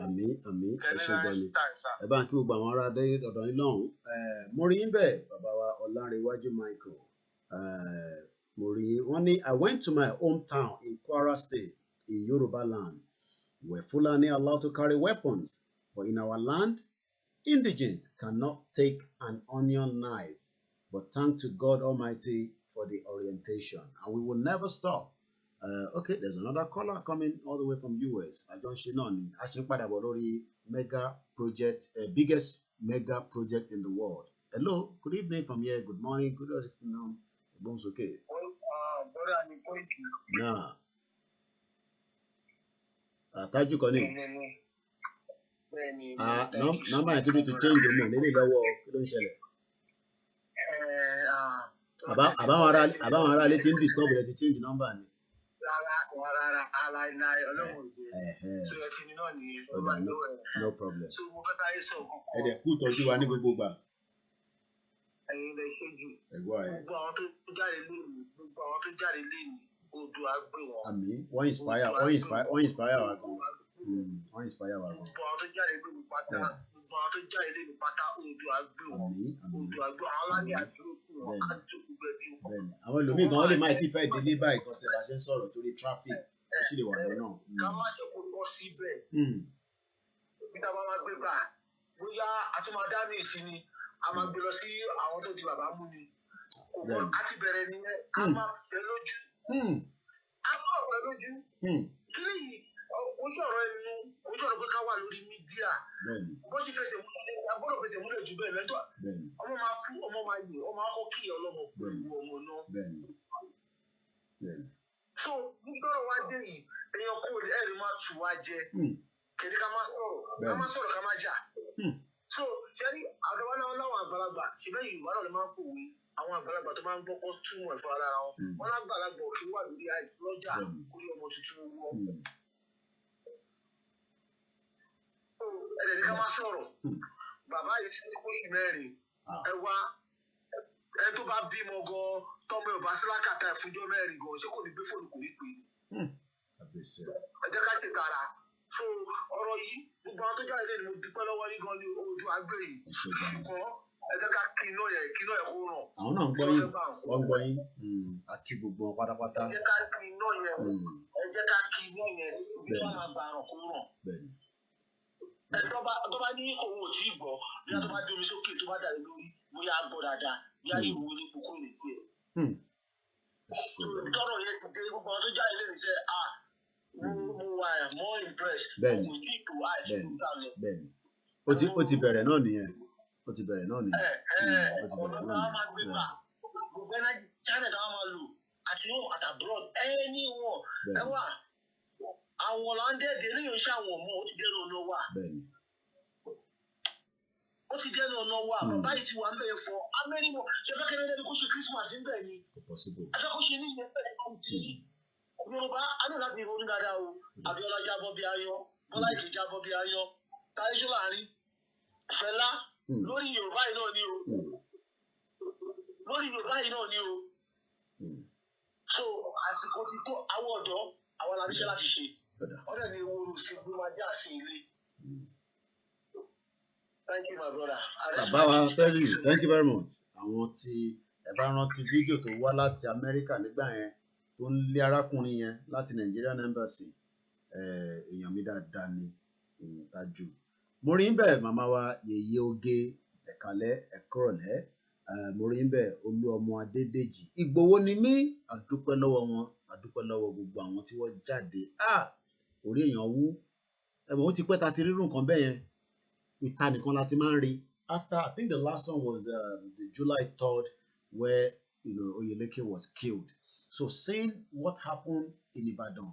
Àmì ẹ ṣé gan ni. Ẹ bá ń kí gbogbo àwọn ará dé ọ̀dọ̀ yín lọ́hùn. Mo rí yín bẹ́ẹ̀ bàbá wa Ọlárewájú Michael. Mo rí yín wọ́n ní I went to my hometown in Kwara State in Yoruba land where Fulani are allowed to carry weapons but in our land indigents cannot take an onion knife but thank to God Almighty for the orientation and we will never stop. Okay, there's another caller coming all the way from US. Àjọṣe náà ni a ṣe ń padà bọ̀ lórí mega project, biggest mega project in the world. Hello, good evening from here. Good morning, good afternoon. Bones okay. Nah. Tájú kan ní. Nọ́mbà yẹn tó ní to change the name nílé lọ́wọ́ kí ló ń ṣẹlẹ̀. Àbáwọn ará ilé tí ń disturb rẹ̀ ti change number ni. Rárá aláìláì ọlọ́run ṣe so ẹ ti ní náà nìyẹn. No problem. So mo fẹ́ sáré sọ nǹkan kan. Ẹ dẹ̀ kú tọ́jú wa ní gbogbo gbà. Ẹ̀yin lè ṣe jù. Gbogbo àwọn tó jáde lẹ́yìn odò àgbè wọn. Àmín wọ́n inspire wa gan. Wọ́n inspire wa gan. Gbogbo àwọn tó jáde lẹ́yìn pátá odò àgbè wọn. Odò àgbè àwọn aláǹdí àdúró fún wọn àdúgbò gbẹbí wọn. Àwọn ẹlòmíì gan lè máa ti fẹ́ délé báyìí kan ṣe bá ṣe ń sọ̀rọ̀ torí traffic ó sì lè wà lọ́nà. Ká má jẹ́ kó lọ síbẹ̀. Bí tá a bá máa gbé gbà bóyá a tún máa dá ní ìsinmi a máa gbé lọ sí àwọn tó di bàbá mú ni. Òwò àti bẹ̀rẹ̀ nìyẹn ká má fẹ́ lójú. A má fẹ́ lójú. Kí ni ó sọ̀rọ̀ ẹnu ó sọ̀rọ̀ pé ká wà lórí mídíà. Bó ṣe fẹsẹ̀ múlẹ̀ a gbọ́dọ̀ fẹsẹ̀ múlẹ̀ jù bẹ́ẹ̀ lẹ́tọ̀. Ọmọ máa kú ọmọ máa yè ọmọ akọ kí ọlọ́mọ pẹ̀lú ọmọ náà. So nígbà wá dé yìí èèyàn kò ẹ̀rí máa tù wá jẹ. Kẹ̀dí ká má sọ̀rọ̀ ká má jà. So ṣẹ́rí àgbàbá náà láwọn àgbàlagbà ṣùgbọ́n Yorùbá náà lè máa ń pòwe àwọn àgbàlagbà tó máa ń gbọ́kọ́ túmọ̀ ẹ̀fọ́ ara wọn. Wọ́n lágbàlagbà òkè wà lórí lọ́jà orí ọmọ tuntun wọ́. Ẹ̀dẹ̀ ní ká má sọ̀rọ̀. Bàbá yìí ti ní kóṣù mẹ́rin. Ẹ wá ẹ tó bá bímọ gan tọmọ ẹ̀ bá sílákàtà ìfúnjọ́ mẹ́rin gan ṣé kò ní gbé fóònù kò ní pè é. Ẹ jẹ́ ká ṣe tààrà. So ọ̀rọ̀ yìí gbogbo àwọn tó jáde lé ni mo dúpẹ́ lọ́wọ́ yín gan ni odò àgbè yìí. Ṣùgbọ́n ẹ jẹ́ ká kí iná yẹn kó ràn. Àwọn náà ń gbọ́ yín wọ́n ń gbọ́ yín a kí gbogbo wọn pátápátá. Ẹ jẹ́ ká kí iná yẹn bí wọ́n máa gbà ràn kó ràn. tó bá ní òun ò tí ì gbọ́ bí a tó bá dé omi sókè tó bá dà lórí bóyá gbọ́ dáadáa bí a yóò wọlé kókó létí ẹ̀. tọ́rọ̀ yẹn ti dé gbogbo ọdún jáde lẹ́nu iṣẹ́ mo wà more impressed. Bẹ́ẹ̀ni bẹ́ẹ̀ni ó ti bẹ̀rẹ̀ náà nìyẹn. Gbogbo ẹnájì China táwọn máa lò àti home àti abroad anyone ẹ wà àwọn landed eléyìí ṣe àwọn ọmọ ó ti dẹnu ọ̀nà wà. Ó ti dẹnu ọ̀nà wà bàbá yìí ti wà ń bẹ̀rẹ̀ fọ amẹ́rìnwó ṣe fẹ́ kẹ́lẹ́ lẹ́nu kó ṣe Christmas ń bẹ̀ ni. Ẹ fẹ́ kó ṣe ní ìyẹn bẹ̀rẹ̀ kan tí Yorùbá á ní láti ronú dáadáa o. Abíọ́lá jábọ́ bí ayọ̀, Bọ́lá Ìgè jábọ́ bí ayọ̀, Táyé Ṣọ́láàrin, Fẹlá lórí Yorùbá yìí náà ni o. Lórí Yorùbá yìí náà ni o. So àsìkò ti tó àwọn ọ̀dọ́ àwọn alábíṣẹ́ láti ṣe. Ọ̀dọ̀ ni ewúro sí bí máa já sí ilé. Thank you my brother. Bàbá wa thank you very much. Àwọn tí ẹ bá rántí fídíò tó wá láti Amẹ́ríkà nígbà yẹn tó ń lé arákùnrin yẹn láti Nigerian embassy èèyàn mi dáadáa ni Tájù. Mo rí ń bẹ̀ màmá wa Yèyé Oge ẹ̀kálẹ́ ẹ̀kọ́rọ̀lẹ́. Mo rí ń bẹ̀ Olú ọmọ Adédèjì. Ìgbòho ni mí àdúpẹ́ lọ́wọ́ wọn àdúpẹ́ lọ́wọ́ gbogbo àwọn tí wọ́n jáde. Orí èèyàn wú ẹ̀mọ̀ ó ti pẹ́ ta ti rírun nǹkan bẹ́ẹ̀ yẹn. Ìta nìkan la ti máa ń rí. After I think the last one was the July 3rd where Oyeleke was killed. So seeing what happened in Ibadan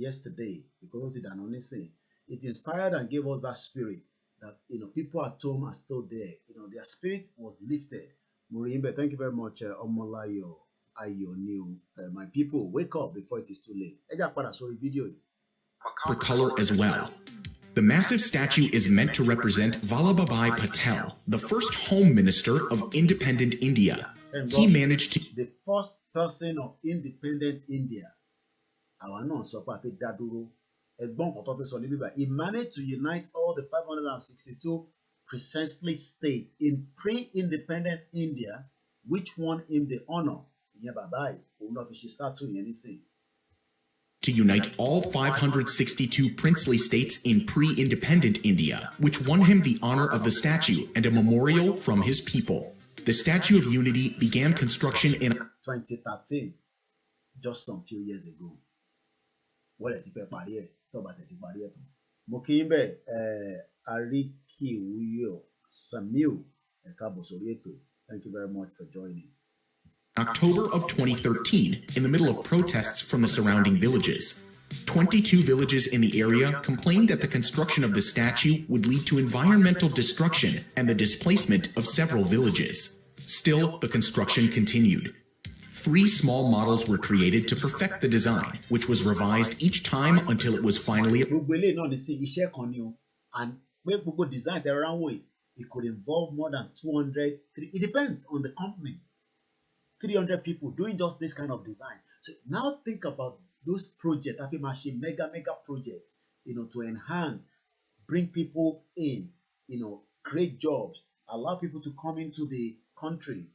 yesterday because ó ti dànù nísìn, it inspired and gave us that spirit that people at home are still there. Their spirit was lifted. Murimbe, thank you very much. Omolayo Ayoniu. My people, wake up before it is too late. For color as well. The massive statue is meant to represent Vallabhbhai Patel, the first Home Minister of independent India. He managed to... The first person of independent India. He managed to unite all the 562 precisely states in pre-independent India, which won him the honor. To unite all 562 princely states in pre-independent India, which won him the honor of the statue and a memorial from his people. The Statue of Unity began construction in 2013, just some few years ago. Mokimbe Ariki Wuyo Samuel Ekabosorieto. Thank you very much for joining. October of 2013, in the middle of protests from the surrounding villages. 22 villages in the area complained that the construction of the statue would lead to environmental destruction and the displacement of several villages. Still, the construction continued. 3 small models were created to perfect the design, which was revised each time until it was finally... And design it could involve more than 200. It depends on the company. 300 people doing just this kind of design. So now think about those projects, mega projects, to enhance, bring people in, create jobs, allow people to come into the country.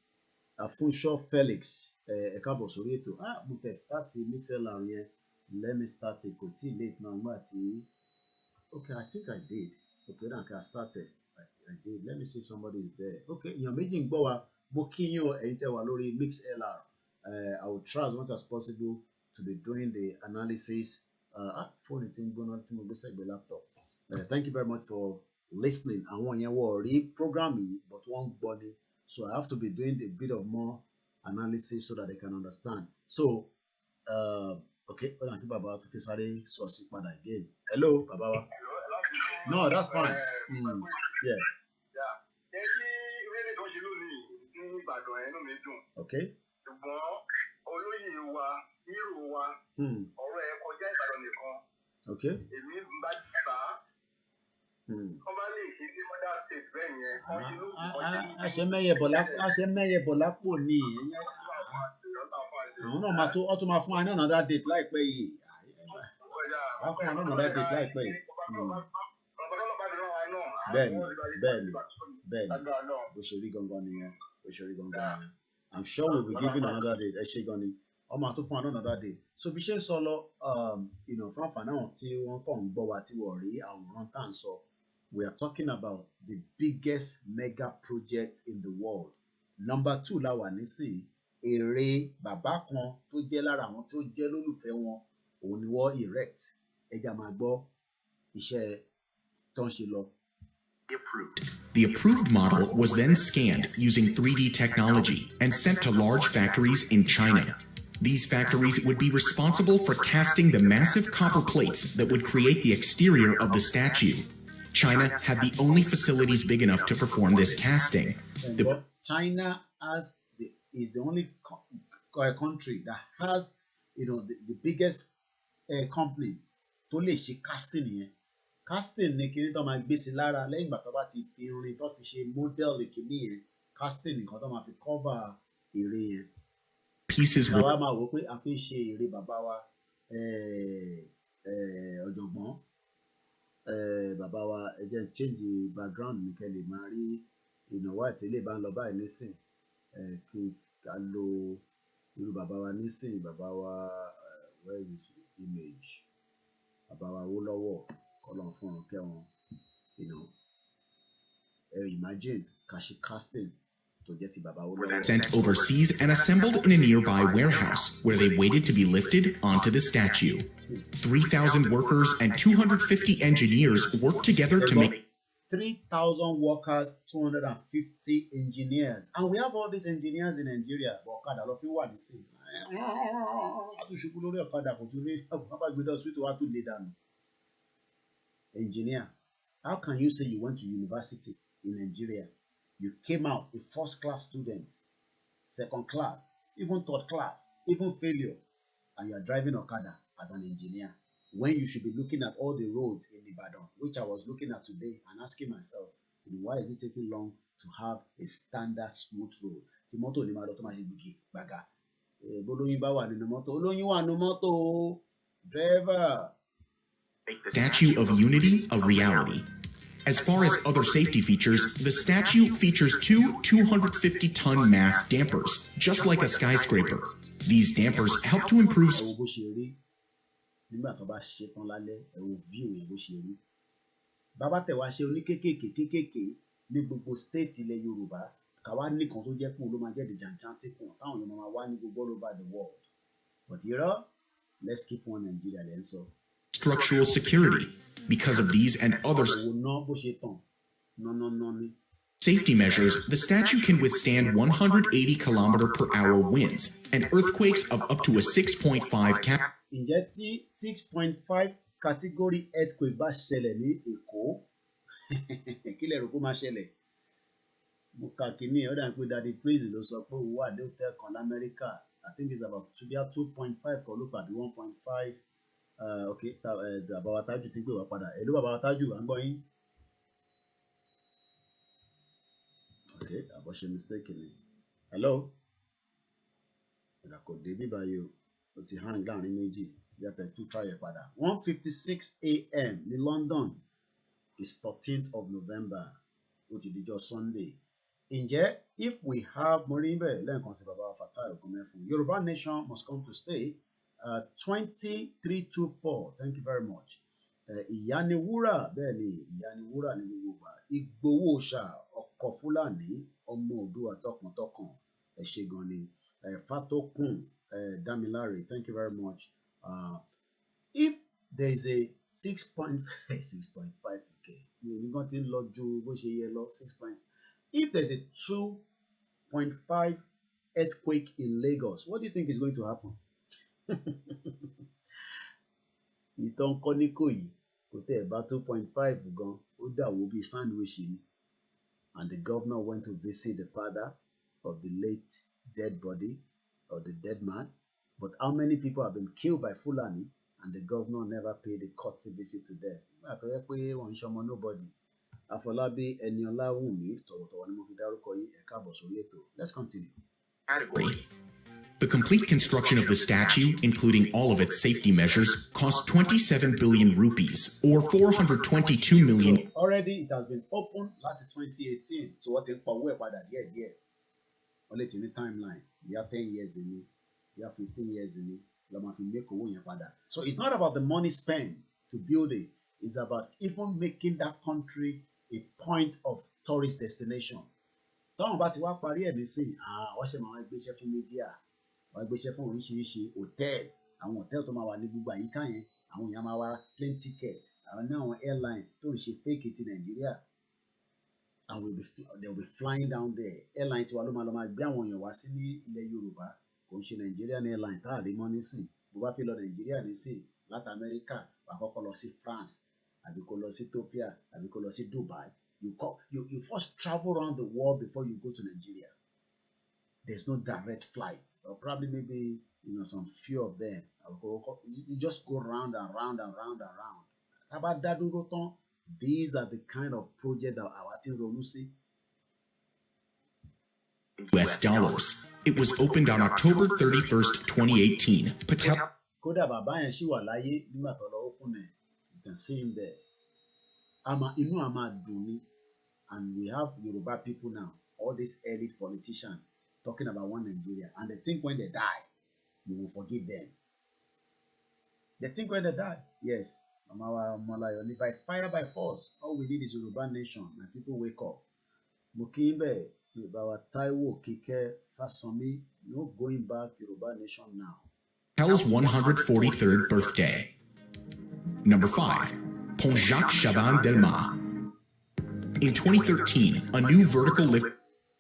Funshaw Felix, Ekabo Sorieto. Start MixLR here. Let me start it. Late now, okay, I think I did. Okay, then I started. I did. Let me see if somebody is there. Okay, you're making Boa. Mokinyo Walori MixLR. I will try as much as possible to be doing the analysis. Phone thing going on to my laptop. Thank you very much for listening. I want you to program me, but one body. So I have to be doing a bit of more analysis so that they can understand. So, okay, Baba to face again. Hello, Baba. No, that's fine. Yeah. Okay. Okay. Another date like Ben. I'm sure we'll be giving another date. Another date. So Bishan Solo, from Fana, till one come Boba Tiwari, our mountain so We are talking about the biggest mega project in the world. Number 2 la wà nísìnyí. Èrè bàbá kan tó jẹ́ lára àwọn tó jẹ́ lólùfẹ́ wọn òun ni wọ́n erect. Ẹja máa gbọ́ iṣẹ́ tó ń ṣe lọ. The approved model was then scanned using 3D technology and sent to large factories in China. These factories would be responsible for casting the massive copper plates that would create the exterior of the statue. China had the only facilities big enough to perform this casting. China is the only country that has, the biggest company tó lè ṣe casting yẹn. Casting ni kíní tó máa gbé sí lára lẹ́yìn ìgbà tó bá ti fi irin tó fi ṣe model kíní yẹn. Casting nìkan tó máa fi cover ère yẹn. Pieces were. Àwa máa wò pé a fi ń ṣe ère bàbá wa ọ̀jọ̀gbọ́n bàbá wa ẹ jẹ́ change the background ní kẹ́lẹ̀ máa rí ìnáwó àtẹlẹ́ bá ń lọ báyìí nísìn kí n ká lo irú bàbá wa nísìn bàbá wa where is this image bàbá wa wó lọ́wọ́ kọ́lọ̀ fún ọ̀run kẹ́wọn imagine kashi casting to get to bàbá wó lọ́wọ́. Sent overseas and assembled in a nearby warehouse where they waited to be lifted onto the statue. 3,000 workers and 250 engineers worked together to make 3,000 workers, 250 engineers. And we have all these engineers in Nigeria. Ọ̀kadà ló fi wà nísìn. Àtúnṣubú lórí ọ̀kadà kò tún rí bàbá gbẹdọ̀ sweet wá tún lè dànù. Engineer, how can you say you went to university in Nigeria? You came out a first-class student, second class, even third class, even failure, and you are driving Okada as an engineer when you should be looking at all the roads in Ibadan, which I was looking at today and asking myself, why is it taking long to have a standard smooth road? Tí mọ́tò ní máa lọ tó máa ṣe gbìgì gbàgà. Bólóyìn bá wà nínú mọ́tò, olóyìn wà nínú mọ́tò, driver. Make the Statue of Unity a reality. As far as other safety features, the statue features two 250-ton mass dampers, just like a skyscraper. These dampers help to improve. Nígbà tó bá ṣe tán lálẹ́ ẹ wo view yẹn bó ṣe rí. Bàbá tẹ̀ wá ṣe oníkékèké ní gbogbo state ilẹ̀ Yorùbá káwá nìkan tó jẹ́ pé òun ló máa jẹ́ the gigantic one táwọn èèyàn máa wá ní gbogbo all over the world. But let's keep one Nigeria then so. Structural security. Because of these and others safety measures, the statue can withstand 180 km/h winds and earthquakes of up to a 6.5 cap. Ǹjẹ́ tí 6.5 category earthquake bá ṣẹlẹ̀ ní Èkó, kí lẹ rò kó máa ṣẹlẹ̀? Mo kà kíní ọ̀dà pé Daddy Freeze ló sọ pé òun wà ní hotel kan l'Amẹ́ríkà. I think it's about 2.5 kan ló pàbí 1.5. Okay, bàbá wa Tájù ti gbé wá padà. Hello bàbá wa Tájù, à ń gbọ́ yín. Okay, àbọ̀ ṣe mistake ni. Hello. Ìgbà kò dé bí báyìí o ti hang láàrin méjì. Yàtọ̀ tún try ẹ̀ padà. 1:56 a.m. ní London is 14th of November. Ó ti dijọ́ Sunday. Ǹjẹ́ if we have Morimbe lẹ́ẹ̀kan sí bàbá wa Fatai Ogunmefun, Yoruba nation must come to stay. 2324, thank you very much. Ìyániwúrà bẹ́ẹ̀ ni ìyániwúrà ní gbogbo ìgbà. Ìgbòho ṣà ọkọ̀ Fúlàní ọmọ Oòduà tọkàntọkàn ẹ ṣé gan ni. Fatokun Damilare, thank you very much. If there is a 6.5 okay, you got in lọ ju bó ṣe yẹ lọ 6. If there's a 2.5 earthquake in Lagos, what do you think is going to happen? Ìtàn kọ́níkò yìí kò tẹ̀ ẹ̀ bá 2.5 gan ó dàwó bíi sandwich ni. And the governor went to visit the father of the late dead body or the dead man. But how many people have been killed by Fulani and the governor never paid a courtesy visit to them? Àtọ́jọ́ pé wọ́n ń ṣọmọ nobody. Afọlábí Ẹniọlá Wùnmí tọ̀wọ̀tọ̀wọ̀ ni mo fi dárúkọ yín ẹ káàbọ̀ sórí ètò. Let's continue. The complete construction of the statue, including all of its safety measures, cost 27 billion rupees, or 422 million. So already it has been opened láti 2018. So wọ́n ti ń pa owó ẹ̀ padà díẹ̀díẹ̀. Wọ́n lè ti ní timeline. We have 10 years in it. We have 15 years in it. Lọ́ máa fi make owó yẹn padà. So it's not about the money spent to build a It's about even making that country a point of tourist destination. Tọ́wọ́n bá ti wá parí ẹ̀ nísìnyí, wọ́n ṣe máa gbéṣẹ́ fún mídíà, wọ́n gbéṣẹ́ fún oríṣiríṣi hòtẹ́ẹ̀lì, àwọn hòtẹ́ẹ̀lì tó máa wà ní gbogbo àyíká yẹn, àwọn èèyàn máa wá plane ticket, àwọn ní àwọn airline tó ń ṣe fake ti Nàìjíríà, and they will be flying down there. Airline tiwa ló máa gbé àwọn èèyàn wá sí ní ilẹ̀ Yorùbá, kò ń ṣe Nigerian airline tá a rí mọ́ nísìnyí. Bó bá fi lọ Nàìjíríà nísìnyí láti Amẹ́ríkà, wà á kọ́kọ́ lọ sí France, àbí kó lọ sí Ethiopia, àbí kó lọ sí Dubai. You first travel around the world before you go to Nigeria. There's no direct flight, or probably maybe some few of them. You just go round and round and round and round. How about Daduroton? These are the kind of projects that our team Ronusi. US dollars. It was opened on October 31st, 2018. Koda baba yẹn ṣì wà láyé nígbà tó lọ open ẹ̀. You can see him there. Inú àmà dùn ní. And we have Yoruba people now, all these elite politicians talking about one Nigeria, and they think when they die, we will forgive them. They think when they die, yes, Olayoni, by fire, by force. All we need is Yoruba nation. My people wake up. Mukimbe, Bawa Taiwo, Kike, Fasomi, no going back Yoruba nation now. Hell's 143rd birthday. Number 5. Pont Jacques Chaban Delmas. In 2013, a new vertical lift.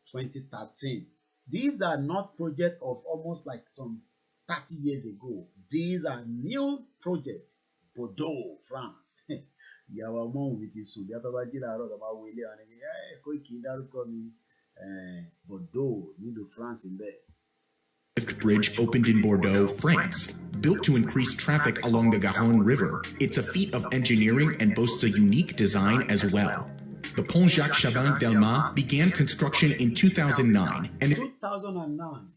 2013. These are not projects of almost like some 30 years ago. These are new projects. Bordeaux, France. Ìyàwó ọmọ mi ti sùn bí a tó bá jí láàárọ̀ tó bá wo ilé wa ni Koiki dárúkọ mi Bordeaux nílùú France ń bẹ̀. Lift bridge opened in Bordeaux, France. Built to increase traffic along the Garonne River, it's a feat of engineering and boasts a unique design as well. The Pont Jacques Chaban Delmas began construction in 2009. And 2009.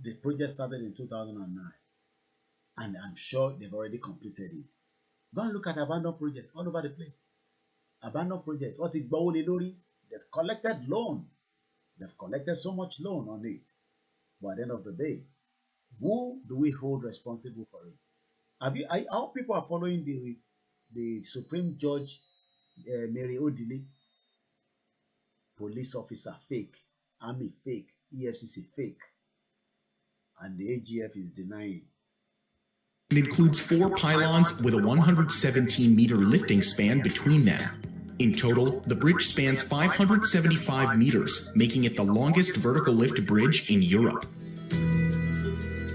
The project started in 2009. And I'm sure they've already completed it. Go and look at abandoned projects all over the place. Abandoned projects. What is Bawole Lori? They've collected loan. They've collected so much loan on it. But at the end of the day, who do we hold responsible for it? How people are following the Supreme Judge Mary Odili? Police officer fake, army fake, EFCC fake, and the AGF is denying. It includes 4 pylons with a 117-meter lifting span between them. In total, the bridge spans 575 meters, making it the longest vertical lift bridge in Europe.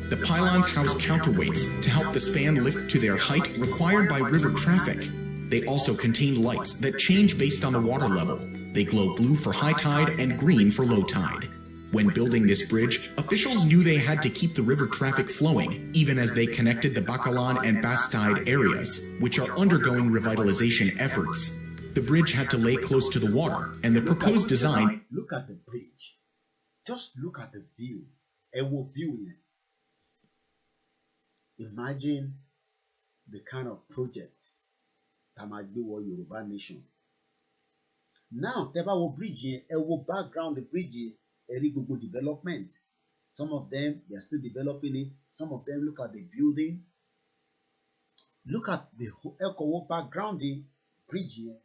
The pylons house counterweights to help the span lift to their height required by river traffic. They also contain lights that change based on the water level. They glow blue for high tide and green for low tide. When building this bridge, officials knew they had to keep the river traffic flowing, even as they connected the Bacalan and Bastide areas, which are undergoing revitalization efforts. The bridge had to lay close to the water, and the proposed design... Look at the bridge. Just look at the view. A view. Imagine the kind of project that might be what Yoruba nation. Now, tẹ́ bá wo bridge yẹn, ẹ wo background the bridge yẹn, ẹ rí gbogbo development. Some of them, they are still developing it. Some of them, look at the buildings. Look at the background the bridge yẹn.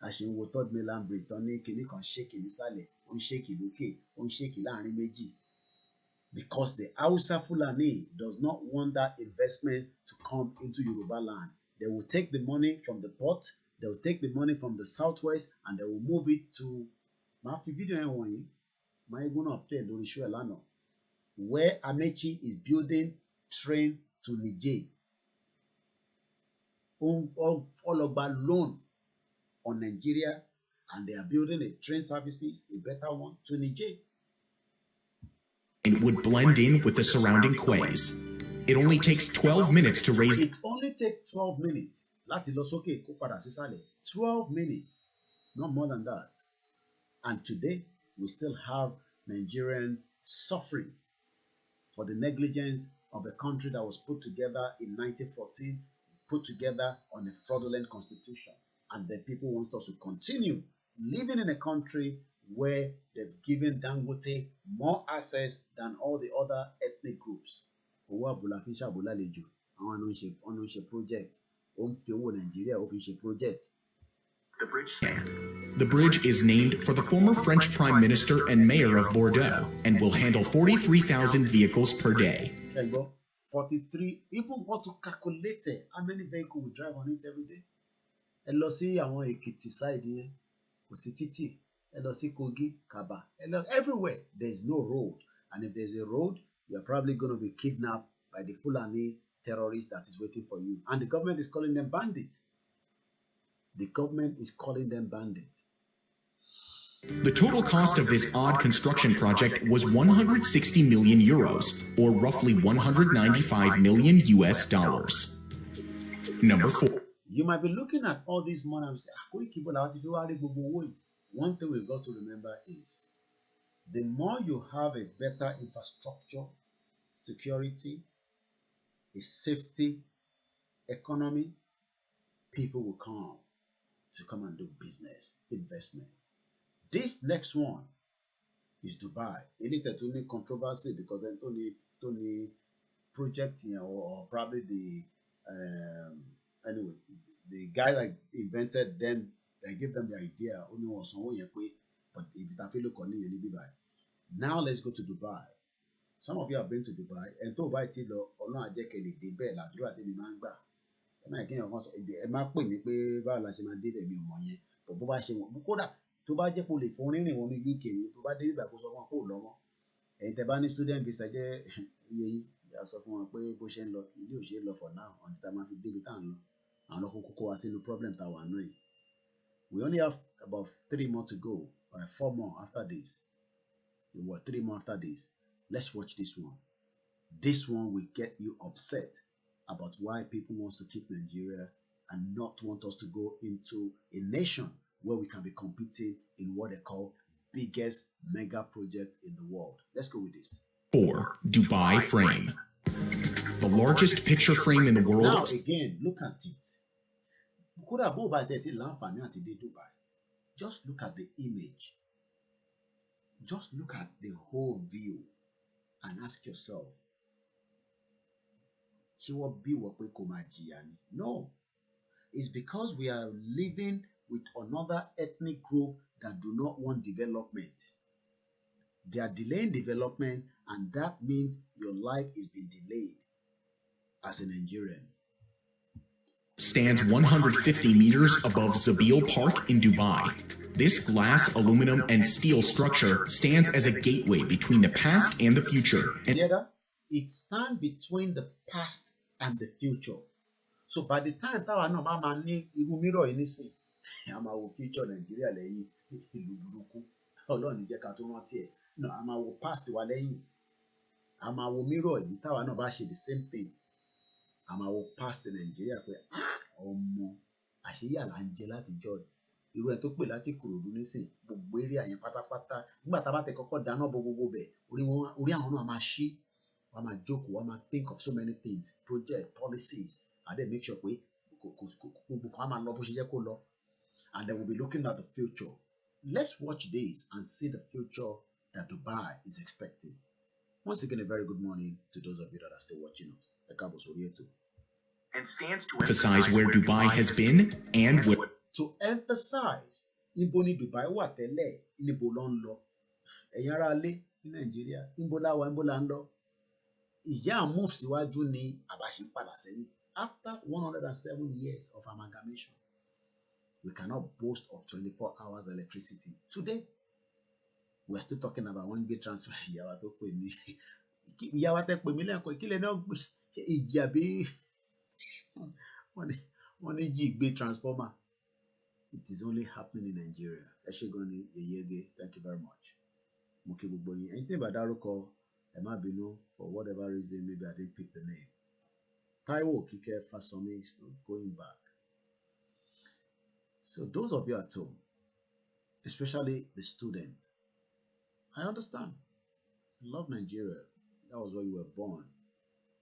Àṣìwò third mainland bridge tán ní kinní kan ṣéèkì nísàlẹ̀, ó ń ṣéèkì lókè, ó ń ṣéèkì láàrin méjì. Because the Hausa Fulani does not want that investment to come into Yoruba land. They will take the money from the port, they will take the money from the southwest, and they will move it to where Amechi is building train to Niger. All about loan on Nigeria, and they are building a train services, a better one, to Niger. And would blend in with the surrounding quays. It only takes 12 minutes to raise... It only takes 12 minutes. 12 minutes. Not more than that. And today, we still have Nigerians suffering for the negligence of a country that was put together in 1914, put together on a fraudulent constitution. And the people want us to continue living in a country where they've given Dangote more access than all the other ethnic groups. Project. Nigeria project. The bridge is named for the former French Prime Minister and Mayor of Bordeaux and will handle 43,000 vehicles per day. 43, even what to calculate how many vehicles will drive on it every day. Ẹ lọ sí àwọn Èkìtì side yẹn, kò sí títì. Ẹ lọ sí Kogi, Kaba, everywhere there's no road. And if there's a road, you're probably going to be kidnapped by the Fulani terrorists that is waiting for you. And the government is calling them bandits. The government is calling them bandits. The total cost of this odd construction project was 160 million euros, or roughly 195 million US dollars. Number 4. You might be looking at all this money and say, one thing we've got to remember is the more you have a better infrastructure, security, a safety, economy, people will come and do business, investment. This next one is Dubai. It is a controversy because then Tony project or probably the anyway, the guy that invented them, they gave them the idea. But now let's go to Dubai. Some of you have been to Dubai, and Dubai tó bá jẹ́ pé o lè fún rírìn wọn ní UK ni tó bá dé nígbà kó sọ fún wọn kó lọ́mọ ẹ̀yin tẹ́ bá ní student visa jẹ́ iye yín yà sọ fún wọn pé bó ṣe ń lọ ilé ò ṣe é lọ for now ọ̀nà tá a máa fi débi tá à ń lọ àwọn ọlọ́kọ̀ kókó wá sínú problem tá a wà nù yìí. We only have about 3 more to go or 4 more after this. 3 more after this. Let's watch this one. This one will get you upset about why people want to keep Nigeria and not want us to go into a nation where we can be competing in what they call biggest mega project in the world. Let's go with this. 4. Dubai frame. The largest picture frame in the world. Now again, look at it. Dubai. Just look at the image. Just look at the whole view and ask yourself, no. It's because we are living with another ethnic group that do not want development. They are delaying development, and that means your life is being delayed as a Nigerian. Stands 150 meters above Zabil Park in Dubai. This glass, aluminum, and steel structure stands as a gateway between the past and the future. It stands between the past and the future. So by the time táwa náà bá máa ní irú mirror yìí nísìn, a máa wo future Nigeria lẹ́yìn ìlú burúkú. Ọlọ́run ní jẹ́ ká tó rántí ẹ̀. No, a máa wo past wa lẹ́yìn. A máa wo mirror yìí táwa náà bá ṣe the same thing. A máa wo past Nigeria pé ọmọ àṣeyà là ń jẹ láti jọ irú ẹ tó pè láti Kòròdú nísìn gbogbo eré àyẹn pátápátá nígbà tá a bá tẹ kọ́kọ́ dáná bo gbogbo bẹ̀ orí àwọn náà máa ṣí wọ́n máa jókòó wọ́n máa think of so many things project policies and then make sure pé gbogbo kan máa lọ bó ṣe jẹ́ kó lọ and then we'll be looking at the future. Let's watch this and see the future that Dubai is expecting. Once again, a very good morning to those of you that are still watching us. And stands to emphasize where Dubai has been and where. To emphasize, ibo ni Dubai wà tẹ́lẹ̀, níbo ló ń lọ. Ẹ̀yin ará ilé ní Nàìjíríà, níbo la wà, níbo la ń lọ. Ìyá move síwájú ni àbáṣe ń padà sẹ́yìn. After 107 years of amalgamation, we cannot boast of 24 hours electricity. Today, we're still talking about one big transfer. Ìyàwó tó pè mí. Ìyàwó tẹ́ pè mí lẹ́ẹ̀kan, ìkílẹ̀ náà ṣe ìjà bí wọ́n ní jí gbé transformer. It is only happening in Nigeria. Eshegoni Yeyege, thank you very much. Muki Buboyi. Anything about Daruko, Emma Bino, for whatever reason, maybe I didn't pick the name. Taiwo Kike Fasomi is going back. So those of you at home, especially the students, I understand. You love Nigeria. That was where you were born.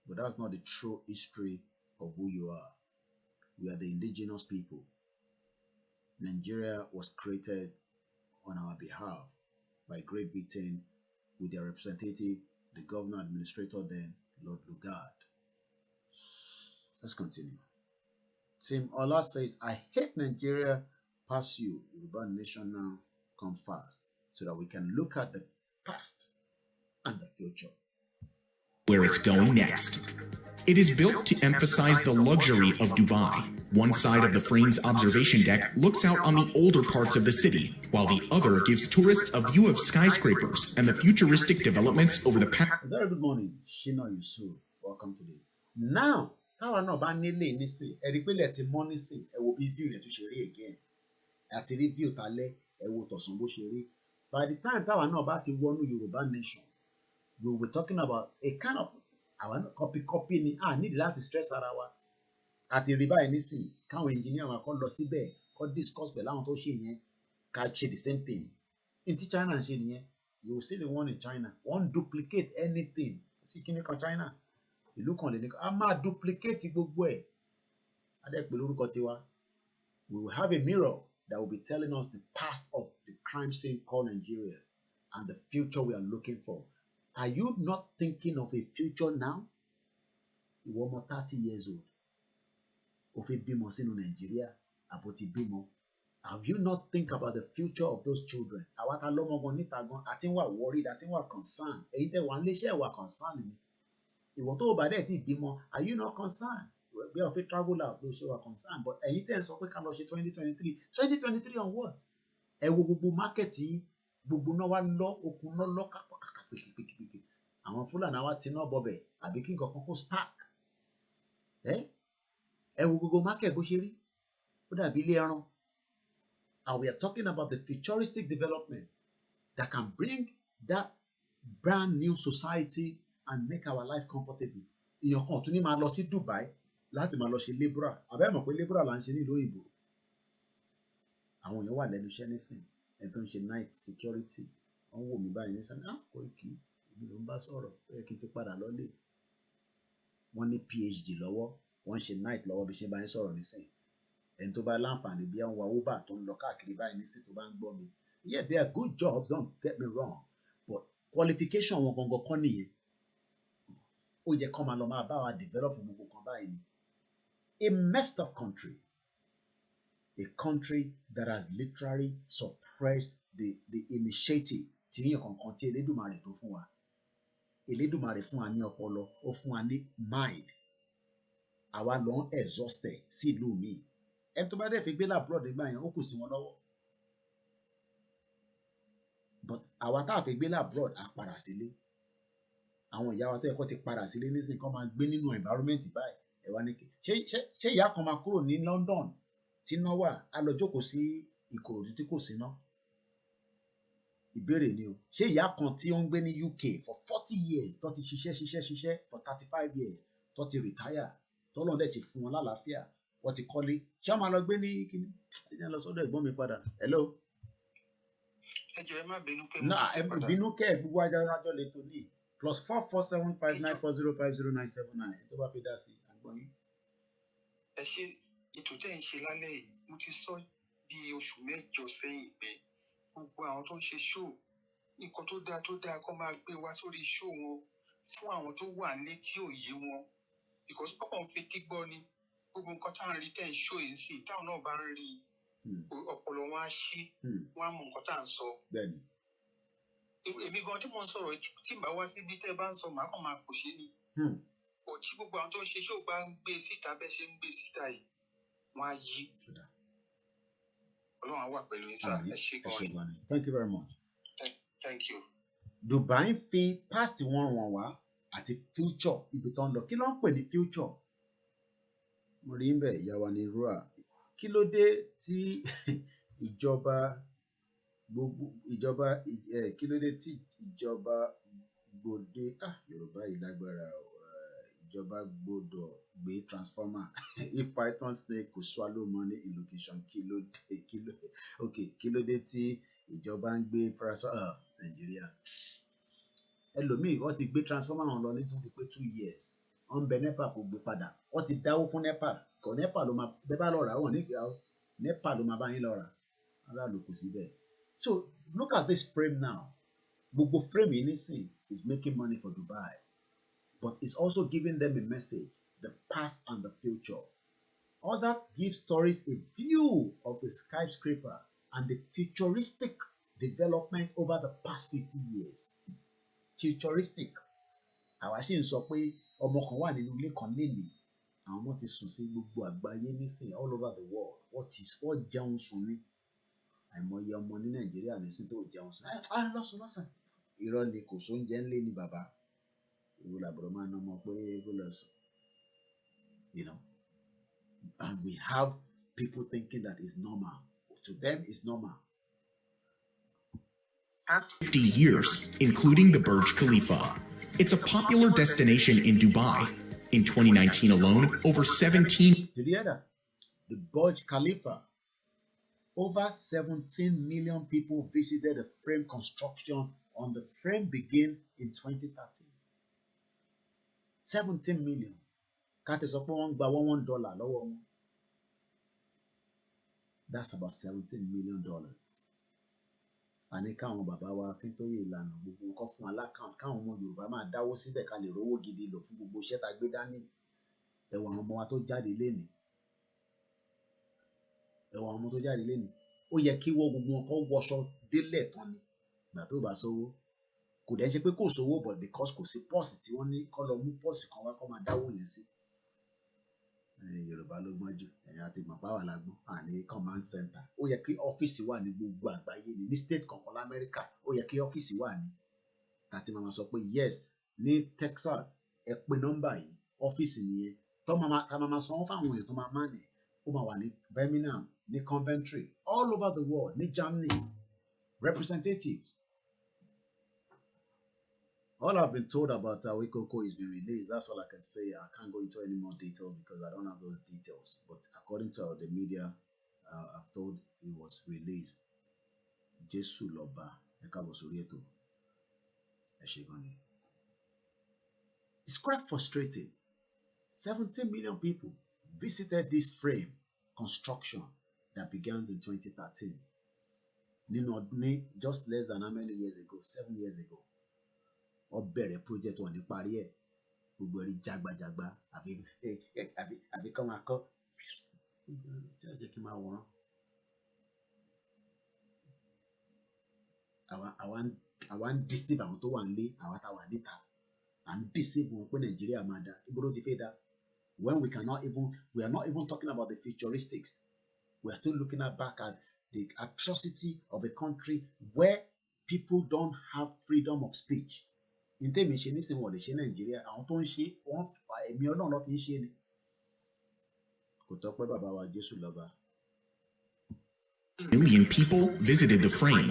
But that's not the true history of who you are. We are the indigenous people. Nigeria was created on our behalf by Great Britain with their representative, the governor administrator then, Lord Lugard. Let's continue. Tim Ola says, I hate Nigeria. Pass you. Yoruba nation now. Come fast. So that we can look at the past and the future. Where it's going next. It is built to emphasize the luxury of Dubai. One side of the frame's observation deck looks out on the older parts of the city, while the other gives tourists a view of skyscrapers and the futuristic developments over the past. Very good morning, Shina Yusuf. Welcome today. Now, táwa náà bá nílé nísìn, ẹ rí pé lẹ ti mọ́ nísìn, ẹ wo bí view yẹn tún ṣe rí again. Àti rí view talẹ́, ẹ wo tọ̀sán bó ṣe rí. By the time táwa náà bá ti wọnú Yorùbá nation, we will be talking about a kind of àwọn copy ni nídìí láti stress ara wa. Àti rí báyìí nísìn, káwọn engineer wa kọ́ lọ síbẹ̀, kọ́ discuss pẹ̀lú àwọn tó ṣe yẹn, ká ṣe the same thing. In tí China ń ṣe nìyẹn, you will see the one in China. Won't duplicate anything. Sí kíní kan China. Ìlú kan lè ní a máa duplicate gbogbo ẹ̀. Adé pẹ̀lú orúkọ tiwa. We will have a mirror that will be telling us the past of the crime scene called Nigeria and the future we are looking for. Are you not thinking of a future now? Ìwọ ọmọ 30 years old. Ó fẹ́ bímọ sínú Nigeria, àbò ti bímọ. Have you not think about the future of those children? Àwa ta lọ́mọ gan níta gan, àti wà worried, àti wà concerned. Èyí tẹ́ wà níléeṣẹ́ wà concerned ni. Ìwọ tó bá dẹ̀ ti bímọ, are you not concerned? Bí o fẹ́ travel out ló ṣe wà concerned, but ẹ̀yin tẹ́ ń sọ pé ká lọ ṣe 2023 on what? Ẹ wo gbogbo market yìí, gbogbo náà wá lọ, okun náà lọ kàkàkà pèkìpèkìpèkì. Àwọn Fúlàní wa ti náà bọ̀bẹ̀, àbí kí nǹkan kan kó spark. Ẹ wo gbogbo market bó ṣe rí, ó dàbí ilé ẹran. And we are talking about the futuristic development that can bring that brand new society and make our life comfortable. Èèyàn kan tún ní máa lọ sí Dubai láti máa lọ ṣe labourer. Àbẹ́ mọ̀ pé labourer là ń ṣe nílùú òyìnbó. Àwọn èèyàn wà lẹ́nu iṣẹ́ nísìn, ẹni tó ń ṣe night security. Wọ́n wò mí báyìí nísìn, Koiki, èmi ló ń bá sọ̀rọ̀, ó yẹ kí n ti padà lọ́lé. Wọ́n ní PhD lọ́wọ́, wọ́n ń ṣe night lọ́wọ́ bí ṣe bá ń sọ̀rọ̀ nísìn. Ẹni tó bá láǹfààní bí àwọn Uber tó ń lọ káàkiri báyìí nísìn tó bá ń gbọ́ mi. Yeah, they are good jobs, don't get me wrong, but qualification wọn gangan kọ́ nìyẹn. Ó yẹ kó máa lọ máa bá wa develop gbogbo kan báyìí ni. A messed up country, a country that has literally suppressed the initiative tí yíyan kankan tí Elédùmarè tó fún wa. Elédùmarè fún wa ní ọpọlọ, ó fún wa ní mind. Àwa lọ ń exhausted sí ìlú mi. Ẹni tó bá dẹ̀ fi gbé labroad nígbà yẹn, ó kù sí wọn lọ́wọ́. But àwa tá a fi gbé labroad á padà sílé. Àwọn ìyá wa tó yẹ kó ti padà sílé nísìnyí kó máa gbé nínú environment báyìí. Ẹ wá ní kí ṣé ìyá kan máa kúrò ní London tí iná wà á lọ jókòó sí Ìkòròdú tí kò síná? Ìbéèrè ni o. Ṣé ìyá kan tí ó ń gbé ní UK for 40 years tó ti ṣiṣẹ́ for 35 years tó ti retire tó lọ́n dẹ̀ ti fún wọn lálàáfíà wọ́n ti kọ́lé, ṣé wọ́n máa lọ gbé ní kíní? Ẹ jẹ́ lọ sọ́dọ̀ ẹ̀gbọ́n mi padà. Hello. Ẹ jọ̀ọ́ ẹ má bínú pé mo ti padà. Bínú kẹ́ gbogbo ajọ́ lè tó ní +447594050979 tó bá fi dá sí àgbọ̀n yín. Ẹ ṣe ètò tẹ́ ń ṣe lálẹ́ yìí, mo ti sọ bí oṣù mẹ́jọ sẹ́yìn pé gbogbo àwọn tó ń ṣe show nǹkan tó dáa kó máa gbé wá sórí show wọn fún àwọn tó wà létí òye wọn, because ọ̀pọ̀ ń fetí gbọ́ ni gbogbo nǹkan táwọn rí tẹ́ ń show yìí sí táwọn náà bá ń rí ọpọlọ wọn á ṣí, wọn á mọ nǹkan tá à ń sọ. Èmi gan tí mo ń sọ̀rọ̀ tí màá wá síbi tẹ́ bá ń sọ màá kàn máa kò ṣe ni. Òtí gbogbo àwọn tó ń ṣe show bá ń gbé síta bẹ́ẹ̀ ṣe ń gbé síta yìí, wọ́n á yí. Ọlọ́run á wà pẹ̀lú yín sáà. Ẹ ṣé gan ni. Thank you very much. Thank you. Dubai ń fi past wọn wá àti future ibi tó ń lọ. Kí ló ń pè ní future? Mo rí ń bẹ̀ ìyá wa ní rúà. Kí ló dé tí ìjọba kí ló dé tí ìjọba gbòde Yorùbá yìí lágbára ìjọba gbọ́dọ̀ gbé transformer if python snake could swallow money in location kí ló dé tí ìjọba ń gbé Nàìjíríà. Ẹlòmíì wọ́n ti gbé transformer náà lọ ní tí wọ́n ti pé 2 years wọ́n ń bẹ NEPA kò gbé padà, wọ́n ti dáwó fún NEPA kò NEPA ló máa bẹ́ẹ̀ bá lọ rà wọ́n nígbà NEPA ló máa bá yín lọ rà aráàlú kò sí bẹ́ẹ̀. So look at this frame now. Gbogbo frame yìí nísìn is making money for Dubai, but it's also giving them a message, the past and the future. Others give stories a view of the skyscraper and the futuristic development over the past 50 years. Futuristic. Àwa sì ń sọ pé ọmọ kan wà nínú ilé kan lénìí. Àwọn ọmọ ti sùn sí gbogbo àgbáyé nísìnyí all over the world. Wọ́n jẹun sùn ní. Àìmọye ọmọ ní Nàìjíríà nísìnyí tó jẹun sùn. Lọ́sàn. Irọ́ ni kò sóúnjẹ ńlé ní bàbá. Ìwọ làbúrò máa ná ọmọ pé kó lọ sùn. And we have people thinking that it's normal. To them, it's normal. 50 years, including the Burj Khalifa. It's a popular destination in Dubai. In 2019 alone, over 17... Did you hear that? The Burj Khalifa. Over 17 million people visited the frame construction on the frame began in 2013. 17 million. Káti sọ pé wọ́n gba $1 lọ́wọ́ wọn. That's about $17 million. Àní káwọn bàbá wa kí n tó yẹ ìlànà gbogbo nǹkan fún alákàn káwọn ọmọ Yorùbá máa dáwó síbẹ̀ ká lè rówó gidi lò fún gbogbo iṣẹ́ tá a gbé dání. Ẹ̀wọ̀n àwọn ọmọ wa tó jáde lénìí. Ẹ̀wọ̀n àwọn ọmọ tó jáde lénìí. Ó yẹ kí wọ́n gbogbo wọn kọ́ wọṣọ délẹ̀ tán ni. Ìgbà tó bá sówó. Kò dẹ̀ ṣe pé kò sówó but because kò sí pọ́ọ̀sì tí wọ́n ní kọ́ lọ mú pọ́ọ̀sì kan wá kọ́ máa dáwó yẹn sí. Yorùbá ló gbọ́n jù ẹ̀yin àti màpáwà la gbọ́n àní command center ó yẹ kí ọ́fíìsì wà ní gbogbo àgbáyé ní state kankan lamẹ́ríkà ó yẹ kí ọ́fíìsì wà ní tàti màmá sọ pé yes ní Texas ẹ pè nọ́mbà yìí ọ́fíìsì nìyẹn tó máa sanwó fáwọn èèyàn tó máa má ní ó máa wà ní Birmingham ní Coventry all over the world ní Germany representatives. All I've been told about Awikoko has been released. That's all I can say. I can't go into any more details because I don't have those details. But according to the media, I've told he was released. Jesu Loba, Ekabosurieto, Eshigoni. It's quite frustrating. 17 million people visited this frame construction that began in 2013. Just less than how many years ago? 7 years ago. Or better project one parí ẹ̀ gbogbo rí jágbajàgba àfi kọ́ máa kọ́ jẹ́ kí n máa wọ̀rán àwa ń deceive àwọn tó wà nílé àwa tá wà níta à ń deceive wọn pé Nàìjíríà máa dá ibo ló ti fẹ́ dá when we are not even talking about the futuristics we are still looking back at the atrocity of a country where people don't have freedom of speech. In tèmi ṣe nísìnyí wọ́n lè ṣe Nàìjíríà àwọn tó ń ṣe wọ́n ẹ̀mí Ọlọ́run ló fi ń ṣe ni kò tọ́pẹ́ bàbá wa Jésù lọ́ba. Million people visited the frame.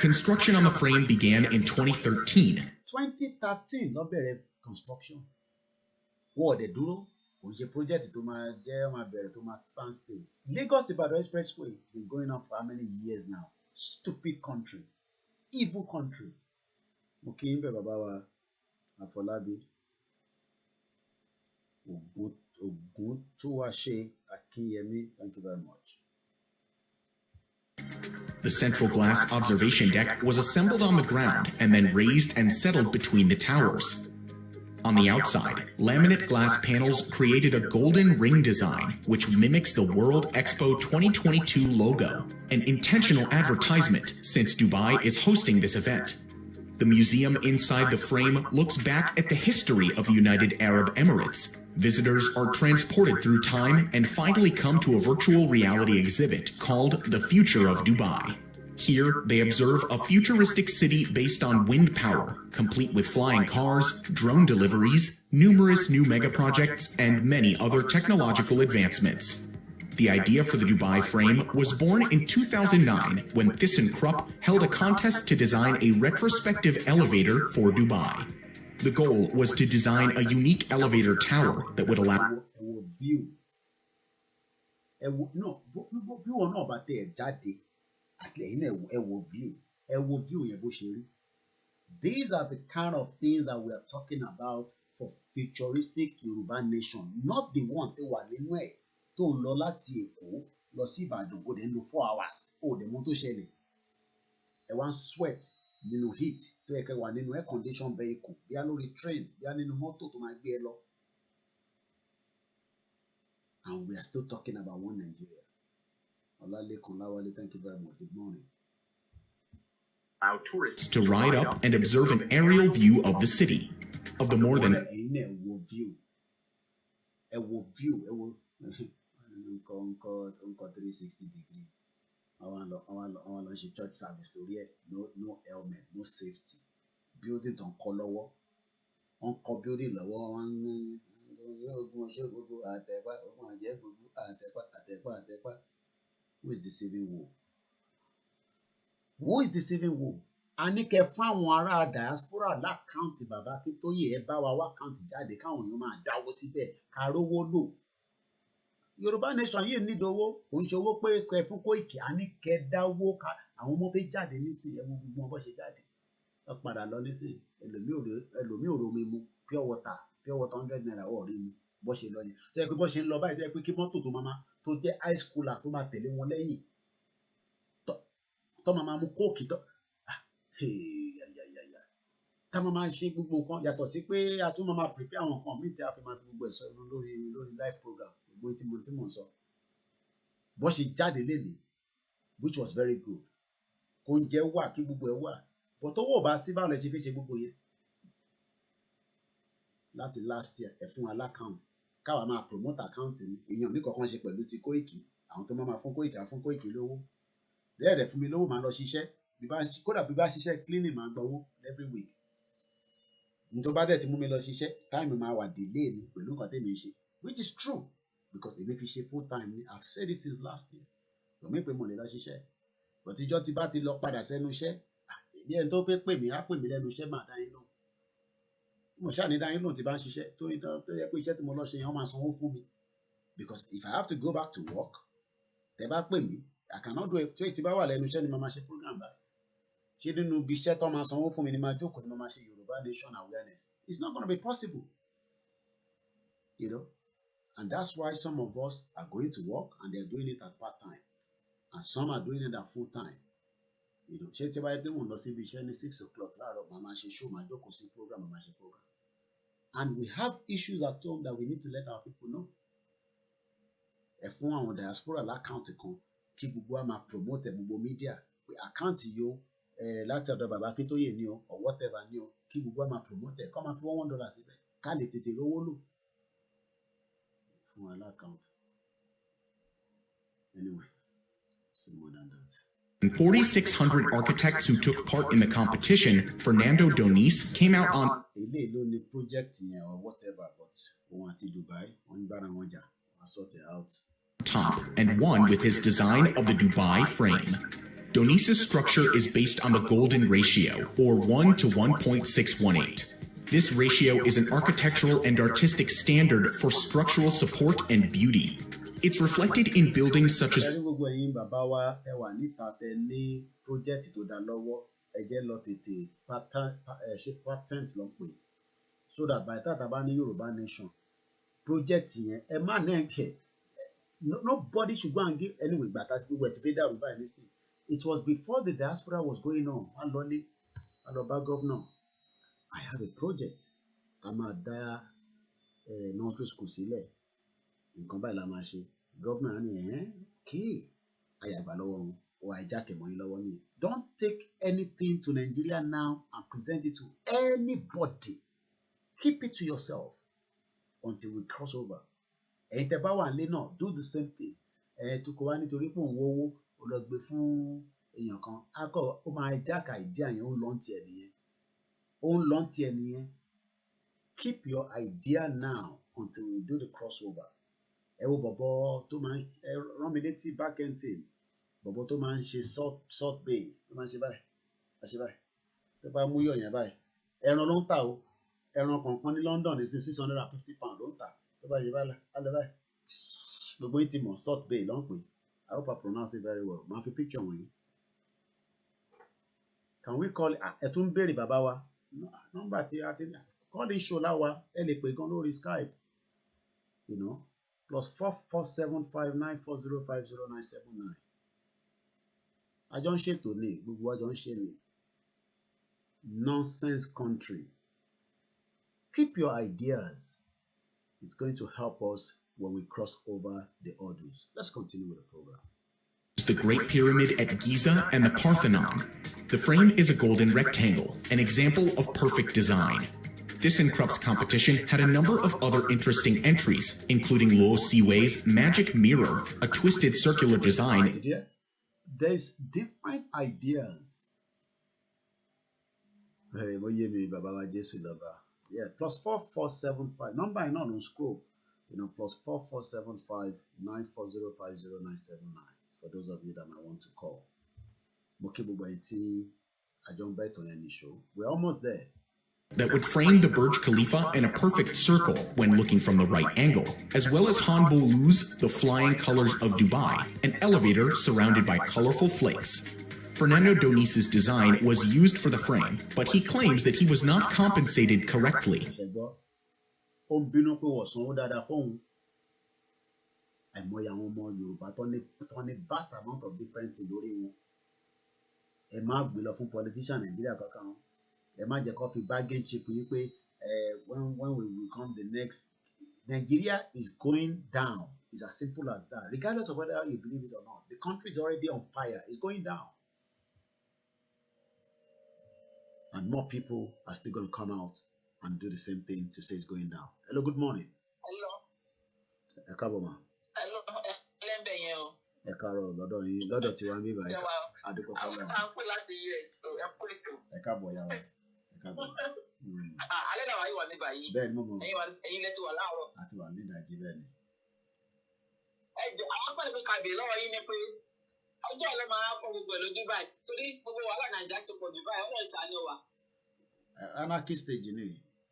Construction on the frame began in 2013. 2013 ló bẹ̀rẹ̀ construction. Wọ́n ọ̀dẹ̀ dúró kò ń ṣe project tó máa jẹ́ máa bẹ̀rẹ̀ tó máa stand still. Lagos Ibadan expressway has been going on for how many years now? Stupid country, evil country. Mo kí yín bẹ̀ bàbá wa Afọlábí Ògúntúwáṣe Akínyẹmí, thank you very much. The central glass observation deck was assembled on the ground and then raised and settled between the towers. On the outside, laminate glass panels created a golden ring design which mimics the World Expo 2022 logo, an intentional advertisement since Dubai is hosting this event. The museum inside the frame looks back at the history of the United Arab Emirates. Visitors are transported through time and finally come to a virtual reality exhibit called The Future of Dubai. Here, they observe a futuristic city based on wind power, complete with flying cars, drone deliveries, numerous new megaprojects, and many other technological advancements. The idea for the Dubai frame was born in 2009 when ThyssenKrupp held a contest to design a retrospective elevator for Dubai. The goal was to design a unique elevator tower that would allow... These are the kind of things that we are talking about for futuristic Yoruba nation, not the one they were in way. Tó ń lọ láti Èkó lọ sí Ìbàdàn ó dẹ̀ ń lò 4 hours ó dẹ̀ mọ̀ tó ṣẹlẹ̀ ẹ wá ń sweat nínú heat tó yẹ kẹ́ wà nínú air condition vehicle bí a lórí train bí a nínú mọ́tò tó máa gbé ẹ lọ. And we are still talking about one Nigeria. Olalekan Lawale, thank you very much. Good morning. Allow tourists to ride up and observe an aerial view of the city. Of the more than... view. 360 degree. I want to church service story. No helmet, no safety. Building on color. On building who is deceiving who? Who is deceiving who? Ani kẹ fún àwọn ará diaspora lákàntì bàbá Akíntóyè ẹ bá wa wákàntì jáde káwọn èèyàn máa dáwó síbẹ̀ ká rówó lò. Yorùbá nation yìí nídìí owó kò ń ṣe owó pé kẹ fún Kóìkì àní kẹ dáwó ká àwọn ọmọ fẹ́ jáde nísìnyí ẹ wo gbogbo wọn bó ṣe jáde ẹ padà lọ nísìnyí ẹlòmíì ò romi mu pure water 100 naira wọ̀ rí mu bó ṣe lọ yẹn tó yẹ pé bó ṣe ń lọ báyìí tó yẹ pé kí mọ́tò tó jẹ́ ice cooler tó máa tẹ̀lé wọn lẹ́yìn tó máa mú kóòkì tó ká máa ṣe gbogbo nǹkan yàtọ̀ sí pé a tún máa prepare àwọn nǹkan míì tí a fi máa fi gbogbo ẹ̀sọ́ inú lórí live program gbogbo tí mo ń sọ bó ṣe jáde lénìí which was very good kò ń jẹ́ wà kí gbogbo ẹ̀ wà but owó ò bá sí báwo lẹ ṣe fi ṣe gbogbo yẹn láti last year ẹ fún aláccount káwa máa promote account ni èèyàn ní kankan ṣe pẹ̀lú ti Kóìkì àwọn tó máa fún Kóìkì àfún Kóìkì lówó lẹ́ẹ̀rẹ̀ fún mi lówó máa lọ ṣiṣẹ́ kódà bí bá ṣiṣẹ́ cleaning máa gbowó every week nítorí bá dẹ̀ ti mú mi lọ ṣiṣẹ́ time máa wà delay ni pẹ̀lú nǹkan tèmi ń ṣe which is true because èmi fi ṣe full time ni I've said it since last year kò mí pé mo lè lọ ṣiṣẹ́ but ìjọ tí bá ti lọ padà sẹ́nu iṣẹ́ bí ẹni tó fẹ́ pè mí á pè mí lẹ́nu iṣẹ́ máa dá yín lóhùn mo ṣáà ní dá yín lóhùn tí bá ń ṣiṣẹ́ tó yẹ pé iṣẹ́ tí mo lọ ṣe yẹn wọ́n máa sanwó fún mi because if I have to go back to work tẹ́ bá pè mí I cannot do it tí bá wà lẹ́nu iṣẹ́ ni mo máa ṣe program báyìí ṣé nínú ibi iṣẹ́ tó máa sanwó fún mi ni máa jókòó ni mo máa ṣe Yorùbá nation awareness it's not gonna be possible you know and that's why some of us are going to work and they're doing it at part time and some are doing it at full time you know ṣé tí bá yẹ pé mo lọ sí ibi iṣẹ́ ní 6 o'clock láàárọ̀ màá máa ṣe show màá jókòó sí program màá máa ṣe program and we have issues at home that we need to let our people know ẹ fún àwọn diaspora lákàntì kan kí gbogbo wa máa promote gbogbo media pé àkáǹtì yìí ó láti ọ̀dọ̀ bàbá Akíntóyè ni o or whatever ni o kí gbogbo wa máa promote kọ́ máa fi $1 síbẹ̀ ká lè tètè rówó lò fún alákàntì anyway see more than that. And 4,600 architects who took part in the competition, Fernando Doniz, came out on ilé ló ní project yẹn or whatever but òun àti Dubai wọ́n ń bára wọn jà wọ́n sort it out. top and won with his design of the Dubai frame. Doniz's structure is based on the golden ratio, or 1 to 1.618. This ratio is an architectural and artistic standard for structural support and beauty. It's reflected in buildings such as so that by that about Yoruba nation project nobody should go and give anyway but that we were to it was before the diaspora was going on. Aloba governor, I have a project. I'm at nursery school sílẹ̀. Nǹkan báyìí la máa ṣe. Governor ni kí ayàgbà lọ́wọ́ wọn or hijack mọ́ yín lọ́wọ́ ni. Don't take anything to Nigeria now and present it to anybody. Keep it to yourself until we cross over. Ẹ̀yin tẹ́ bá wà nílé náà do the same thing. Tukọ̀ wá nítorí pé òun wọ́wọ́ ó lọ gbé fún èèyàn kan akọ ó máa hijack idea yẹn ó ń lọ́n tiẹ̀ nìyẹn. Keep your idea now until we do the crossover. Ẹ wo bọ̀bọ̀ tó máa ń rán mi létí back end team bọ̀bọ̀ tó máa ń ṣe salt bay tó máa ń ṣe báyìí tó bá mú yọ̀ yẹn báyìí ẹran ló ń tà o ẹran kọ̀ọ̀kan ní London ní £650 ló ń tà tó bá yẹ báyìí alẹ́ báyìí gbogbo yìí ti mọ̀ salt bay ló ń pè I hope I pronounce it very well máa fi picture wọ̀nyí. Can we call ẹ tún béèrè bàbá wa nọ́mbà tí a ti call this show láwa ẹ lè pè gan lórí Skype you know +447594050979 àjọ ń ṣètò ní gbogbo àjọ ń ṣe ní nonsense country. Keep your ideas. It's going to help us when we cross over the hurdles. Let's continue with the program. The Great Pyramid at Giza and the Parthenon. The frame is a golden rectangle, an example of perfect design. ThyssenKrupp's competition had a number of other interesting entries, including Luo Siwei's magic mirror, a twisted circular design. There's different ideas. Hey, what you mean, Baba Jesu Lava? Yeah, plus 4475. Number I know on scroll. Plus 4475 94050 for those of you that might want to call. We're almost there. That would frame the Burj Khalifa in a perfect circle when looking from the right angle, as well as Han Bolu's The Flying Colors of Dubai, an elevator surrounded by colorful flakes. Fernando Donis's design was used for the frame, but he claims that he was not compensated correctly. Vast amount of different things. Politician Nigeria bargain chip when we become the next. Nigeria is going down. It's as simple as that. Regardless of whether you believe it or not, the country is already on fire. It's going down. And more people are still going to come out and do the same thing to say it's going down. Hello, good morning. Hello. Ekaboma. Hello. Lembeyo. Ekaro, Lọ́dọ̀ tí wá ń bí báyìí. Adúpọ̀ fọlọ́. Àpò láti US, ẹ̀kọ́ ètò. Ekabo yawa. Ekabo. Alẹ́ náà wáyé wà ní báyìí. Bẹ́ẹ̀ni mo mọ̀. Ẹ̀yin lẹ́tí wà láàárọ̀. Àti wà ní ìdajì bẹ́ẹ̀ni. Ẹ̀jọ̀ àwọn akọ́ni mi kàbí lọ́wọ́ yín ni pé ọjọ́ ọ̀lẹ́ máa fọ gbogbo ẹ̀ lójú báyìí torí gbogbo wàhálà Nàìjíríà ti pọ̀ jù báyìí ọmọ ìṣàánú wa. Anarchy stage ni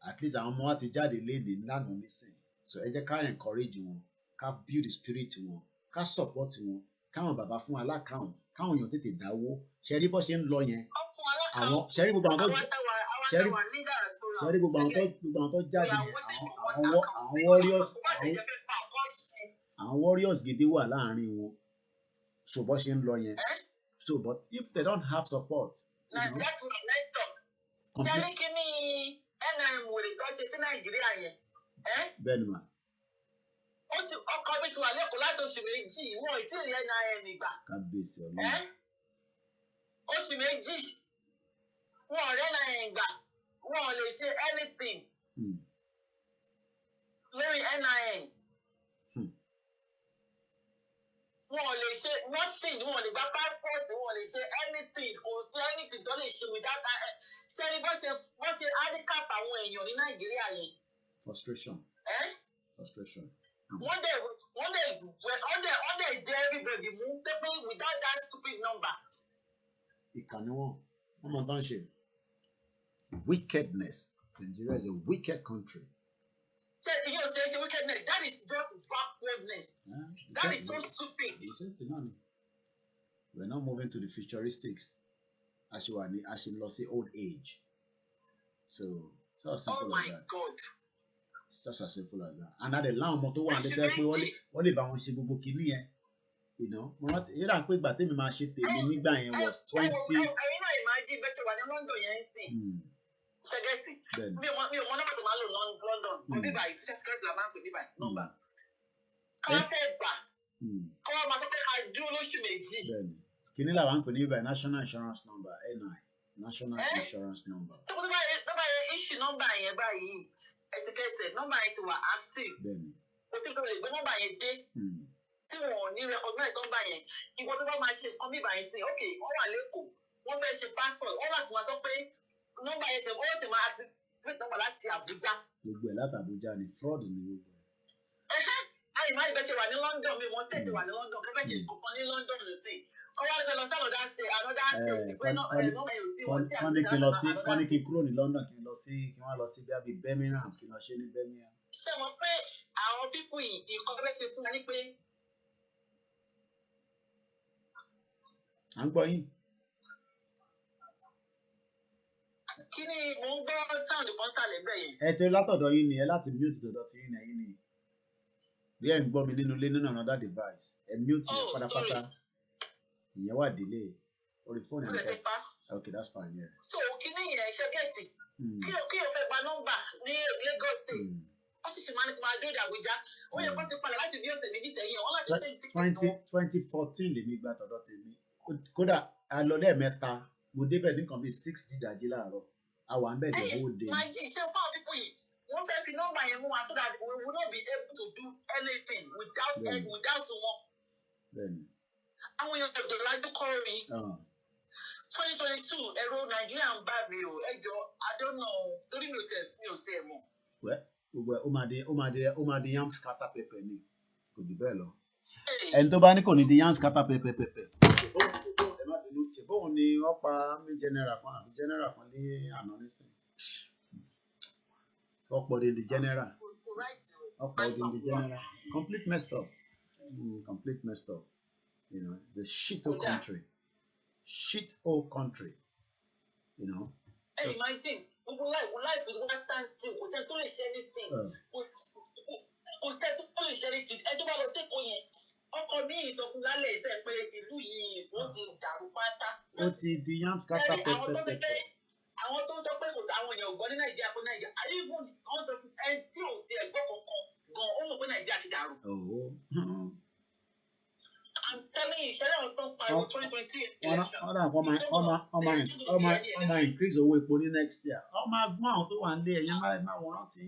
at least àwọn ọmọ wa ti jáde léde lánàá nísìn. So ẹ jẹ́ ká encourage wọn, ká build the spirit wọn, ká support wọn, káwọn bàbá fún alákàùn, káwọn èèyàn tètè dáwó. Ṣẹ́rí bó ṣe ń lọ yẹn. Àwọn ṣẹ́rí gbogbo àwọn tó jáde yẹn, àwọn warriors gidi wà láàrin wọn. So bó ṣe ń lọ yẹn. So but if they don't have support. That's what I talk. Ṣẹ́rí kí ni NIM wèrè tó ṣe tí Nàìjíríà yẹn? Bẹ́ẹ̀ni mà. Ọkọ mi ti wà lẹ́kọ̀ọ́ láti oṣù méjì, wọn ò tí ì rí NIM gbà. Kábíyèsí Ọlọ́run. Oṣù méjì, wọn ò rí NIM gbà, wọn ò lè ṣe anything lórí NIM. Wọn ò lè ṣe nothing, wọn ò lè gba passport, wọn ò lè ṣe anything, kò sí anything tó lè ṣe without that. Ṣé ní bó ṣe handicap àwọn èèyàn ní Nàìjíríà yẹn? Frustration. Frustration. One day, everybody move separately without that stupid number. Ìkànnì wọn máa tán ṣe. Wickedness. Nigeria is a wicked country. So, there's a wickedness. That is just backwardness. That is so stupid. We're not moving to the futuristics. As you lost the old age. So as simple as that. Oh my God. Just as simple as that. And at the land, what lè bá wọn ṣe gbogbo kìíní yẹn? You rà pé ìgbà tèmi máa ṣe tèmi nígbà yẹn was 20. I imagine bẹ́sẹ̀ wà ní London yẹn ń sìn. Ṣẹ́gẹ́tì. Mi ò mọ nọ́mbà tó máa lò London. Mo bíbá yìí ṣiṣẹ́ secret la máa ń pè bíbá yìí nọ́mbà. Ká fẹ́ gbà. Kọ́ wa máa sọ pé ká dúró lóṣù méjì. Kìíní làwọn ń pè ní bíbá National Insurance Number NI. National Insurance Number. Tó bá yẹ issue nọ́mbà yẹn báyìí. Etiquette nọ́mbà yẹn ti wà active. O ti tó lè gbé nọ́mbà yẹn dé. Tí wọn ò ní recognize nọ́mbà yẹn. Ìwọ tó bá máa ṣe nǹkan bíbá yẹn sí, ok, wọ́n wà lẹ́kọ̀ọ́, wọ́n fẹ́ ṣe passport, wọ́n wà tí wọ́n sọ pé nọ́mbà yẹn ṣe wọ́n ti máa activate nọ́mbà láti Abuja. Gbogbo ẹ̀ láti Abuja ni fraud ni gbogbo ẹ̀. Àyè máa ń bẹ́sẹ̀ wà ní London mi, wọ́n tẹ̀sẹ̀ wà ní London, kẹ́fẹ́ ṣe nǹkan ní London ló sì. Ọwọ́ àgbẹ̀ lọ sí another state pé nọ́mbà yẹn ò sí wọ́n tẹ̀ àti kọ́ni kí n kúrò ní London kí wọ́n lọ sí bí Birmingham kí n lọ ṣe ní Birmingham. Ṣé mo pé àwọn pípù yìí nǹkan bẹ́ẹ̀ ṣe fún wa ní pé. À ń gbọ́ yín. Kí ni mò ń gbọ́ sound kan sàlẹ̀ bẹ́ẹ̀ yẹn? Ẹ ti látọ̀dọ̀ yín ni ẹ láti mute dọ̀dọ̀ tí yín ẹ̀yin ni. Bí ẹ̀ ń gbọ́ mi nínú ilé nínú another device ẹ mute yẹn pátápátá. Ìyẹn wà delay orí fóònù ẹ̀ pa. Okay, that's fine, yeah. So kí ni yẹn ṣẹ́gẹ̀tì? Kí o fẹ́ gba nọ́mbà ní Lagos State? wọ́n sì ṣe máa ní kí máa dóde Àbújá ó yẹ kó ti padà láti bí ọ̀sẹ̀ méjì sẹ́yìn wọ́n láti change ticket 2014 lèmi gba tọ̀dọ̀ tèmi kódà a lọ lẹ́ẹ̀mẹ́ta mo débẹ̀ ní nǹkan bíi 6 dídàjí láàárọ̀ a wà ń bẹ̀ the whole day. máa jí iṣẹ́ fún àwọn pípọ̀ yìí wọ́n fẹ́ fi nọ́mbà yẹn mú wa so that we will not be able to do anything without wọn. àwọn èèyàn ọ̀dọ̀ lájú kọ́ rí 2022 ẹ̀rọ Nàìjíríà ń bá mi o ẹjọ́ adọ́nà torí mi ò tẹ̀ mọ̀. Gbogbo ó máa di yam scatter pepper ni kò jù bẹ́ẹ̀ lọ. Ẹni tó bá ní kò ní di yam scatter pepper ṣèbóhùn ni wọ́n pa mi general kan àbí general kan ní àná nísìnyí. Ọ̀pọ̀ di general. Ọ̀pọ̀ di general. Complete messed up. Complete messed up. You know, it's a shithole country. Shithole country. You know. Hey, imagine, gbogbo life is one stand still. Kò sẹ́ni tó lè ṣe anything. Kò sẹ́ni tó lè ṣe anything. Ẹ tó bá lọ dé kò yẹn. Ọkọ mi ìtọ́ fún lálẹ́ ìfẹ́ pé ìlú yìí ó ti dàrú pátá. Ó ti di yam scatter pepper. Àwọn tó ń sọ pé kò sí àwọn èèyàn ò gbọ́ ní Nàìjíríà pé Nàìjíríà even wọ́n sọ fún ẹni tí ò tiẹ̀ gbọ́ kankan gan ó mọ̀ pé Nàìjíríà ti dàrú. I'm telling you, ṣẹlẹ̀ ọ̀tọ̀ pariwo 2023 election. Ọmọ increase owó epo ní next year. Ọmọ agbọ́n àwọn tó wà nílé ẹ̀yẹn máa wọ́n rántí.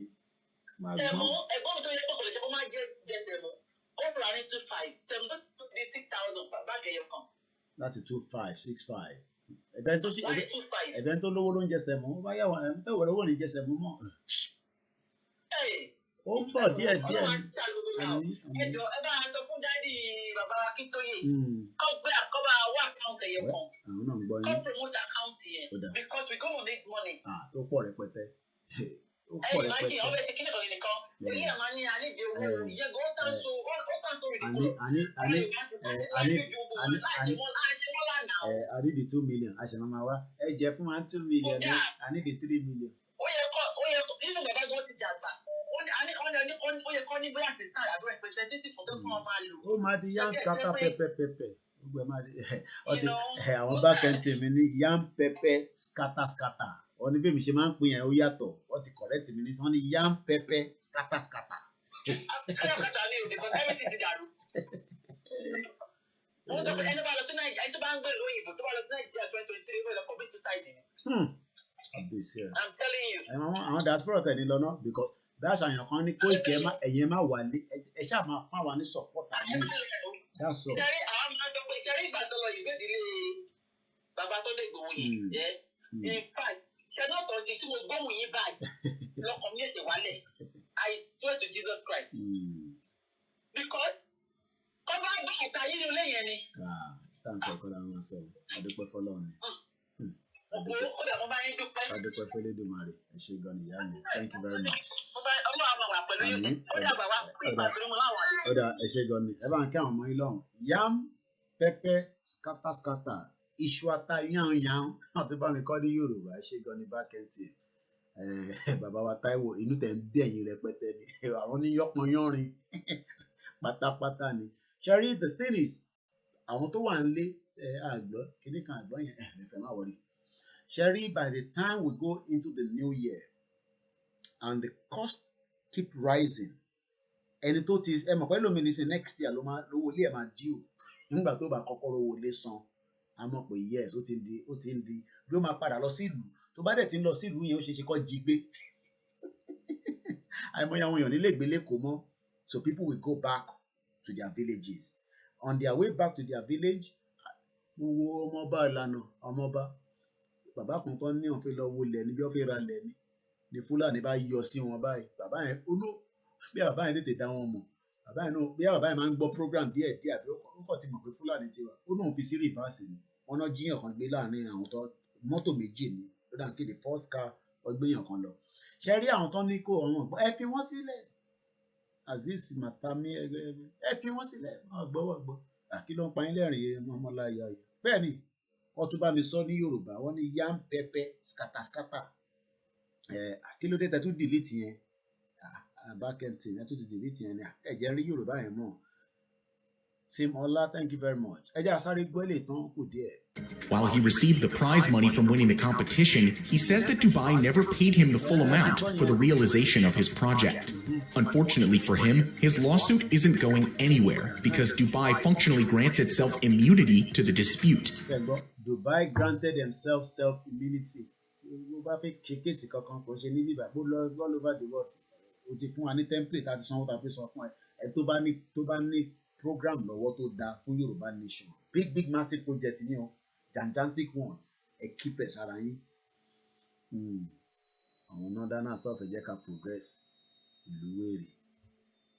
Tẹ̀mọ́ ẹ̀gbọ́n mi tó yẹ kó kò lè ṣe kó máa jẹ́ tẹ̀mọ́. Ó rà ní 2.5 7,000 báàgì ẹyọ kan. Láti 2.5 6.5. Ẹ̀bẹ̀ tó lówó ló ń jẹ sẹ̀mọ́. Ó bá yà wọ́n ẹ̀ tẹ̀wọ̀ lówó ní jẹ sẹ̀mọ́ mọ́. Ó ń bọ̀ díẹ̀. Ẹjọ́ ẹ bá a sọ fún dádì bàbá Akíntóyè. Kọ́ bá wá àkáǹtì ẹ̀yẹ kan. Àwọn náà ń gbọ́ yín. Kọ́ promote àkáǹtì yẹn. Because we gonna need money. Tó pọ̀ rẹpẹtẹ. Imagine ọbẹ̀ ṣe kíni kan nìkan. Èyí àmà ní àníbi owó. Ìyẹn gan ó sàn so ridiculous. I need the 2 million. I ṣe máa wá. Ẹ jẹ́ fún wa 2 million. I need the 3 million. Ó yẹ nínú bàbá gan ti dàgbà. Ó yẹ kọ́ ní bóyá ti tàn àbúrò representative fún tó fún ọmọ àlò. Ó máa di yam scatter pepper. Gbogbo ẹ̀ máa di àwọn bákẹ́ntì mi ní yam pepper scatter. Wọ́n ní bẹ́ẹ̀ mi ṣe máa ń pín yẹn ó yàtọ̀. Wọ́n ti correct mi ní wọ́n ní yam pepper scatter. Scatter ni o because everything ti dàrú. Wọ́n sọ pé ẹni bá lọ sí Nàìjíríà ẹni tó bá ń gbé ìlú òyìnbó tó bá lọ sí Nàìjíríà 2023 wọ́n lọ commit suicide ni. I'm telling you. Àwọn diaspora tẹ̀ ní lọ́nà because bẹ́ẹ̀ ṣàyàn kan ní Kóìkì ẹ̀yẹn máa wà ní ẹ ṣáà máa fún wa ní support àní. That's all. Ṣẹ́rí àwọn máa ń sọ pé ṣẹ́rí ìgbà tó lọ ìwé ìdílé bàbá tó lè gbòòwò yìí. In fact, ṣe náà tọ́ ti tí mo gbóhùn yín báyìí lọ́kàn mi ẹ̀sẹ̀ wálẹ̀. I swear to Jesus Christ. Because kọ́ bá ọ̀tá yín ní ilé yẹn ni. Táǹsì ọ̀kọ́ la máa sọ adúpẹ́ fọlọ́run. Adúpẹ́ fẹ́lẹ́dùmarè ẹ ṣé gan ni ìyá mi. Thank you very much. Ọ̀dà ẹ ṣé gan ni ẹ bá ń kí àwọn ọmọ yín lọ́hùn. Yam pepper scatter iṣu ata yán àti bá mi kọ́ ní Yorùbá ẹ ṣé gan ni bákẹ́ntì bàbá wa Táíwò inú tẹ̀ ń bí ẹ̀yìn rẹpẹtẹ ni àwọn ní yánrin pátápátá ni. Ṣẹ́rí the thing is àwọn tó wà nílé àgbọ̀ kíní kan àgbọ̀ yẹn ẹ̀fẹ̀ má wọlé. Ṣẹ́rí by the time we go into the new year and the cost keep rising ẹni tó ti ẹ mọ̀ pé lómi ní sí next year lówó ilé ẹ̀ máa due nígbà tó bá kọ́kọ́ rówó ilé san a mọ̀ pé yes ó ti ń di bí ó máa padà lọ sí ìlú tó bá dẹ̀ ti ń lọ sí ìlú yẹn ó ṣe é ṣe kó jí gbé àìmọye àwọn èèyàn nílé ìgbélé kò mọ́ so people will go back to their villages on their way back to their village mo wo ọmọọba ìlànà ọmọọba bàbá kan tó ní òun fẹ́ lọ wo lẹ̀ ní bí wọ́n fẹ́ ra lẹ̀ ní Fúlàní bá yọ sí wọn báyìí bàbá yẹn bí bàbá yẹn tètè dá wọn mọ̀ bàbá yẹn náà bí bàbá yẹn máa ń gbọ́ program díẹ̀ àbí ó kàn ti mọ̀ pé Fúlàní ti wà ó náà fi sí rìbáàsì ni wọn náà jíyàn kan gbé láàrin àwọn tó mọ́tò méjì ni ó dà kéde first car ọgbẹ́yàn kan lọ ṣe rí àwọn tó ní kó ọmọ ọgbọ́n ẹ fi wọ́n sílẹ̀ Azeez Matami ẹ fi wọ́n sílẹ̀ ọgbọ́wọ́gbọ́ àkí ló ń pa yín lẹ́rìn ọmọláyà yìí bẹ́ẹ̀ ni wọ́n tún bá mi sọ ní Yorùbá wọ́n ní yam pepper scatter kí ló dé tẹ́ tún delete yẹn bákẹ́ntì ẹ tún ti delete yẹn ni ẹ̀jẹ̀ rí Yorùbá yẹn mọ̀ Tim Ola, thank you very much. While he received the prize money from winning the competition, he says that Dubai never paid him the full amount for the realization of his project. Unfortunately for him, his lawsuit isn't going anywhere because Dubai functionally grants itself immunity to the dispute. Dubai granted themselves self-immunity. All over the world. Template program lọ́wọ́ tó dáa fún Yorùbá nation, big massive project ni o, gigantic one, keep ẹ̀ sára yín. Àwọn northern stuff ẹ jẹ́ ká progress ìlú wèrè.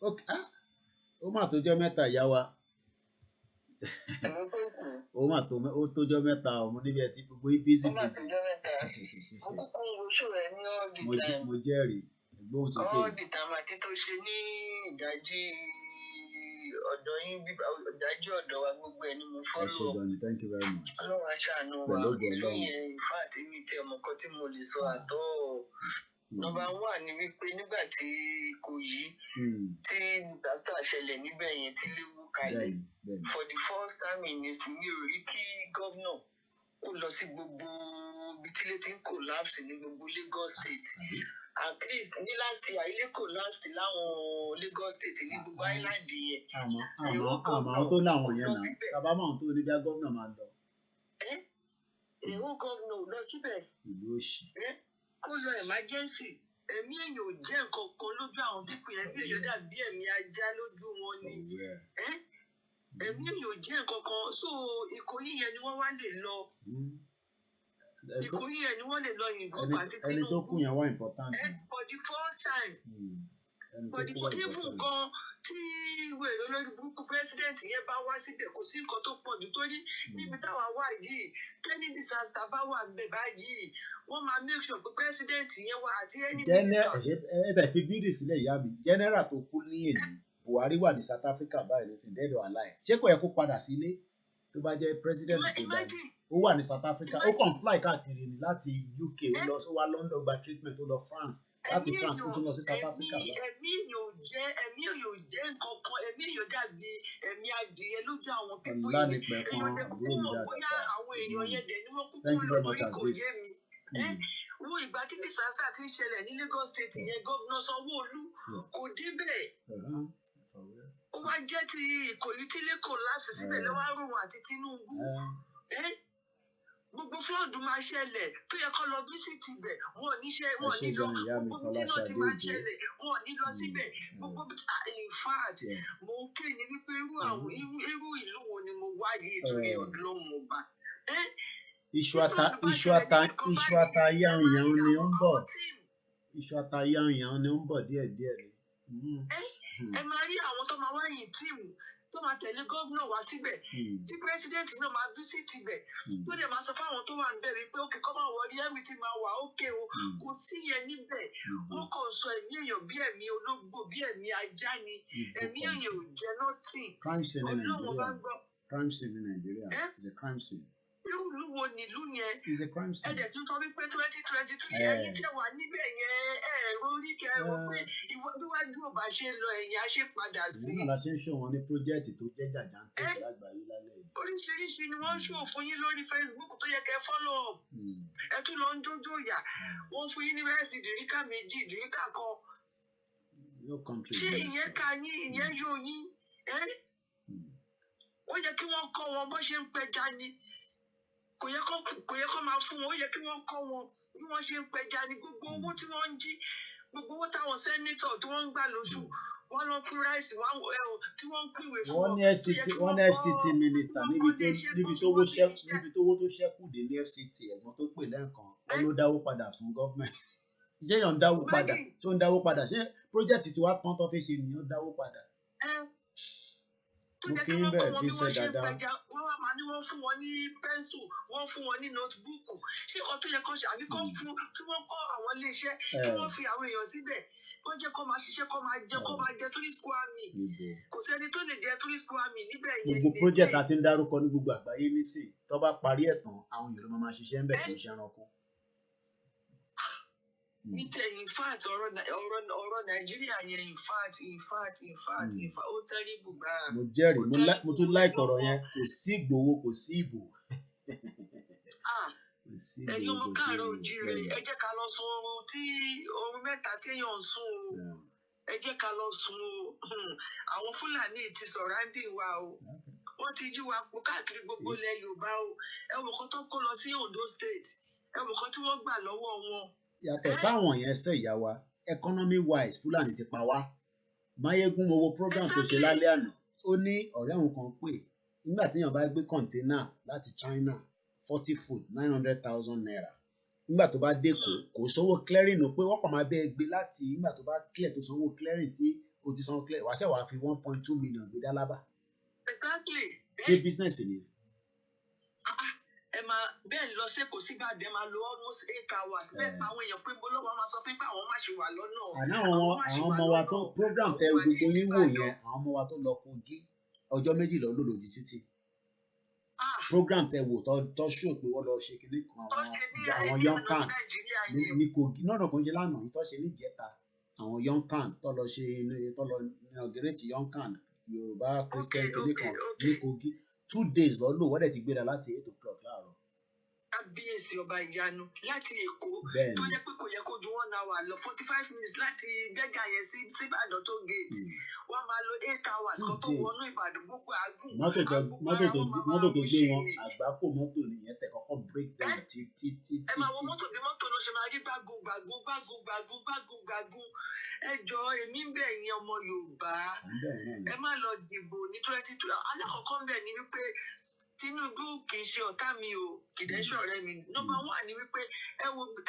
Okay, ó mà tójọ́ mẹ́ta ìyá wa. Ó mà tójọ́ mẹ́ta ọmọ níbi ẹ ti gbogbo busy. Mo jẹ́rìí ìgbóhùn sókè. All the time àti tó ṣe ní ìdájí ọ̀dọ̀ yín ìdájí ọ̀dọ̀ wa gbogbo ẹni mo follow. Thank you very much. Ọlọ́run aṣàánú wa ìlú yẹn ìfá àti mi tẹ ọmọ kan tí mo lè sọ àtọ́. Number one ni wípé nígbà tí Ìkòyí tí disaster ṣẹlẹ̀ níbẹ̀ yẹn tí léwu kalẹ̀ for the first time in history mi ò rí kí gọ́vnà ó lọ sí gbogbo ibi tí ilé ti ń collapse ní gbogbo Lagos State. At least ní last year ilé collapse láwọn Lagos State ní gbogbo island yẹn. Àmọ́ tó láwọn yẹn náà bàbá máa tó ní bí a gọ́vnà máa lọ. Èwo gọ́vnà lọ síbẹ̀. Ìlú òṣì. Kó lọ emergency. Ẹ̀mí èèyàn ò jẹ́ nǹkan kan lójú àwọn pípọ̀ yẹn bí èèyàn dàbí ẹ̀mí ajá lójú wọn ni. Ẹ̀mí èèyàn ò jẹ́ nǹkan kan so Ìkòyí yẹn ni wọ́n wá lè lọ. Ìkòyí yẹn ni wọ́n lè lọ yìnbọn àti Tinubu. Ẹni tó kú yẹn wá important. For the first time. Even gan tí wèrè olórí burúkú president yẹn bá wá síbẹ̀ kò sí nǹkan tó pọ̀ nítorí níbi táwa wà yìí kẹ́ni disaster bá wà bẹ̀ báyìí wọ́n máa make sure pé president yẹn wà àti ẹni minister. Ẹ̀ẹ́dẹ̀ fi bídì sílẹ̀ ìyá mi general tó kú ní èdè Buhari wà ní South Africa báyìí ní sin dead or alive ṣé kò yẹ kó padà sílé tó bá jẹ́ president tó dáa ó wà ní South Africa ó kàn fly káàkiri ní láti UK ó lọ sí wá London gba treatment ó lọ France láti France ó tún lọ sí South Africa. Ẹ̀mí yóò jẹ́ nǹkan kan ẹ̀mí yóò dàbí ẹ̀mí adìyẹ lójú àwọn pípọ̀ yìí èèyàn dẹ̀ kúkú mọ̀ bóyá àwọn èèyàn yẹn dẹ̀ ni wọ́n kúkú lọ lórí kò yé mi. Wo ìgbà tí disaster ti ń ṣẹlẹ̀ ní Lagos State yẹn Gọ́vnà Sanwó-Olú kò débẹ̀. Ó wá jẹ́ ti Ìkòyí tí lè collapse síbẹ̀ lọ́wọ́ àrùn àti Tinubu. Gbogbo flood máa ṣẹlẹ̀ tó yẹ kó lọ visit ibẹ̀ wọn ò ní lọ gbogbo tí náà ti máa ṣẹlẹ̀ wọn ò ní lọ síbẹ̀ gbogbo in fact mo ń ké ní wípé irú ìlú wo ni mo wá yìí torí Ọlọ́run mo bá. Iṣu ata yanyan ni ó ń bọ̀. Iṣu ata yanyan ni ó ń bọ̀ díẹ̀díẹ̀ ni. Ẹ máa rí àwọn tó máa wá yìí tíìmù tó máa tẹ̀lé gọ́vnà wá síbẹ̀ tí president náà máa visit ibẹ̀ tó dẹ̀ máa sọ fáwọn tó wà níbẹ̀ wípé ókè kọ́ máa wọrí everything máa wà ókè o kò sí yẹn níbẹ̀ wọ́n kàn sọ ẹ̀mí èèyàn bí ẹ̀mí ológbò bí ẹ̀mí ajá ni ẹ̀mí èèyàn ò jẹ́ nothing. Crime scene in Nigeria. Crime scene in Nigeria is a crime scene. Irú wo nílùú yẹn? It's a crime scene. Ẹ̀dẹ̀ tún sọ wípé 2023 ẹ̀yin tẹ̀ wá níbẹ̀ yẹn orí kẹrù pé bí wàá dúró bá ṣe lọ ẹ̀yìn á ṣe padà sí. Nígbà la ṣe ń ṣó wọn ní pírójẹ́ẹ̀tì tó jẹ́ gigantic lágbàáyé lálẹ́ yìí. Oríṣiríṣi ni wọ́n ń ṣó fún yín lórí Facebook tó yẹ kẹ́ follow up. Ẹ tún lọ ń jójó yà wọ́n fún yín ní rẹ́sì ìdíríkà méjì ìdíríkà kan. Ṣé ìyẹn ka yín ìyẹn yóò yín? Ó yẹ kí wọ́n kọ́ wọn bó ṣe ń pẹja ni. Kò yẹ kó máa fún wọn ó yẹ kí wọ́n kọ́ wọn bí wọ́n ṣe ń pẹja ní gbogbo owó tí wọ́n ń jí gbogbo owó táwọn sẹ́nítọ̀ tí wọ́n ń gbà lóṣù wọ́n lọ fún ráìsì tí wọ́n ń pìwé fún wọn. wọ́n ní FCT minister níbi tó owó tó ṣẹ́kù dé ní FCT ẹ̀gbọ́n tó pè lẹ́ẹ̀kan wọ́n ló dáwó padà fún gọ́ọ̀mẹ̀ntì. Ṣé yàn ń dáwó padà ṣé ó ń dáwó padà ṣé pírójẹ́tì tí wàá pọ́n tó fi ṣe nìyẹn ó dáwó padà. Mo kí ń bẹ̀rẹ̀ kí ń ṣe dáadáa. Wọ́n wá máa ní wọ́n fún wọn ní pẹ́ńsù wọ́n fún wọn ní notebook ṣé kan tó yẹ kán ṣe àbí kán fún kí wọ́n kọ́ àwọn iléeṣẹ́ kí wọ́n fi àwọn èèyàn síbẹ̀ kán jẹ́ kán máa ṣiṣẹ́ kán máa jẹ tourist army kò sẹ́ni tó lè jẹ tourist army níbẹ̀ yẹn. Gbogbo project àti ń dárúkọ ní gbogbo àgbáyé nísìn tó bá parí ẹ̀ tán àwọn Yorùbá máa ṣiṣẹ́ ń bẹ̀ tó ṣe ẹranko. ní tẹ in fact ọ̀rọ̀ Nàìjíríà yẹn in fact ó terrible gbà. Mo jẹ́rìí mo tún like ọ̀rọ̀ yẹn kò sí Ìgbòho kò sí ìbò. Ẹ̀yin ọmọ káàárọ̀ oòjíire ẹ jẹ́ ká lọ sùn oorun mẹ́ta téèyàn ń sùn o ẹ jẹ́ ká lọ sùn o àwọn Fúlàní ti surrounding wa o wọ́n ti jí wa pọ̀ káàkiri gbogbo ilẹ̀ Yorùbá o ẹ wò kán tó kó lọ sí Ondo State ẹ wò kán tí wọ́n gbà lọ́wọ́ wọn. Yàtọ̀ sáwọn yẹn ṣe ìyá wa economy wise Fúlàní ti pa wá. Máyégún mo wo program tó ṣe lálẹ́ àná ó ní ọ̀rẹ́ òun kan pè nígbà téèyàn bá gbé kọ̀ǹténà láti China 40 foot 900,000 naira nígbà tó bá dé kò sówó clearing o pé wọ́n kàn máa bẹ́ẹ̀ gbé láti nígbà tó bá clear tó sanwó clearing tí o ti sanwó clearing wàá ṣe wàá fi 1.2 million gbé dálábà. Exactly. Ṣé business ni? Ẹ máa bẹ́ẹ̀ lọ sí Èkó síbàdàn máa lo almost 8 hours bẹ́ẹ̀ pa àwọn èèyàn pé bọ́lọ́wọ́ máa sọ fún pé àwọn máa ṣe wà lọ́nà. Àná àwọn ọmọ wa tó program tẹ gbogbo yín wò yẹn àwọn ọmọ wa tó lọ Kogi ọjọ́ méjì lọ lòdì títì. Program tẹ wò tó ṣó pé wọ́n lọ ṣe kinní kan àwọn young can ní Kogi náà kò ń ṣe lánàá yìí tó ṣe ní ìjẹta àwọn young can tó lọ ṣe tó lọ inaugurate young can Yorùbá Christian kinní kan ní Kogi 2 days lọ lò wọ́n dẹ̀ ti gbéra láti 8 o'clock láàárọ̀. Kábíyèsí ọba ìyanu láti Èkó tó yẹ pé kò yẹ kó ju 1 hour lọ 45 minutes láti bẹ́gà yẹn sí Ìbàdàn tó gate wọ́n máa lo 8 hours kan tó wọnú Ìbàdàn gbogbo àgùn. Mọ́tò tó gbé wọn àgbákò mọ́tò nìyẹn tẹ̀ kọ́kọ́ break down tí. Ẹ máa wo mọ́tò bí mọ́tò ló ṣe máa rí gbàgùn ẹ jọ èmi ń bẹ̀ yín ọmọ Yorùbá ẹ má lọ dìbò ní 2020 alákọ̀ọ́kọ́ ń bẹ̀ ni wípé Tinubu kì í ṣe ọ̀tá mi o kì í dẹ́ ṣọ̀rẹ́ mi number one ni wípé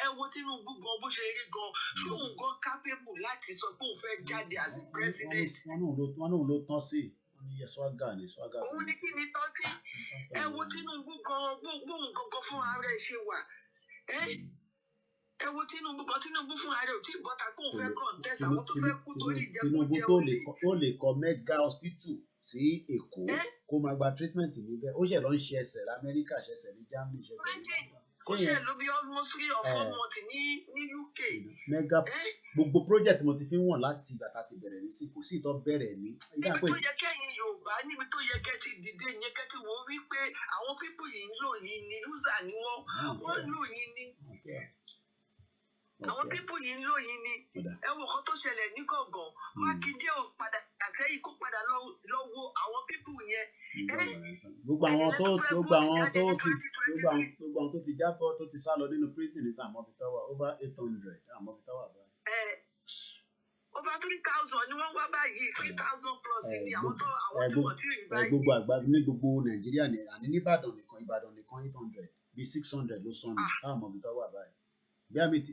ẹ wo Tinubu gan bó ṣe rí gan ṣóun gan capable láti sọ pé òun fẹ́ jáde as a president. wọ́n náà ló tán sí wọ́n ní yẹ swaga ní swaga. òun ní kí ni tán sí ẹ wo Tinubu gan bóun gangan fún ara ẹ ṣe wà ẹ wo Tinubu fún ara ẹ ò tí ì bọ́ta kóun fẹ́ contest àwọn tó fẹ́ kú torí ìjẹkújẹ Tinubu tó lè kọ́ mega hospital sí Èkó kó máa gba treatment níbẹ̀ ó ṣe lọ ń ṣe ẹsẹ̀ l'Amẹ́ríkà ṣẹṣẹ̀ ní Germany ṣẹṣẹ̀ ní London. ó ṣe ló bí almost 3 or 4 months ní UK. mega gbogbo project mo ti fi wọ̀n láti ìgbà tá a ti bẹ̀rẹ̀ ní sí kò sí ìtọ́ bẹ̀rẹ̀ ní. níbi tó yẹ kẹ́yìn Yorùbá níbi tó yẹ kẹ́ ti dìde yẹn kẹ́ ti wò ó wípé àwọn pípù yìí ń lò yín ni loser ni wọ́n lò yín ni. Àwọn pípù yìí ń lò yín ni ẹ wo kan tó ṣẹlẹ̀ ní gọ̀ngàn Mákindé ò padà sẹ́yìn kó padà lọ wo àwọn pípù yẹn. Gbogbo àwọn tó ti jábọ̀ tó ti sá lọ nínú prison ní Àmọ́bítáwà over 800 Àmọ́bítáwà báyìí. Over 3,000 ni wọ́n wá báyìí 3,000 plus ni àwọn tí wọ́n ti rí báyìí. Gbogbo àgbàdo ní gbogbo Nàìjíríà ní àní ní Ìbàdàn nìkan 800 bí 600 ló sọnù Àmọ́bítáwà báyìí.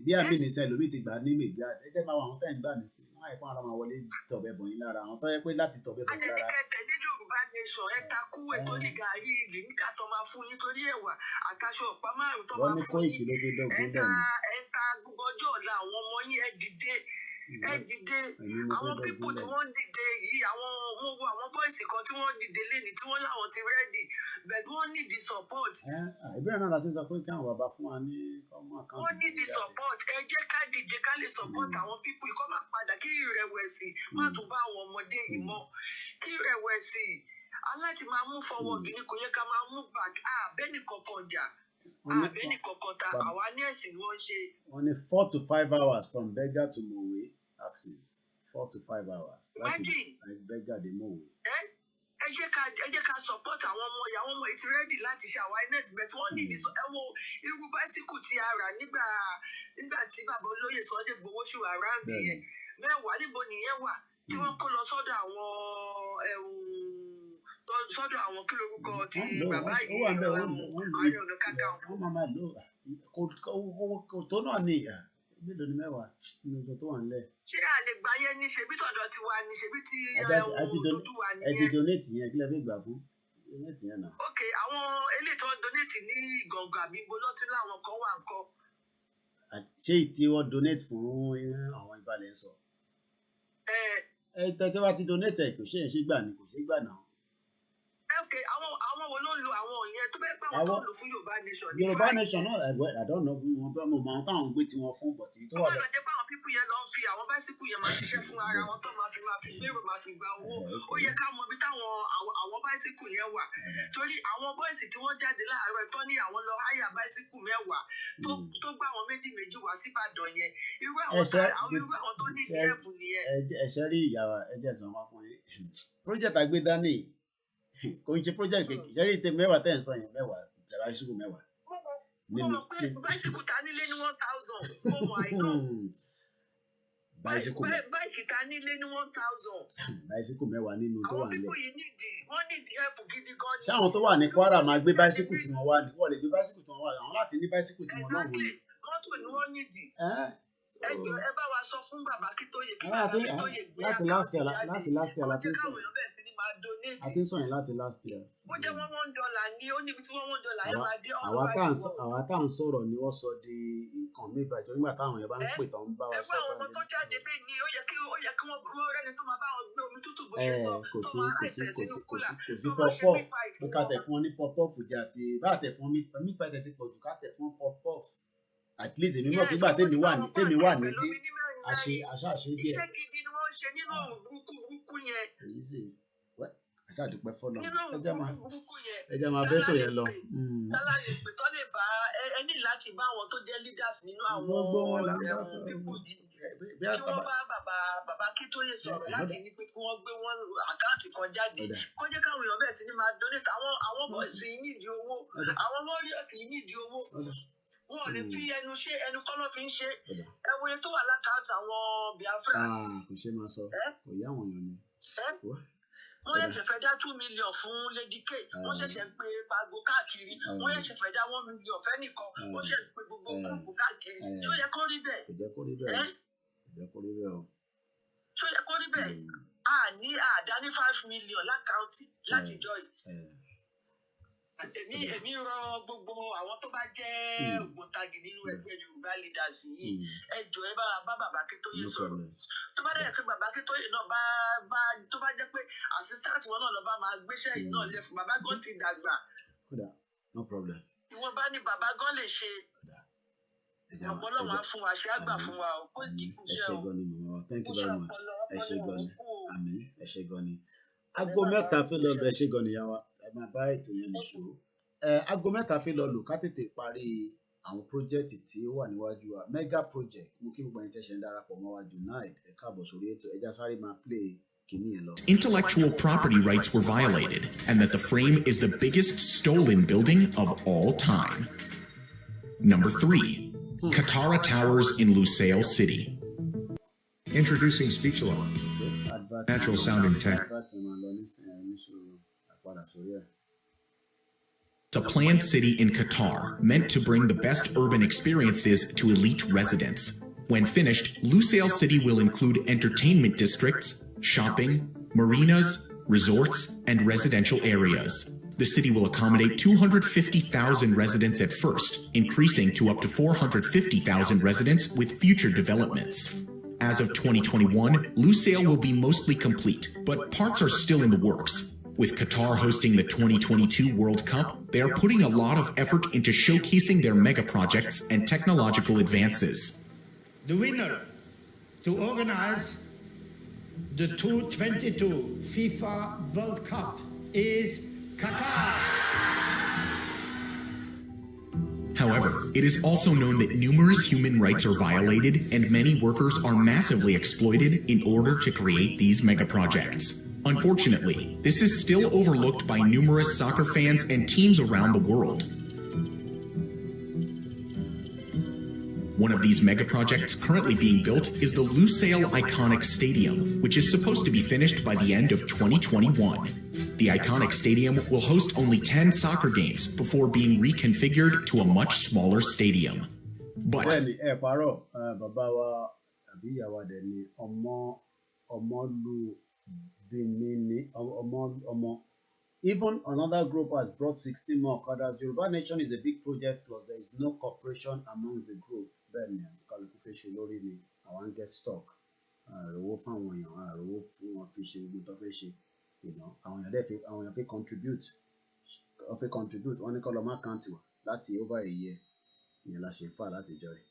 Bí àmì ní sẹ́ẹ̀ lómi ti gbà ní mègbà ẹ jẹ́ máa wọ àwọn tẹ́ẹ̀ ń gbà ní sí wọ́n àìpọ́n ara máa wọlé tọ̀bẹ̀ bọ̀ yín lára àwọn tó yẹ pé láti tọ̀bẹ̀ bọ̀ yín lára. Adẹnikẹ́tẹ̀ ní Yorùbá nation ẹ takú ètò ní gàrí ìlú nígbà tó máa fún yín torí ẹ̀wà àtàṣọ ọ̀pá márùn-ún tó máa fún yín ẹ ta gbogbo ọjọ́ ọ̀la àwọn ọmọ yín ẹ dìde àwọn pípù tí wọ́n dìde yìí àwọn bọ́ìsì kan tí wọ́n dìde léni tí wọ́n láwọn ti rẹ́dì but wọ́n need the support. ìbéèrè náà láti sọ pé kí àwọn bàbá fún wa ní kọ́mọ àkáǹtì. wọ́n need the support ẹ jẹ́ ká dìde ká lè support àwọn pípù yìí kó má padà kí ìrẹ̀wẹ̀sì má tún bá àwọn ọmọdé yìí mọ́ kí ìrẹ̀wẹ̀sì aláti máa mú forward ní kò yẹ ká máa mú back bẹ́ẹ̀ni kankan jà àbẹ́ni kankan ta àwa ní ẹ̀sìn ni wọ́n ṣe. wọ́n ní 4 to 5 hours from Berger to Mowe axis 4 to 5 hours. láti Berger dé Mowe. ẹ jẹ́ ká support àwọn ọmọ ìyá wọn ti ready láti ṣe àwọn inet bet wọ́n ní ẹ wo irú báísíkù tí a rà nígbà tí bàbá olóyè Sunday Igboho ṣì wà ráǹdì yẹn mẹ́wàá níbo nìyẹn wà tí wọ́n kó lọ sọ́dọ̀ àwọn kí lorúkọ ti bàbá yìí Ààrẹ Ọ̀nà Kakanfò. wọ́n máa lò kò tó náà ní mélòó ni mẹ́wàá nínú ìjọ tó wà nílẹ̀. ṣé a lè gbáyé ní ṣebí tọ̀dọ̀ ti wà ní ṣebí tí dojú wà nìyẹn. ẹ ti donate yẹn kí lẹ fi gbà fún donate yẹn náà. ok àwọn eléyìí tó donate ní Ìgàngán àbí ibo lọ́tún láwọn kan wà ńkọ́. ṣé tí wọ́n donate fún àwọn ìbàlẹ̀ ń sọ. tẹ́tẹ́ wá ti donate ẹ̀ kò ṣe é ṣe gbà ní kò ṣe é gbà náà. ok àwọn wo ló ń lo àwọn yẹn tó bẹ́ẹ̀ pé àwọn tó ń lò fún Yorùbá nation ní Yorùbá nation náà I don't know mo mọ àwọn táwọn gbé tiwọn fún bọ̀tí tó wà lọ. Ọ̀pọ̀lọpọ̀ àwọn pípù yẹn lọ ń fi àwọn báísíkù yẹn máa ṣiṣẹ́ fún ara wọn tó máa fi gbèrò máa fi gba owó. Ó yẹ ká mọ ibi táwọn àwọn báísíkù yẹn wà. Torí àwọn bọ́ìsì tí wọ́n jáde láàárọ̀ tó ní àwọn lọ háyà báísíkù mẹ́wàá tó gbá àwọn méjì wá sí Ìbàdàn yẹn. Irú àwọn tó ní ìdíyẹ̀bù nìyẹn. Ẹ̀ṣẹ̀ rí ìyàwó ẹ̀jẹ̀ sàn wá fún yín. Project àgbédání kò ń ṣe project kékeré. Ṣẹ́rí ìtẹ̀ mẹ́wàá tẹ̀ ń sọ yẹn mẹ́wàá báísíkù mẹ́wàá. Mo mọ̀ pé báísíkù ta nílé ní 1,000. Mo mọ̀ àìná. Báìkì ta nílé ní 1,000. Báísíkù mẹ́wàá nínú tó wà nílẹ̀. Àwọn pípọ̀ yìí wọ́n nídìí ẹ̀bù gidi gan ni. Ṣé àwọn tó wà ní Kwara máa gbé báísíkù tí wọ́n wá ní? Wọ́n lè gbé báísíkù tí wọ́n wá ní. Àwọn láti ní báísíkù tí wọ́n náà wọ̀ ní. Mọ́tò ni wọ́n nídìí. Ẹjọ́ ẹ bá wa sọ fún bàbá Akíntóyè kí bàbá Akíntóyè gbé láti last year láti last year láti káwọn èèyàn bẹ̀rẹ̀ sí ni máa donate. àti ń sọ yẹn láti last year. Ó jẹ́ $1 ní ó níbi tí $1 yẹn máa dé àwa tá à ń sọ̀rọ̀ ni wọ́n sọ di nǹkan mi ìbàjẹ́ nígbà táwọn èèyàn bá ń pè tán ń bá wa sọ. Ẹgbẹ́ àwọn ọmọ tó jáde bẹ́ẹ̀ ni ó yẹ kí wọ́n rẹ́ni tó máa bá wọn gbé omi tútù bó ṣe sọ kò tó máa àìsàn sínú kúlà sí pọpọ́ọ̀fù pé ká tẹ̀ fún ọ ní pọpọ́ọ̀fù jẹ àti bá tẹ̀ fún mi pàtẹ́ ti pọ̀jù ká tẹ̀ fún pọpọ́ọ̀fù at least èmi mọ̀ nígbà tèmi wà nílé àṣàṣe díẹ̀. Iṣẹ́ gidi ni wọ́n ṣe nínú burúkú yẹn. Èyí sì wẹ́ àṣàdúpẹ́ fọ́nà ẹjẹ́ máa bẹ́ tó yẹn lọ. Tálá lè pè tọ́ lè bá ẹni láti bá àwọn tó jẹ́ leaders nínú àwọn pípò yìí. Kí wọ́n bá bàbá Akíntóyè sọ̀rọ̀ láti ní pé kí wọ́n gbé wọn àkáǹtì kan jáde. Kó jẹ́ káwọn èèyàn bẹ̀rẹ̀ sí ni máa donate àwọn bọ́ọ̀sì nídìí owó àwọn warriors nídìí owó. Wọ́n lè fi ẹnu kọ́nà fi ń ṣe ẹwọ́ye tó wà lákàtà àwọn Biafra. Kò ṣe máa sọ kò yá àwọn èèyàn ni. Wọ́n ṣẹ̀ṣẹ̀ fẹ́ dá 2 million fún Lady K. Wọ́n ṣẹ̀ṣẹ̀ pé pago káàkiri. Wọ́n ṣẹ̀ṣẹ̀ fẹ́ dá 1 million fẹ́nìkan. Wọ́n ṣẹ̀ṣẹ̀ pé gbogbo kúrúkú káàkiri. Ṣé ó yẹ kó rí bẹ́ẹ̀? Kò jẹ́ kó rí bẹ́ẹ̀. Ṣé ó yẹ kó rí bẹ́ẹ̀? Àdá ní 5 million lákàntì látijọ́ yìí. Èmi rọ gbogbo àwọn tó bá jẹ́ ògbóntagì nínú ẹgbẹ́ Yorùbá leaders yìí ẹ jọ̀ọ́ ẹ bá bàbá Akíntóyè sọ̀rọ̀ tó bá dẹ̀ pé bàbá Akíntóyè náà bá tó bá jẹ́ pé assistant wọn náà lọ bá máa gbéṣẹ́ yìí náà lẹ̀ fún bàbá gan ti dàgbà. No problem. Ìwọ̀n bá ní bàbá gan lè ṣe ọ̀pọ̀lọpọ̀ fún wa ṣe àgbà fún wa o kó kí kú ṣe o. Thank you very much. Ẹ ṣé gan ni àmín ẹ ṣé gan ni. Aago mẹ́ta fẹ́ lọ bẹ ṣé gan ni yàwá ẹ máa bá ètò yẹn nìṣó. Aago mẹ́ta fẹ́ lọ lò ká tètè parí àwọn pírójẹ́tì tí ó wà níwájú wa mega project mú kí gbogbo ẹni tẹ́ ṣe ń darapọ̀ mọ́ wa Junaid ẹ káàbọ̀ sórí ètò ẹja sáré máa play kìíní yẹn lọ. Intellectual property rights were violated and that the frame is the biggest stolen building of all time. Number 3. Katara Towers in Lusail City. Introducing speech alone. Natural sounding tech. It's a planned city in Qatar meant to bring the best urban experiences to elite residents. When finished, Lusail City will include entertainment districts, shopping, marinas, resorts, and residential areas. The city will accommodate 250,000 residents at first, increasing to up to 450,000 residents with future developments. As of 2021, Lusail will be mostly complete, but parts are still in the works. With Qatar hosting the 2022 World Cup, they are putting a lot of effort into showcasing their mega projects and technological advances. The winner to organize the 2022 FIFA World Cup is Qatar. However, it is also known that numerous human rights are violated and many workers are massively exploited in order to create these mega projects. Unfortunately, this is still overlooked by numerous soccer fans and teams around the world. One of these mega projects currently being built is the Lusail Iconic Stadium, which is supposed to be finished by the end of 2021. The iconic stadium will host only 10 soccer games before being reconfigured to a much smaller stadium. But even another group has brought 16 more Okadas. Yoruba Nation is a big project, plus there is no cooperation among the group. Benin, I want to get stuck. You know, I want to contribute. contribute wọ́n ní kọ́ lọ má count wa láti over a year ìyẹn la ṣe fà láti jọ rẹ̀.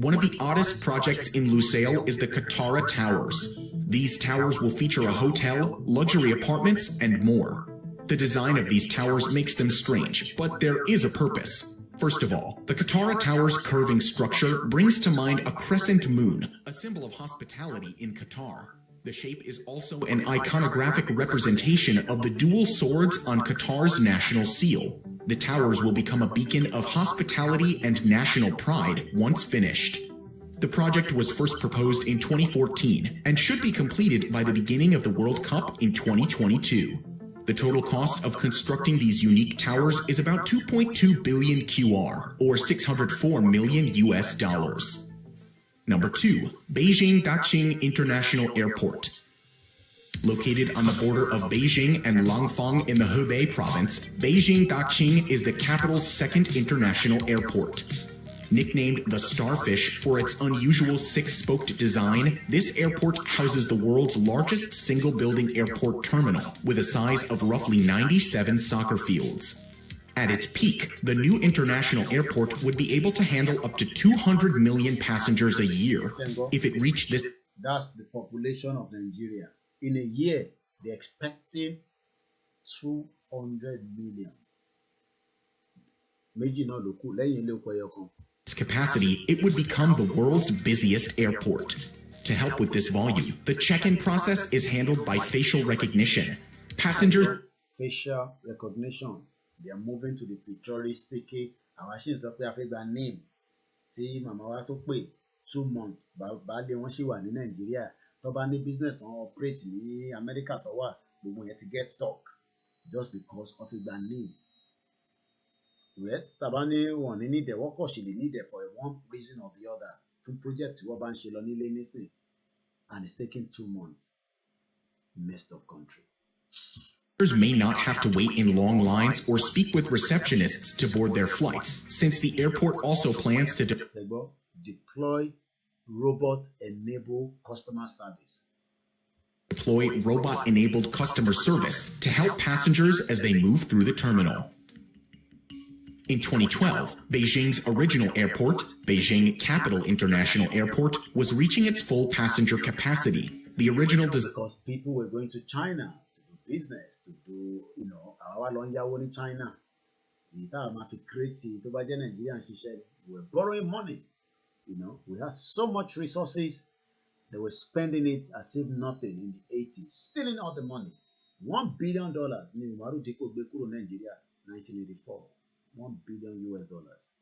One of the oddest projects in Lusail is the Katara Towers. These towers will feature a hotel, luxury apartments, and more. The design of these towers makes them strange, but there is a purpose. First of all, the Katara Towers' curving structure brings to mind a crescent moon, a symbol of hospitality in Qatar. The shape is also an iconographic representation of the dual swords on Qatar's national seal. The towers will become a beacon of hospitality and national pride once finished. The project was first proposed in 2014 and should be completed by the beginning of the World Cup in 2022. The total cost of constructing these unique towers is about 2.2 billion QR, or 604 million US dollars. Number 2, Beijing Daqing International Airport. Located on the border of Beijing and Langfang in the Hebei province, Beijing Daqing is the capital's second international airport. Nicknamed the Starfish for its unusual six-spoked design, this airport houses the world's largest single-building airport terminal with a size of roughly 97 soccer fields. At its peak, the new international airport would be able to handle up to 200 million passengers a year. If it reached this... That's the population of Nigeria. In a year, they're expecting 200 million. Capacity, it would become the world's busiest airport. To help with this volume, the check-in process is handled by facial recognition. Passengers... Facial recognition. They are moving to the futuristic. Our machines up here their name. See, Mama wa tó pé 2 months. Baálé wọn ṣì wà ní Nigeria. Tó bá ní business tó operate ní America tó wà, gbogbo yẹn ti get stuck just because of their name. Yes, tabani wọ́n ní need wọ́n kò ṣe lè need for one reason or the other. Fún project tí wọ́n bá ń ṣe lọ nílé nísìn, and it's taking 2 months. Messed up country. May not have to wait in long lines or speak with receptionists to board their flights, since the airport also plans to deploy robot-enabled customer service. Deploy robot-enabled customer service to help passengers as they move through the terminal. In 2012, Beijing's original airport, Beijing Capital International Airport, was reaching its full passenger capacity. The original because people were going to China business to do, our long yawo in China. We're borrowing money. We had so much resources, they were spending it as if nothing in the 80s, stealing all the money. $1 billion. Nigeria, 1984. $1 billion US.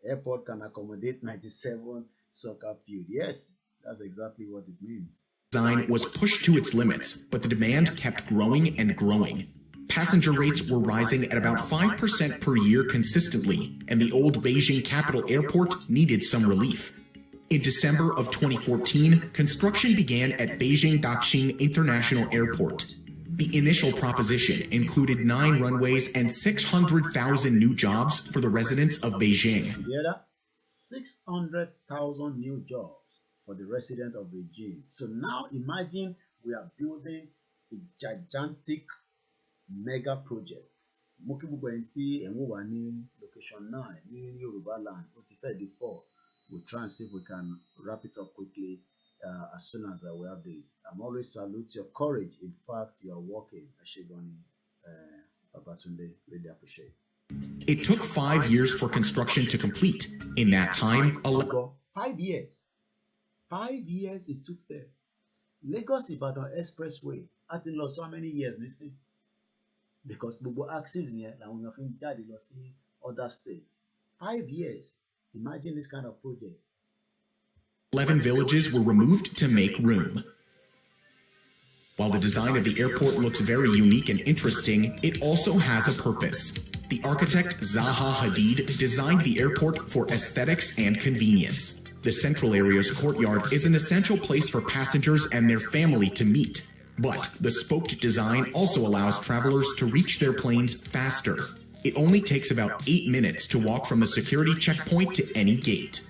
Airport can accommodate 97 soccer field. Yes, that's exactly what it means. Design was pushed to its limits, but the demand kept growing and growing. Passenger rates were rising at about 5% per year consistently, and the old Beijing Capital Airport needed some relief. In December of 2014, construction began at Beijing Daqing International Airport. The initial proposition included 9 runways and 600,000 new jobs for the residents of Beijing. 600,000 new jobs for the resident of Beijing. So now imagine we are building a gigantic mega project. Location 9 in Yoruba land. We'll try and see if we can wrap it up quickly as soon as we have this. I'm always salute your courage. In fact, you are working. Ashigoni, Babatunde, really appreciate. It took 5 years for construction to complete. In that time, 5 years. 5 years it took there. Lagos Ibadan Expressway, I think lost so many years, listen. Because Bobo axis here, like when you're jadi lost other states. 5 years. Imagine this kind of project. 11 villages were removed to make room. While the design of the airport looks very unique and interesting, it also has a purpose. The architect Zaha Hadid designed the airport for aesthetics and convenience. The central area's courtyard is an essential place for passengers and their family to meet. But the spoked design also allows travelers to reach their planes faster. It only takes about 8 minutes to walk from the security checkpoint to any gate.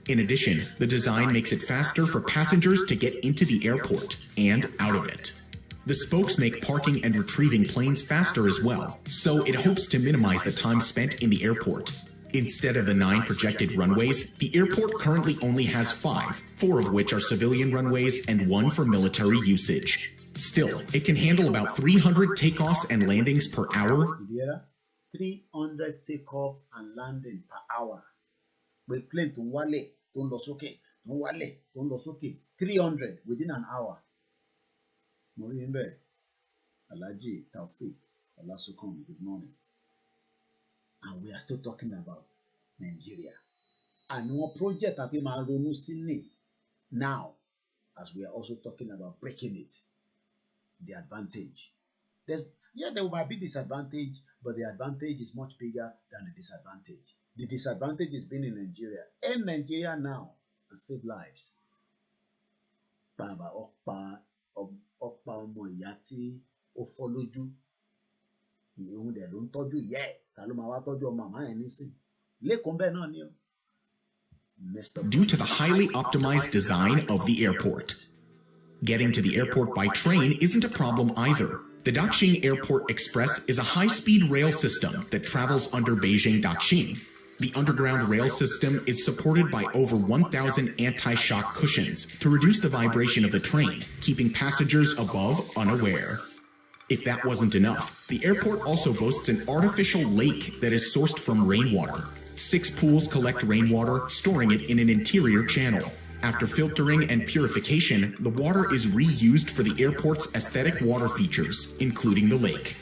In addition, the design makes it faster for passengers to get into the airport and out of it. The spokes make parking and retrieving planes faster as well, so it hopes to minimize the time spent in the airport. Instead of the 9 projected runways, the airport currently only has 5, 4 of which are civilian runways and 1 for military usage. Still, it can handle about 300 takeoffs and landings per hour. 300 takeoff and landing per hour. With plane to wale, to losoke, to wale, to losoke. 300 within an hour. Morimbe, Alaji, Taufik, Olasukon, good morning. And we are still talking about Nigeria. And one project that we are now, as we are also talking about breaking it, the advantage. There might be disadvantage, but the advantage is much bigger than the disadvantage. The disadvantage is being in Nigeria. In Nigeria now, and save lives. Baba Okpa Omo Yati Ofoloju. Ìhun dẹ̀ ló ń tọ́jú ìyá ẹ̀ ta ló máa wá tọ́jú ọmọ àmá ẹ̀ nísìn lẹ́kọ̀ọ́ bẹ́ẹ̀ náà ni o. Due to the highly optimized design of the airport. Getting to the airport by train isn't a problem either. The Daxing Airport Express is a high-speed rail system that travels under Beijing Daxing. The underground rail system is supported by over 1,000 anti-shock cushions to reduce the vibration of the train, keeping passengers above unaware. If that wasn't enough, the airport also boasts an artificial lake that is sourced from rainwater. 6 pools collect rainwater, storing it in an interior channel. After filtering and purification, the water is reused for the airport's aesthetic water features, including the lake.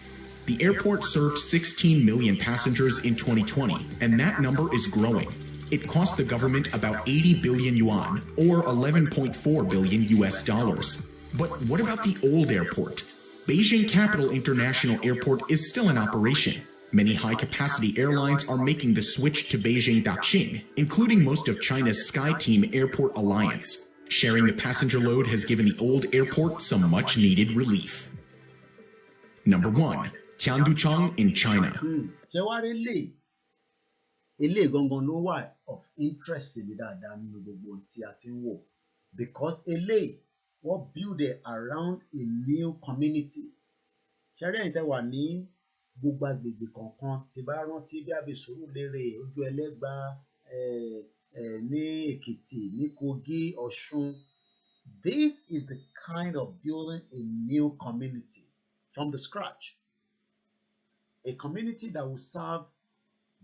The airport served 16 million passengers in 2020, and that number is growing. It cost the government about 80 billion yuan, or 11.4 billion US dollars. But what about the old airport? Beijing Capital International Airport is still in operation. Many high-capacity airlines are making the switch to Beijing Daxing, including most of China's SkyTeam Airport Alliance. Sharing the passenger load has given the old airport some much-needed relief. Number 1. Tianduchang in China. Of interest because LA what build it around a new community. Ṣẹ́rí ẹ̀yin tẹ́ wà ní gbogbo agbègbè kọ̀ọ̀kan tí bá rántí bí àbí Sùúrùlérè, Ojú Ẹlẹ́gbà, ní Èkìtì, ní Kogi, Ọ̀ṣun. This is the kind of building a new community from the scratch. A community that will serve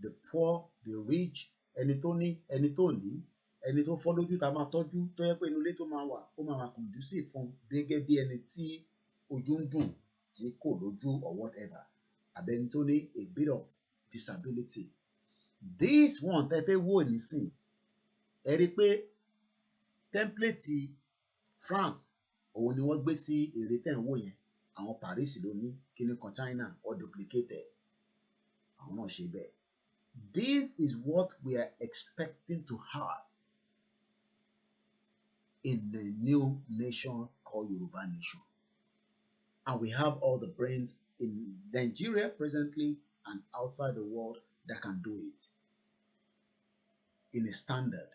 the poor, the rich, ẹni tó ní, ẹni tó ní. Ẹni tó fọ́ lójú tá a máa tọ́jú tó yẹ pé inú ilé tó máa wà ó máa conducive fún gẹ́gẹ́ bí ẹni tí ojú ń dùn tí kò lójú or whatever àbẹni tó ní a bit of disability. This one tẹ́ fẹ́ wò nísìn ẹ rí i pé template France òun ni wọ́n gbé sí èrè tẹ̀ ń wò yẹn àwọn Paris ló ní kíní kan China or duplicated àwọn náà ṣe bẹ́ẹ̀. This is what we are expecting to have in a new nation called Yoruba Nation. And we have all the brains in Nigeria presently and outside the world that can do it. In a standard,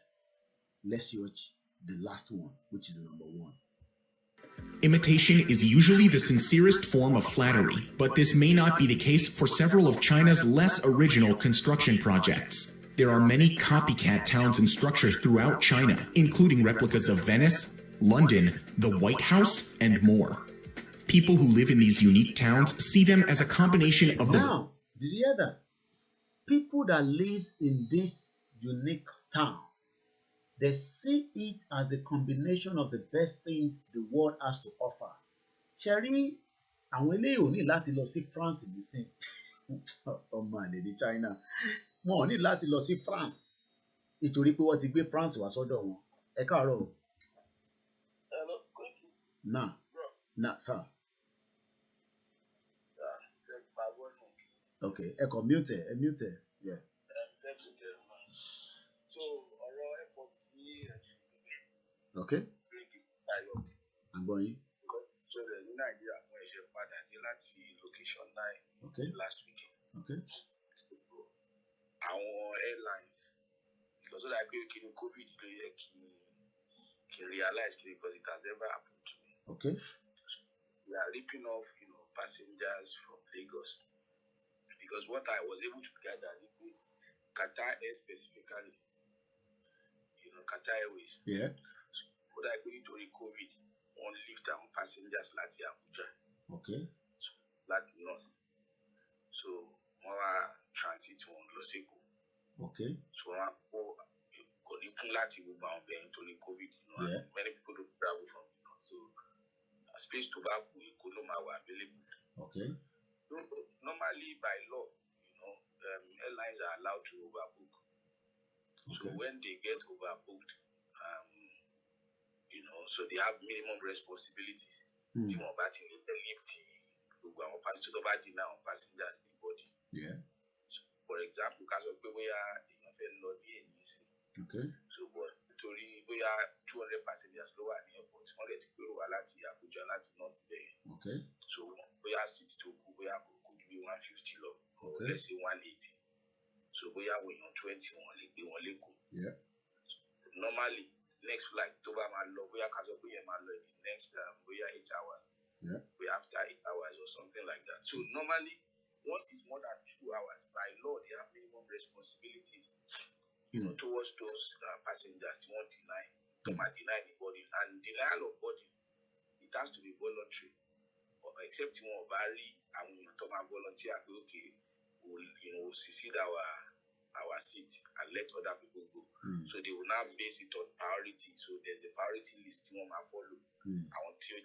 let's watch the last one, which is the number 1. Imitation is usually the sincerest form of flattery, but this may not be the case for several of China's less original construction projects. There are many copycat towns and structures throughout China, including replicas of Venice, London, the White House, and more. People who live in these unique towns see them as a combination of Now, did you hear that? People that live in this unique town, they see it as a combination of the best things the world has to offer. Sherry, àwọn eléyìí ò ní láti lọ sí France nísìn. Ọmọ àlè ní China. Wọn ò ní láti lọ sí France nítorí pé wọ́n ti gbé France wá sọ́dọ̀ wọn. Ẹ káàárọ̀ o. Hello, Koiki. Nah, sir. Okay, ẹ kàn mute ẹ. Yeah. So, ọ̀rọ̀ airport ní Okay. Àgbọ̀yìn. So, ní Nàìjíríà, àwọn ẹ̀ṣẹ̀ padà dé láti location 9 okay. last weekend. Okay. Àwọn airlines, because ó dàbí pé kí ni COVID ló yẹ kí n realize because it has never happened to me. Okay. they are ripping off, passengers from Lagos. Because what I was able to gather, Qatar Air specifically, Qatar Airways. Yeah. So, what I going to COVID, on lift and passengers láti Abuja. Okay. So, láti North. So, our transit on Loseko. Okay. So, láti gbogbo àwọn bẹ̀rẹ̀ nítorí COVID, yeah. Many people don't travel from the North. So, a space to back were available. Okay. So, normally by law, airlines are allowed to overbook. Okay. So when they get overbooked, so they have minimum responsibilities. Team of batting in the lift, passengers in body. Yeah. So, for example, because of we are in a very low easy. Okay. So we are 200 passengers lower at the airport. 100 people are at Abuja, at North there. Okay. So we are 62, we are could be 150 low, or okay. let's say 180. So we are on 20 yeah. Normally, next flight to Bamalo, we are the next we are 8 hours. Yeah. We after 8 hours or something like that. So normally, once it's more than 2 hours, by law they have minimum responsibilities, towards those passengers. You won't deny the boarding, and denial of boarding, it has to be voluntary, except you want vary and when you volunteer, okay, we'll secede our seat and let other people go. So they will now base it on priority. So there's a priority list you want to follow. I want to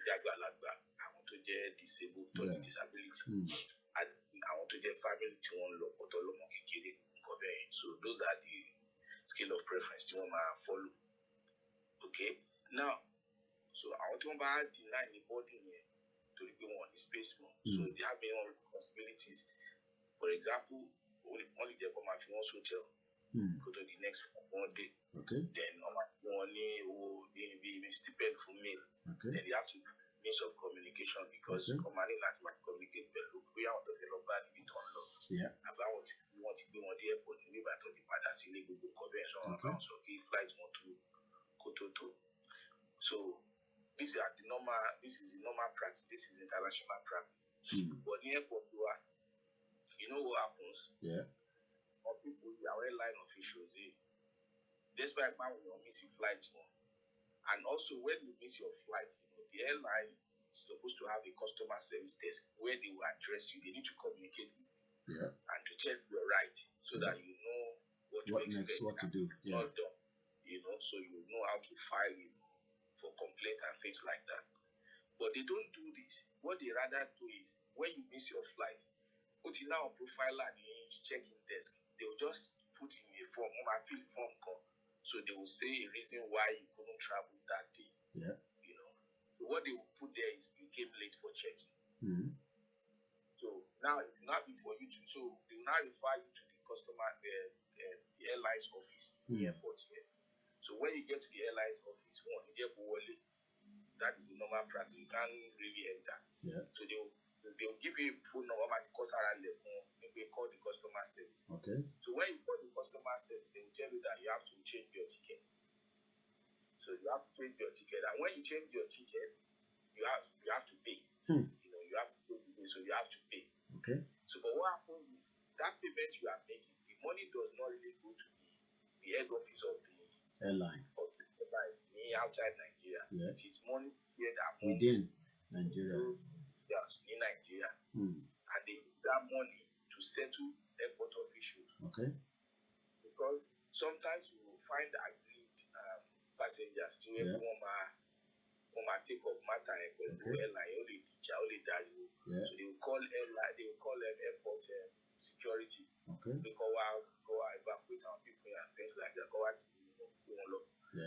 get disabled or disability. And I want to get family to one look. So those are the scale of preference you want to follow. Okay. Now, so I want to deny the body here to the people on the space more. So they have their own responsibilities. For example, only they come at one hotel, go to the next one day. Okay. Then money will be stipend for me. Okay. Then they have to means of communication because commanding that might communicate well. We are developed by the love. Yeah. About we want to be on the airport, we by the pattern in the convention about so flight want to go to. So this is the normal practice, this is international practice. But in the airport you know what happens? Yeah. Or people, our airline officials, despite when you miss your flight, and also when you miss your flight, the airline is supposed to have a customer service desk where they will address you. They need to communicate with you and to check your right so that you know what to expect. Next, what to do. Not done, so you know how to file for complaint and things like that. But they don't do this. What they rather do is when you miss your flight, put in now profile and check-in desk. They will just put in a form, fill form call. So they will say a reason why you couldn't travel that day. Yeah. So what they will put there is you came late for checking. So now it's not before you to. So they will now refer you to the customer, the airline's office, the airport here. So when you get to the airline's office, that is the normal practice. You can't really enter. Yeah. So they'll give you a phone number at Katara Towers. They call the customer service. Okay. So when you call the customer service, they will tell you that you have to change your ticket. So you have to change your ticket, and when you change your ticket, you have to pay. You have to pay, so you have to pay. Okay. So but what happens is that payment you are making, the money does not really go to the head office of the airline outside Nigeria. Yeah. It is money here that within Nigeria. Yes, in Nigeria. And they use that money to settle airport officials. Okay. Because sometimes you will find aggrieved passengers to everyone take up matter and airline only teacher only that you. So they will call airline, they will call them airport security. Okay. They go evacuate our people and things like that. Go out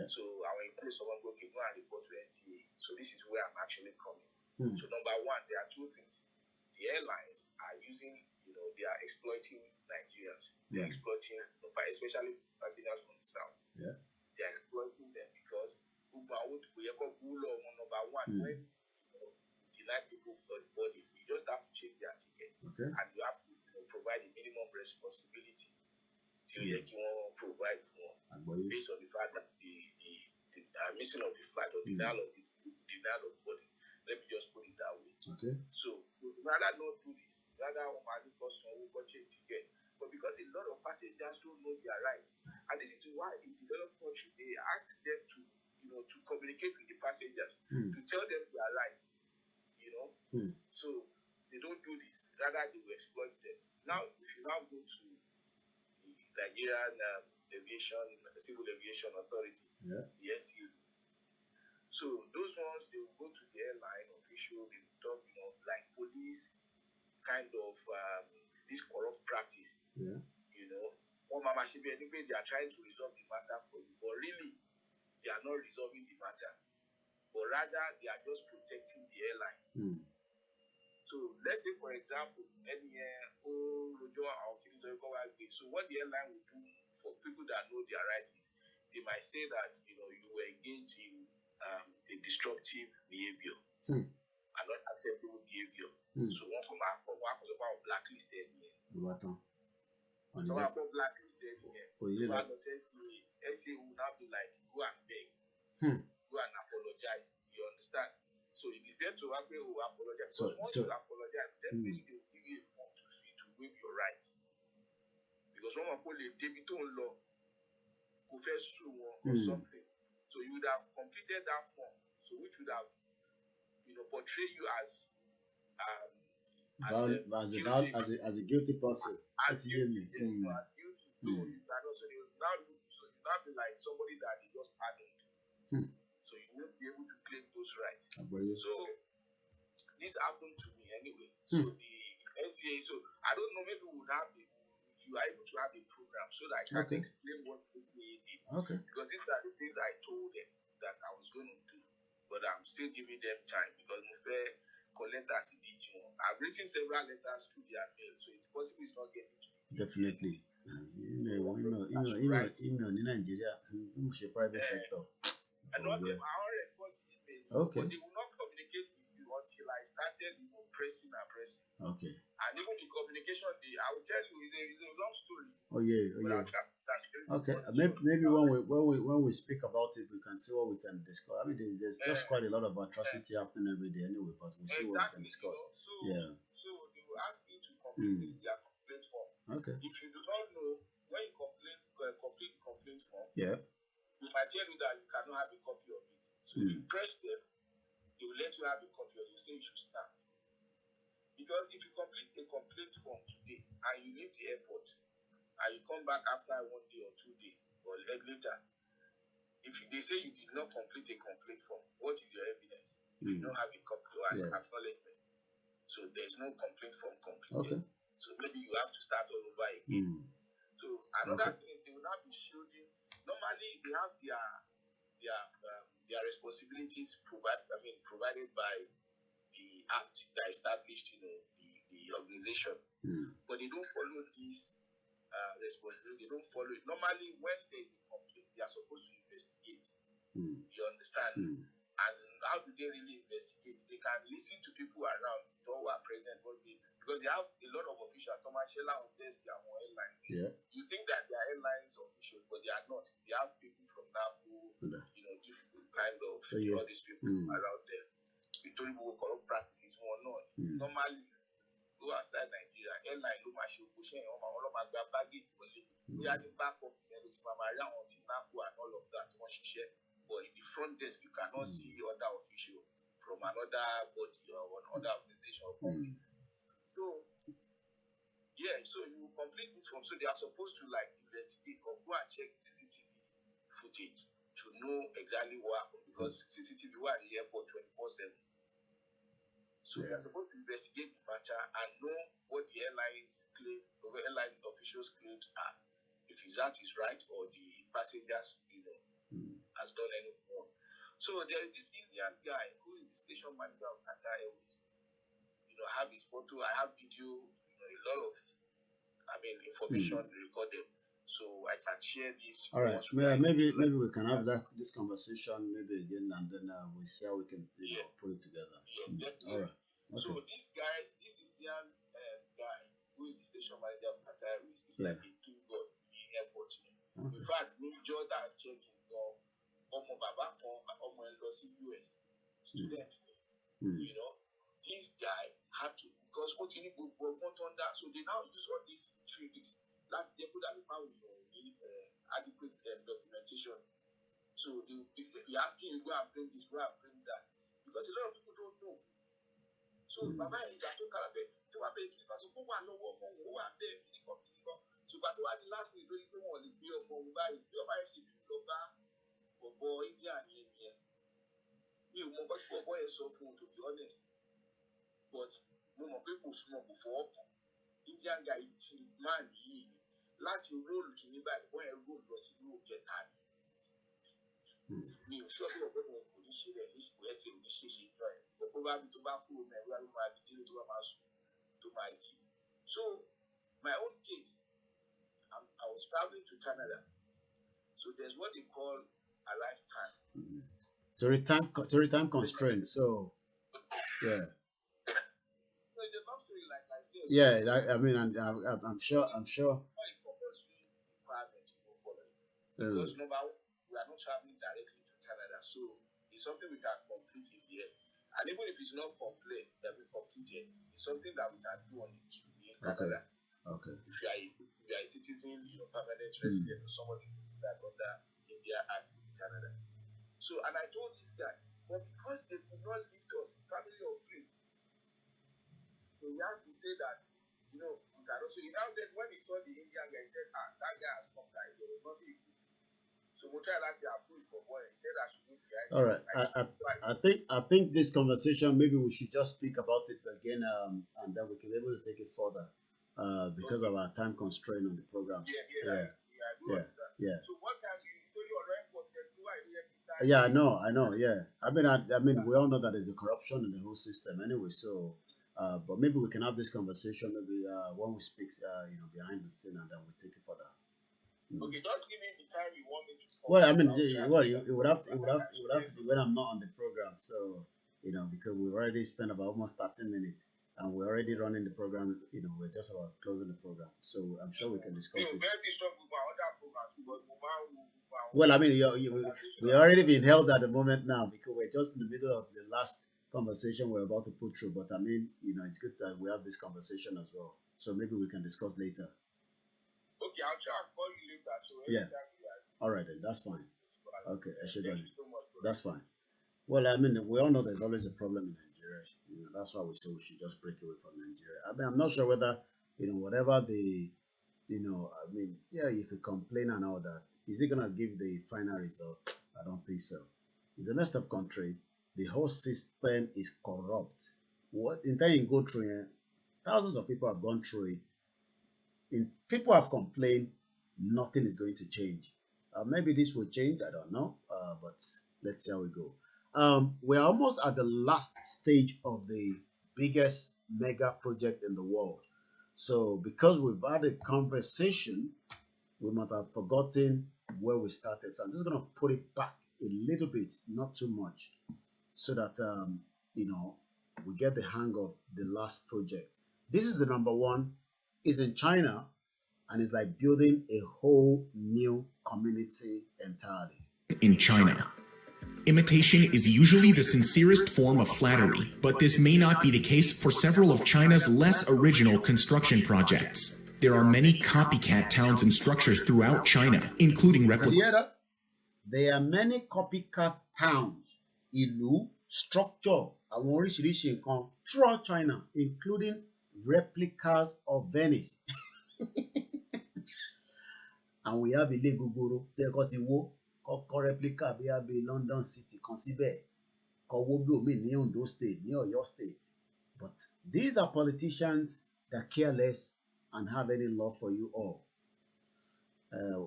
So our employees someone go and report to NCA. So this is where I'm actually coming. So number one, there are two things. The airlines are using, they are exploiting Nigerians. They are exploiting, especially passengers from the south. Yeah. They are exploiting them because number one, when deny people body, you just have to change their ticket. Okay. And you have to provide a minimum responsibility till you can provide for based on the fact that the missing of the flight or denial of body. Let me just put it that way. Okay. So rather not do this, rather budget ticket. But because a lot of passengers don't know their rights, and this is why in developed countries they ask them to, to communicate with the passengers, to tell them their rights, So they don't do this. Rather they will exploit them. Now, if you now go to the Nigerian Civil Aviation Authority, the NCA. So those ones, they will go to the airline official, they will talk, like police kind of this corrupt practice. Yeah. Anyway, they are trying to resolve the matter for you, but really they are not resolving the matter, but rather they are just protecting the airline. So let's say, for example, so what the airline will do for people that know their rights is they might say that you were engaged in a disruptive behavior and not acceptable behavior. So one come out blacklisted here. Blacklisted here. SA will now be like, go and beg, go and apologize. You understand? So it is better to apologize. Because once you apologize, definitely they will give you a form to waive your rights. Because one will call a debit on law, confess or something. So you would have completed that form, so which would have, portray you as a guilty person. As guilty. So you can also now be like somebody that they just pardoned. So you won't be able to claim those rights. So this happened to me anyway. So the NCA, so I don't know, maybe we would have if you are able to have a program so that I can explain what NCA did. Okay. Because these are the things I told them that I was going to do. But I'm still giving them time because I've written several letters through their mail, so it's possible it's not getting to me. Definitely. Email in Nigeria, private sector. And not them, I already respond to email. But they will not communicate with you until I started pressing. Okay. And even the communication, I will tell you, it's a long story. Oh yeah. Okay. Maybe when we speak about it, we can see what we can discuss. I mean, there's just quite a lot of atrocity happening every day anyway, but we'll see what we can discuss. So they will ask you to complete their complaint form. Okay. If you do not know, when you complete the complaint form, they might tell you that you cannot have a copy of it. So if you press them, they will let you have a copy, or they will say you should stamp. Because if you complete a complaint form today and you leave the airport and you come back after 1 day or 2 days or later, if they say you did not complete a complaint form, what is your evidence? If you don't have a copy or an acknowledgement, so there's no complaint form completed. Okay. So maybe you have to start all over again. So another thing is they will not be shielding. Normally they have their responsibilities provided by the act that established the organization, but they don't follow this responsibility. They don't follow it. Normally, when there is a complaint, they are supposed to investigate. You understand? And how do they really investigate? They can listen to people around who are present, because they have a lot of officials. On desk, airlines. Yeah. You think that they are airlines officials, but they are not. They have people from NAPO, different kind of all these people around there. We told you corrupt practices or not. Normally, go outside Nigeria, airline ló máa ṣe ògbóṣẹ́ yẹn, wọ́n máa gba baggage wọlé. We are the back office, and NAPO and all of that, but in the front desk, you cannot see other officials from another body or another organization or company. So you complete this form. So they are supposed to investigate or go and check CCTV footage to know exactly what happened, because CCTV were at the airport 24/7. So they are supposed to investigate the matter and know what the airline officials' claims are. If that is right or the passengers, has done anything wrong. So there is this Indian guy who is the station manager of Katara Towers. I have his photo, I have video, a lot of information recorded. So I can share this. All right. Maybe we can have this conversation maybe again, and then we'll see how we can put it together. All right. Okay. So this Indian guy who is the station manager of Katara Towers is like a king god in the airport. In fact, Jordan checking ọmọ bàbá kan ọmọ ẹ lọ sí US student, this guy had to, because what you need to thunder, so they now use all these tricks. Like they put that we need adequate documentation. So they be asking you go and bring this, go and bring that, because a lot of people don't know. So Baba I don't care about to have a because who want no one who are there so but what the last week really don't want to be on buy your buy see people for boy India and here. You know what boy is so full, to be honest. But more people smoke before Indian guy man he láti roll kìíní báyìí wọ́n ẹ̀ roll lọ sí roll kẹta ni. Mi ò sure bí ọ̀pọ̀ wọn kò ní ṣe rẹ̀ ní ìṣòwò ẹ̀sẹ̀ ò ní ṣe ṣe ìjọ ẹ̀. Ọ̀pọ̀ bá mi tó bá kúrò mẹ́rin ló máa dìde tó bá máa sùn tó máa jí. So my own case, I was traveling to Canada. So there's what they call a lifetime. To time constraint. So yeah. Yeah, I mean, I'm sure. Because number one, we are not traveling directly to Canada, so it's something we can complete in here. And even if it's not complete, that we completed, it's something that we can do on the queue in Canada. Okay. If you are a citizen, permanent resident, or somebody who is like under India Act in Canada. So, and I told this guy, but because they could not lift us, family of three. So he has to say that, we can also. He now said when he saw the Indian guy, he said, that guy has come back. There was nothing he could do. So we tried to approach for boy. He said I should move behind. All right. I think this conversation, maybe we should just speak about it again, and then we can be able to take it further, because of our time constraint on the program. Yeah. So what time you told you already? Yeah, I know. Yeah, I mean, we all know that there's a corruption in the whole system anyway. So, but maybe we can have this conversation maybe when we speak, behind the scene, and then we take it further. Okay, just give me the time you want me to. Well, I mean, it would have to be when I'm not on the program. So, because we've already spent about almost 13 minutes, and we're already running the program. We're just about closing the program. So I'm sure we can discuss it. Very strong with my other programs because well, I mean, we already been held at the moment now because we're just in the middle of the last conversation we're about to put through. But I mean, it's good that we have this conversation as well. So maybe we can discuss later. Okay, I'll try and call you later. So yeah. All right, then. That's fine. Okay, that's fine. Well, I mean, we all know there's always a problem in Nigeria. That's why we say we should just break away from Nigeria. I mean, I'm not sure whether, whatever the, I mean, yeah, you could complain and all that. Is it going to give the final result? I don't think so. It's a messed up country. The whole system is corrupt. What in time you go through it, thousands of people have gone through it. People have complained, nothing is going to change. Maybe this will change, I don't know. But let's see how we go. We're almost at the last stage of the biggest mega project in the world. So because we've had a conversation, we might have forgotten where we started. So I'm just going to put it back a little bit, not too much, so that, we get the hang of the last project. This is the number one. It's in China, and it's like building a whole new community entirely. In China, imitation is usually the sincerest form of flattery, but this may not be the case for several of China's less original construction projects. There are many copycat towns and structures throughout China, including replicas. There are many copycat towns, ìlú, structure, àwọn oríṣiríṣi nǹkan throughout China, including replicas of Venice. And we have ilé gogoro tẹ́kọ̀ ti wó kọ́kọ́ replica bí abẹ́ London City kan síbẹ̀ kọ́ wó bí omi ní Ondo State ní Ọ̀yọ́ State. But these are politicians that care less and have any love for you all.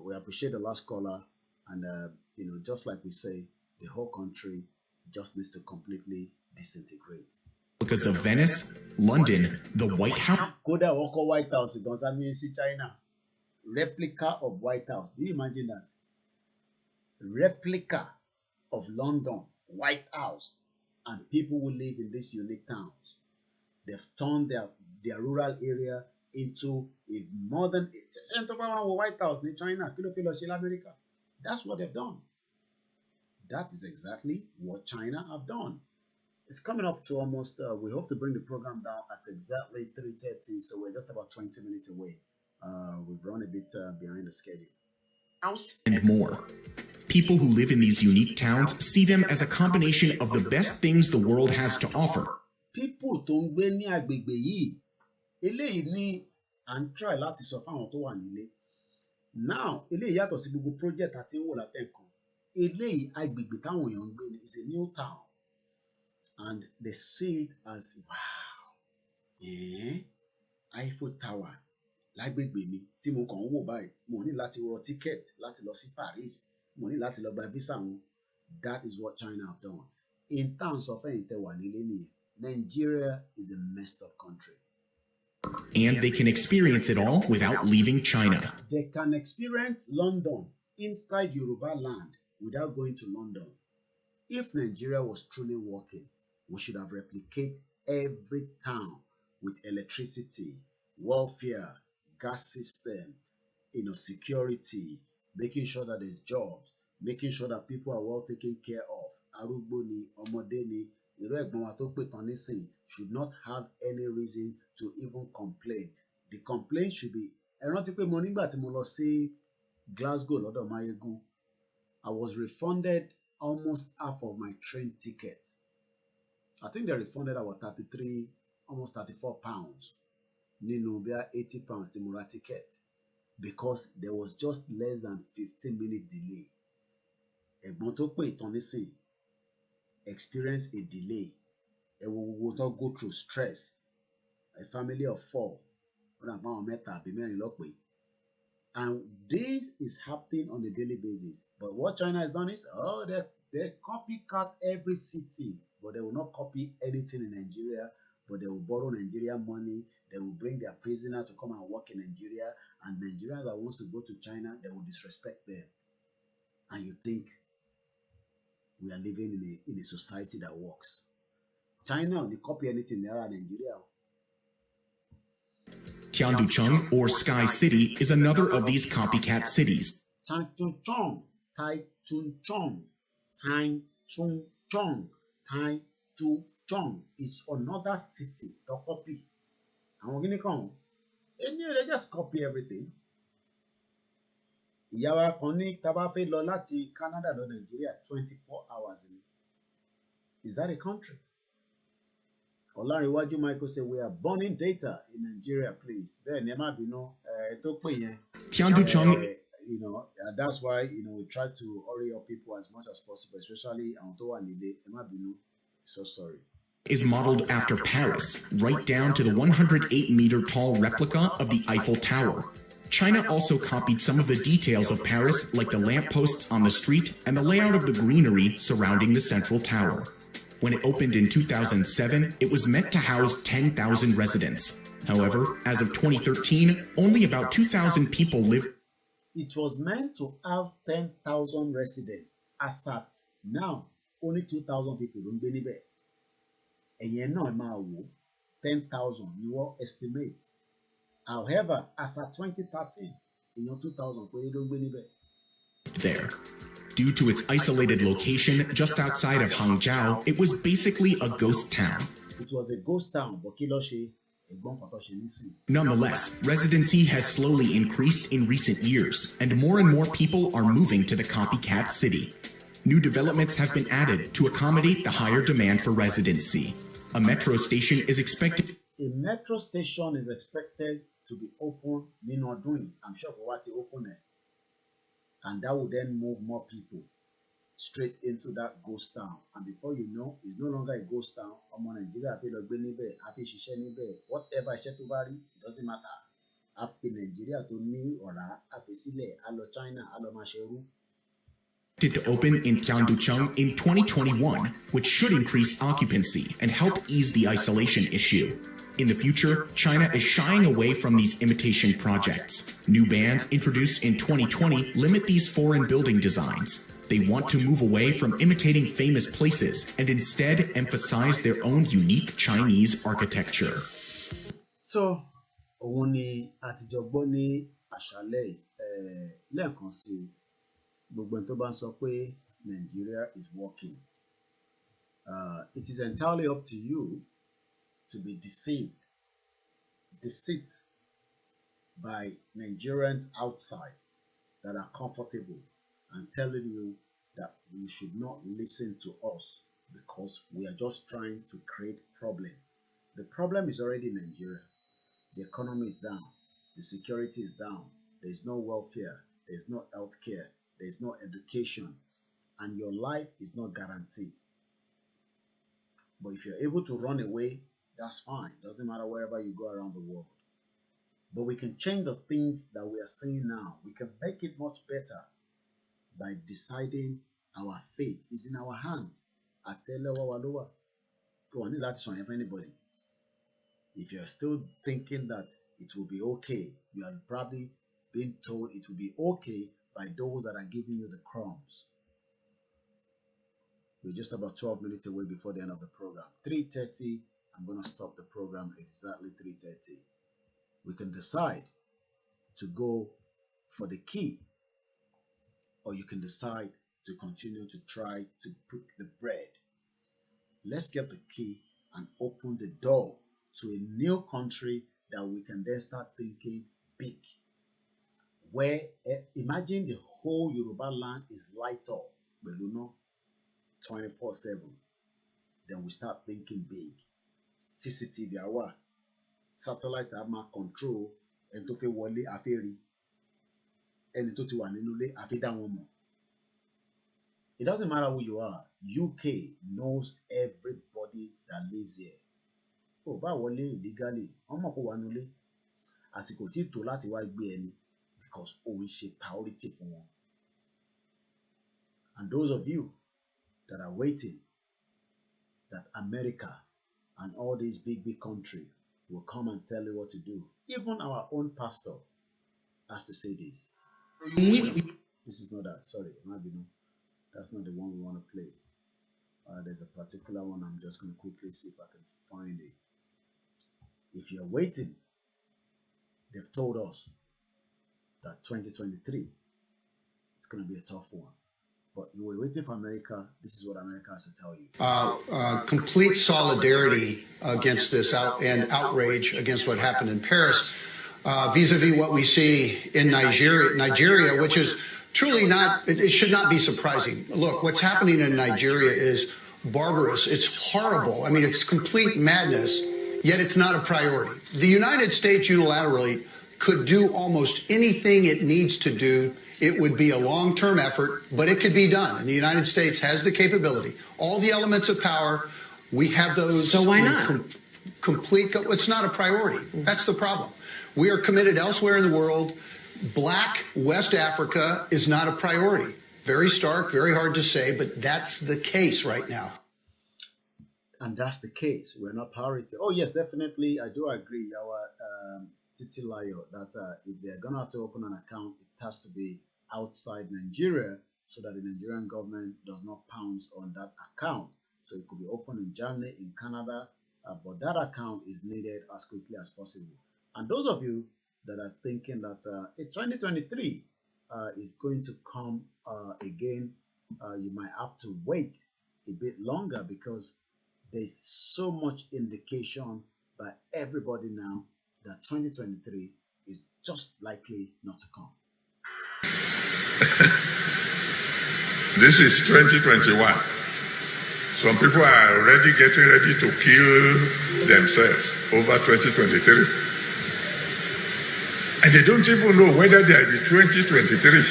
We appreciate the last caller, and just like we say, the whole country just needs to completely disintegrate. Because of Venice, London, the White House. Kódà wọ́n kọ́ White House gan sámi sí China. Replica of White House. Do you imagine that? Replica of London, White House, and people who live in these unique towns. They've turned their rural area into a modern White House in China. America. That's what they've done. That is exactly what China have done. It's coming up to almost, we hope to bring the program down at exactly 3:30, so we're just about 20 minutes away. We've run a bit behind the schedule. And more. People who live in these unique towns see them as a combination of the best things the world has to offer. People tó ń gbé ní agbègbè yìí, eléyìí ni à ń try láti sọ fáwọn tó wà nílé. Now, eléyìí yàtọ̀ sí gbogbo project àti ń wò látẹ̀kàn. Eléyìí agbègbè táwọn èèyàn ń gbé ni is a new town. And they see it as, wow, Eiffel Tower lágbègbè mi tí mo kàn ń wò báyìí. Mo ní láti wọ ticket láti lọ sí Paris. Mo ní láti lọ gba visa wọn. That is what China have done. In terms of ẹ̀yin tẹ́ wà nílé nìyẹn, Nigeria is a messed up country. And they can experience it all without leaving China. They can experience London inside Yoruba land without going to London. If Nigeria was truly working, we should have replicated every town with electricity, welfare, gas system, security, making sure that there's jobs, making sure that people are well taken care of. Arúgbó ni, ọmọdé ni, irú ẹ̀gbọ́n wa tó pè tán nísìn should not have any reason to even complain. The complaint should be, ẹ rántí pé mo nígbà tí mo lọ sí Glasgow lọ́dọ̀ Mayegun, I was refunded almost half of my train ticket. I think they refunded about 33, almost 34 pounds. Nínú bí 80 pounds tí mo ra ticket. Because there was just less than 15-minute delay. Ẹ̀gbọ́n tó pè tán nísìn experience a delay. Ẹ wo gbogbo tó go through stress. A family of 4. And this is happening on a daily basis. But what China has done is, they copycat every city, but they will not copy anything in Nigeria, but they will borrow Nigerian money. They will bring their prisoner to come and work in Nigeria, and Nigerians that wants to go to China, they will disrespect them. And you think we are living in a society that works. China only copy anything there in Nigeria. Tianducheng, or Sky City, is another of these copycat cities. Tianducheng, is another city to copy. And we're going to come. And they just copy everything. Ìyàwó kan ní tá bá fẹ́ lọ láti Canada lọ Nigeria 24 hours. Is that a country? Olariwaju Michael said, we are burning data in Nigeria, please. Then Tianducheng. That's why we try to hurry up people as much as possible, especially so sorry. Is modeled after Paris, right down to the 108-meter tall replica of the Eiffel Tower. China also copied some of the details of Paris, like the lampposts on the street and the layout of the greenery surrounding the central tower. When it opened in 2007, it was meant to house 10,000 residents. However, as of 2013, only about 2,000 people lived. It was meant to house 10,000 residents. As at now, only 2,000 people don't be there. And you know, 10,000 you will estimate. However, as at 2013, 2,000 people don't be there. Due to its isolated location just outside of Hangzhou, it was basically a ghost town. It was a ghost town, but nonetheless, residency has slowly increased in recent years, and more people are moving to the copycat city. New developments have been added to accommodate the higher demand for residency. A metro station is expected. A metro station is expected to be open, I'm sure for what to open it. And that will then move more people straight into that ghost town. And before you know, it's no longer a ghost town. Whatever it doesn't matter. Nigeria to new or China, to open in Tianducheng in 2021, which should increase occupancy and help ease the isolation issue. In the future, China is shying away from these imitation projects. New bans introduced in 2020 limit these foreign building designs. They want to move away from imitating famous places and instead emphasize their own unique Chinese architecture. So, oni àtijọ́ ní àṣálẹ́ lẹ́ẹ̀kan sí gbogbo ẹni tó bá ń sọ pé Nigeria is working. It is entirely up to you to be deceived by Nigerians outside that are comfortable and telling you that you should not listen to us because we are just trying to create problem. The problem is already in Nigeria. The economy is down. The security is down. There is no welfare. There is no health care. There is no education. And your life is not guaranteed. But if you're able to run away, that's fine. Doesn't matter wherever you go around the world. But we can change the things that we are seeing now. We can make it much better by deciding our fate is in our hands. I tell you, go on, that's on anybody. If you're still thinking that it will be okay, you are probably being told it will be okay by those that are giving you the crumbs. We're just about 12 minutes away before the end of the program. 3:30, I'm going to stop the program exactly 3:30. We can decide to go for the key, or you can decide to continue to try to put the bread. Let's get the key and open the door to a new country that we can then start thinking big. Where, imagine the whole Yoruba land is light up, Beluno, 24/7. Then we start thinking big. CCTV hour, satellite ama control, and to fe wole aferi, and to ti wa ninu ile afi da won mo. It doesn't matter who you are. UK knows everybody that lives here. Oh, ba wole illegally, omo ko wa nule. Àsìkò ti tó láti wá gbé ẹni because ó ń ṣe priority fún wọn. And those of you that are waiting that America and all these big countries will come and tell you what to do. Even our own pastor has to say this. This is not that. Sorry, that's not the one we want to play. There's a particular one. I'm just going to quickly see if I can find it. If you're waiting, they've told us that 2023, it's going to be a tough one. But you were waiting for America. This is what America has to tell you. Complete solidarity against this and outrage against what happened in Paris, vis-a-vis what we see in Nigeria, which is truly not, it should not be surprising. Look, what's happening in Nigeria is barbarous. It's horrible. I mean, it's complete madness, yet it's not a priority. The United States unilaterally could do almost anything it needs to do. It would be a long-term effort, but it could be done. And the United States has the capability. All the elements of power, we have those. So why not? It's not a priority. That's the problem. We are committed elsewhere in the world. Black West Africa is not a priority. Very stark, very hard to say, but that's the case right now. And that's the case. We're not priority. Oh, yes, definitely. I do agree. Our Titilayo, that if they're going to have to open an account, it has to be outside Nigeria so that the Nigerian government does not pounce on that account. So it could be open in Germany, in Canada, but that account is needed as quickly as possible. And those of you that are thinking that 2023 is going to come again, you might have to wait a bit longer because there's so much indication by everybody now that 2023 is just likely not to come. This is 2021. Some people are already getting ready to kill themselves over 2023. And they don't even know whether there will be 2023.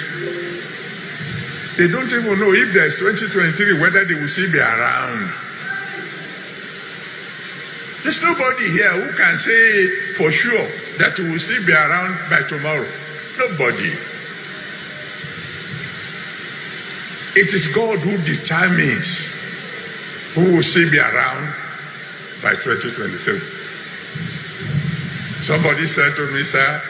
They don't even know if there's 2023, whether they will still be around. There's nobody here who can say for sure that we will still be around by tomorrow. Nobody. It is God who determines who will still be around by 2023. Somebody said to me, sir,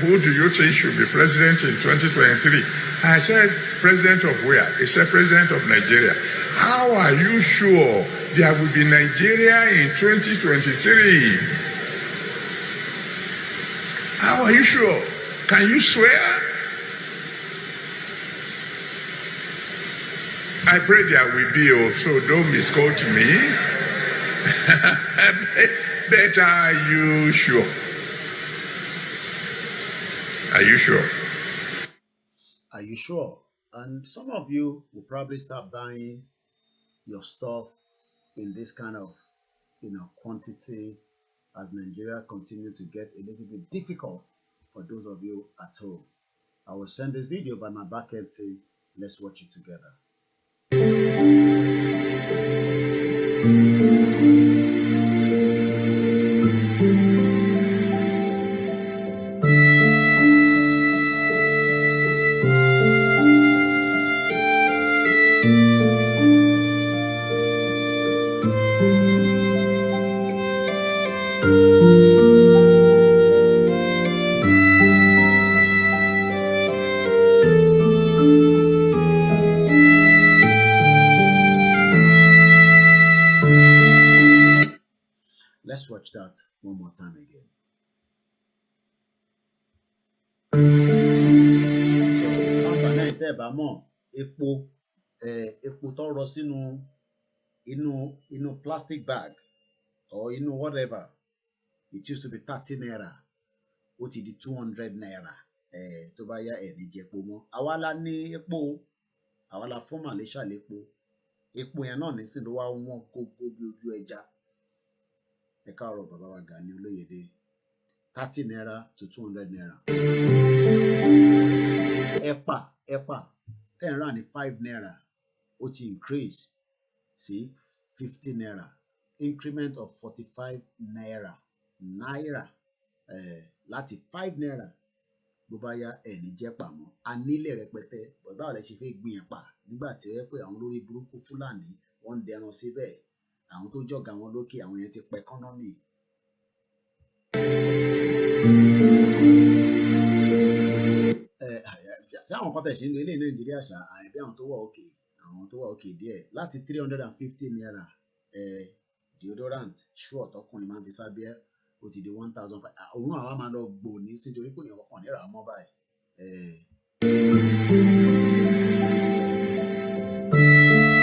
who do you think should be president in 2023? I said, president of where? He said, president of Nigeria. How are you sure there will be Nigeria in 2023? How are you sure? Can you swear? I pray there will be, so don't misquote me. But are you sure? Are you sure? Are you sure? And some of you will probably start buying your stuff in this kind of, quantity as Nigeria continues to get a little bit difficult for those of you at home. I will send this video by my backend team. Let's watch it together. Let's watch that one more time again. So, fáńfààní tẹ́ ẹ bá mọ̀, epo tó rọ sínú inú plastic bag or whatever, it used to be 30 naira. Ó ti di 200 naira. Tó bá yá ẹ̀ ní jẹpo mọ́. Àwa la ní epo, àwa la fún Malaysia lépo. Epo yẹn náà nísìnyí ló wá wọ́n gógó bí ojú ẹja. Ẹ káàárọ̀ bàbá wa Gani Olóyèdé. 30 naira to 200 naira. Ẹ̀pà tẹ́ ń rà ní 5 naira. Ó ti increase sí 50 naira. Increment of 45 naira. Láti 5 naira bó bá yá ẹ̀ ní jẹ́pà mọ́. A nílẹ̀ rẹpẹtẹ. Bàbá ọ̀lẹ́ ṣe fẹ́ gbin ẹ̀pà nígbà tí ó yẹ pé àwọn olórí burúkú Fúlàní wọ́n ń dẹran síbẹ̀. Àwọn tó jọ̀gá wọn lókè, àwọn yẹn ti pa economy. Ṣé àwọn kan tẹ̀sí ń lo ilé Nàìjíríà ṣá àìbí àwọn tó wà òkè díẹ̀ láti 350 naira deodorant ṣúọ̀ tọkùnrin máa ń fi sábẹ́ ó ti di 1,500. Òun àwa máa lọ gbò ní sí nítorí pé èèyàn kọkàn níra mọ́ báyìí.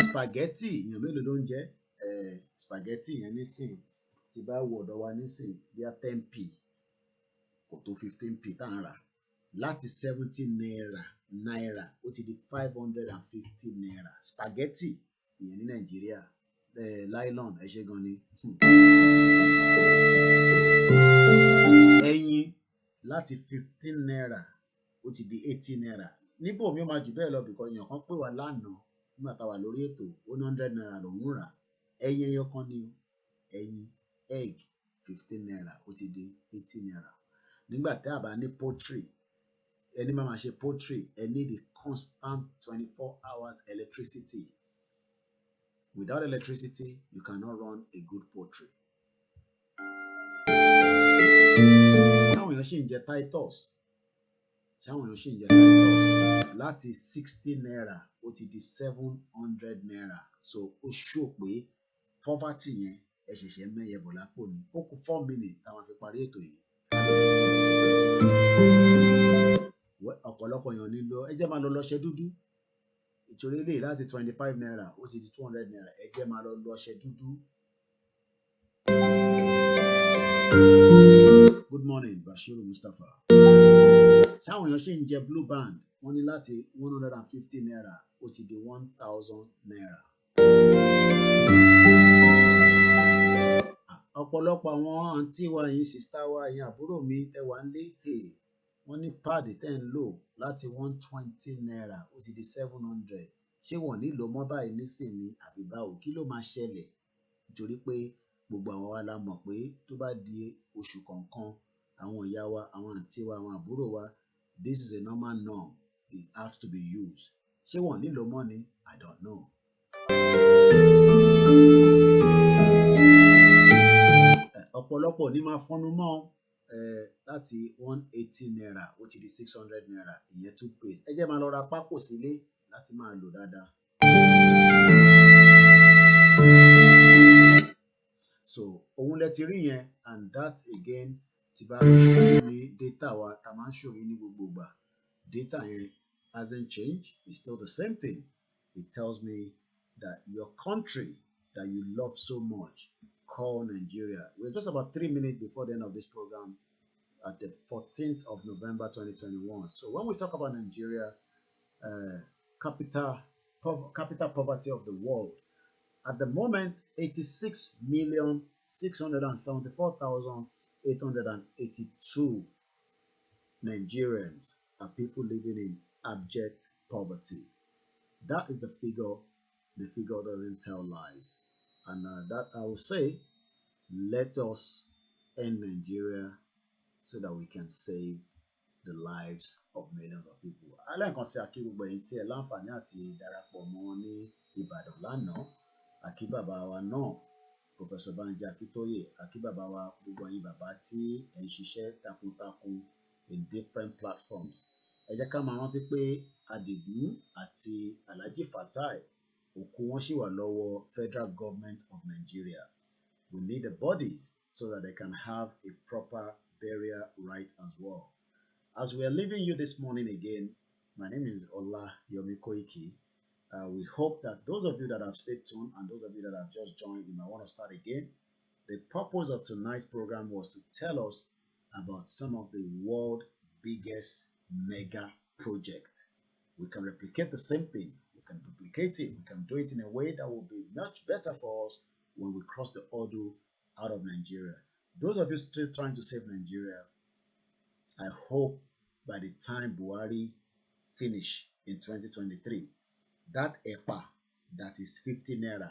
Spaghetti èèyàn mélòó ló ń jẹ? Spaghetti yẹn nísìn tí bá wo ọ̀dọ̀ wa nísìn bí a 10p kò tó 15p tá à ń rà láti 70 naira ó ti di 550 naira. Spaghetti ìyẹn ní Nàìjíríà nylon ẹ ṣe gan ni. Ẹyin láti 15 naira ó ti di 80 naira. Níbo mi ó máa jù bẹ́ẹ̀ lọ bìkọ́ èèyàn kan pè wá lánàá nígbà tá a wà lórí ètò ó ní 100 naira lòún rà. Ẹyin ẹyọ kan ni ẹyin egg 15 naira ó ti di 80 naira. Nígbà tí a bá ní poultry, ẹni máa ṣe poultry ẹ need the constant 24 hours electricity. Without electricity, you cannot run a good poultry. Ṣáwọn èèyàn ṣì ń jẹ Titus. Láti 60 naira ó ti di 700 naira. So ó ṣó pé poverty yẹn ẹ ṣẹ̀ṣẹ̀ mẹ́yẹ bọ̀ lápò ni. Ó kù 4 minutes táwọn fi parí ètò yìí. Ọ̀pọ̀lọpọ̀ èèyàn nílò ẹ jẹ́ máa lọ lọ́ṣẹ dúdú. Ìtòrí eléyìí láti 25 naira ó ti di 200 naira. Ẹ jẹ́ máa lọ lọ́ṣẹ dúdú. Good morning, Bashiru Mustapha. Ṣáwọn èèyàn ṣì ń jẹ Blue Band wọ́n ní láti 150 naira ó ti di 1,000 naira. Ọ̀pọ̀lọpọ̀ àwọn àǹtí wa yìí, sista wa yìí, àbúrò mi tẹ́ wà ń lé wọ́n ní páàdì tẹ́ ń lò láti 120 naira ó ti di 700. Ṣé wọ́n nílò mọ́ báyìí nísìnyí àbí báwo? Kí ló máa ṣẹlẹ̀? Nítorí pé gbogbo àwọn wa la mọ̀ pé tó bá di oṣù kọ̀ọ̀kan àwọn ìyá wa, àwọn àǹtí wa, àwọn àbúrò wa, this is a normal norm. It has to be used. Ṣé wọ́n nílò mọ́ ni? I don't know. Ọ̀pọ̀lọpọ̀ ní máa fọ́nú mọ́ láti 180 naira ó ti di 600 naira ìyẹn toothpaste. Ẹ jẹ́ máa lọ ra pákò sílé láti máa lò dáadáa. So òun lẹ ti rí yẹn and that again ti bá lọ ṣòwò ní data wa ta máa ń ṣòwò ní gbogbo ìgbà. Data yẹn hasn't changed, it's still the same thing. it tells me that your country that you love so much, called Nigeria. We're just about 3 minutes before the end of this program at the 14th of November 2021. So when we talk about Nigeria, capital poverty of the world, at the moment, 86,674,882 Nigerians are people living in abject poverty. That is the figure. The figure doesn't tell lies. And that I will say, let us end Nigeria so that we can save the lives of millions of people. I like to say gbogbo ẹ̀yin tí ẹ láǹfààní àti darapọ̀ mọ́ ní Ìbàdàn lánàá. Àkí bàbá wa náà, Professor Banji Akitoye, àkí bàbá wa gbogbo ẹ̀yin bàbá tí ẹ ń ṣiṣẹ́ takuntakun in different platforms. Ẹ jẹ́ ká máa rántí pé Adigun àti Alhaji Fatai òkú wọn ṣì wà lọ́wọ́ Federal Government of Nigeria. We need the bodies so that they can have a proper burial right as well. As we are leaving you this morning again, my name is OLAYOMI KOIKI. We hope that those of you that have stayed tuned and those of you that have just joined, you might want to start again. The purpose of tonight's program was to tell us about some of the world's biggest mega projects. We can replicate the same thing. We can duplicate it. We can do it in a way that will be much better for us when we cross the hurdle out of Nigeria. Those of you still trying to save Nigeria, I hope by the time Buhari finish in 2023, that EPA that is 50 naira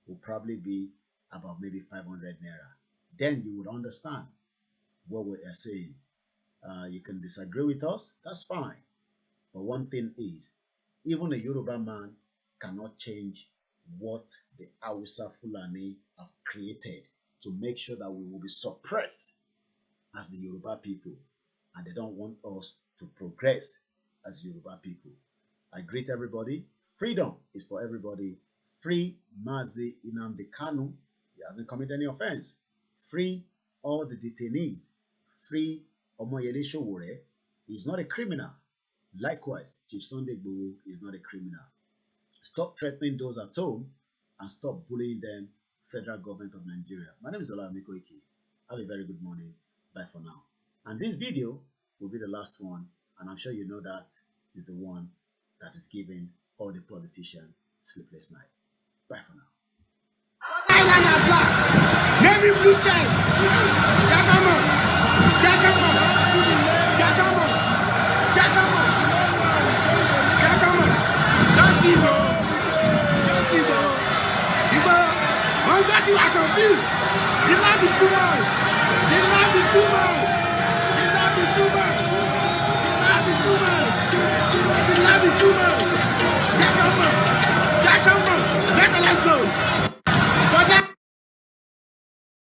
will probably be about maybe 500 naira. Then you would understand what we are saying. You can disagree with us, that's fine. But one thing is, even a Yoruba man cannot change what the Hausa Fulani have created to make sure that we will be suppressed as the Yoruba people. And they don't want us to progress as Yoruba people. I greet everybody. Freedom is for everybody. Free Mazi Nnamdi Kanu. He hasn't committed any offense. Free all the detainees. Free Omoyele Sowore. He's not a criminal. Likewise, Chief Sunday Igboho is not a criminal. Stop threatening those at home and stop bullying them, Federal Government of Nigeria. My name is OLAYOMI KOIKI. Have a very good morning. Bye for now. And this video will be the last one, and I'm sure you know that is the one that is giving all the politicians sleepless night. Bye for now. Navy blue check. Jakamo. Jakamo. Jakamo. Jakamo. Jakamo. That's it, bro. That's it, bro. You know, one that you are confused. The love is too much. The love is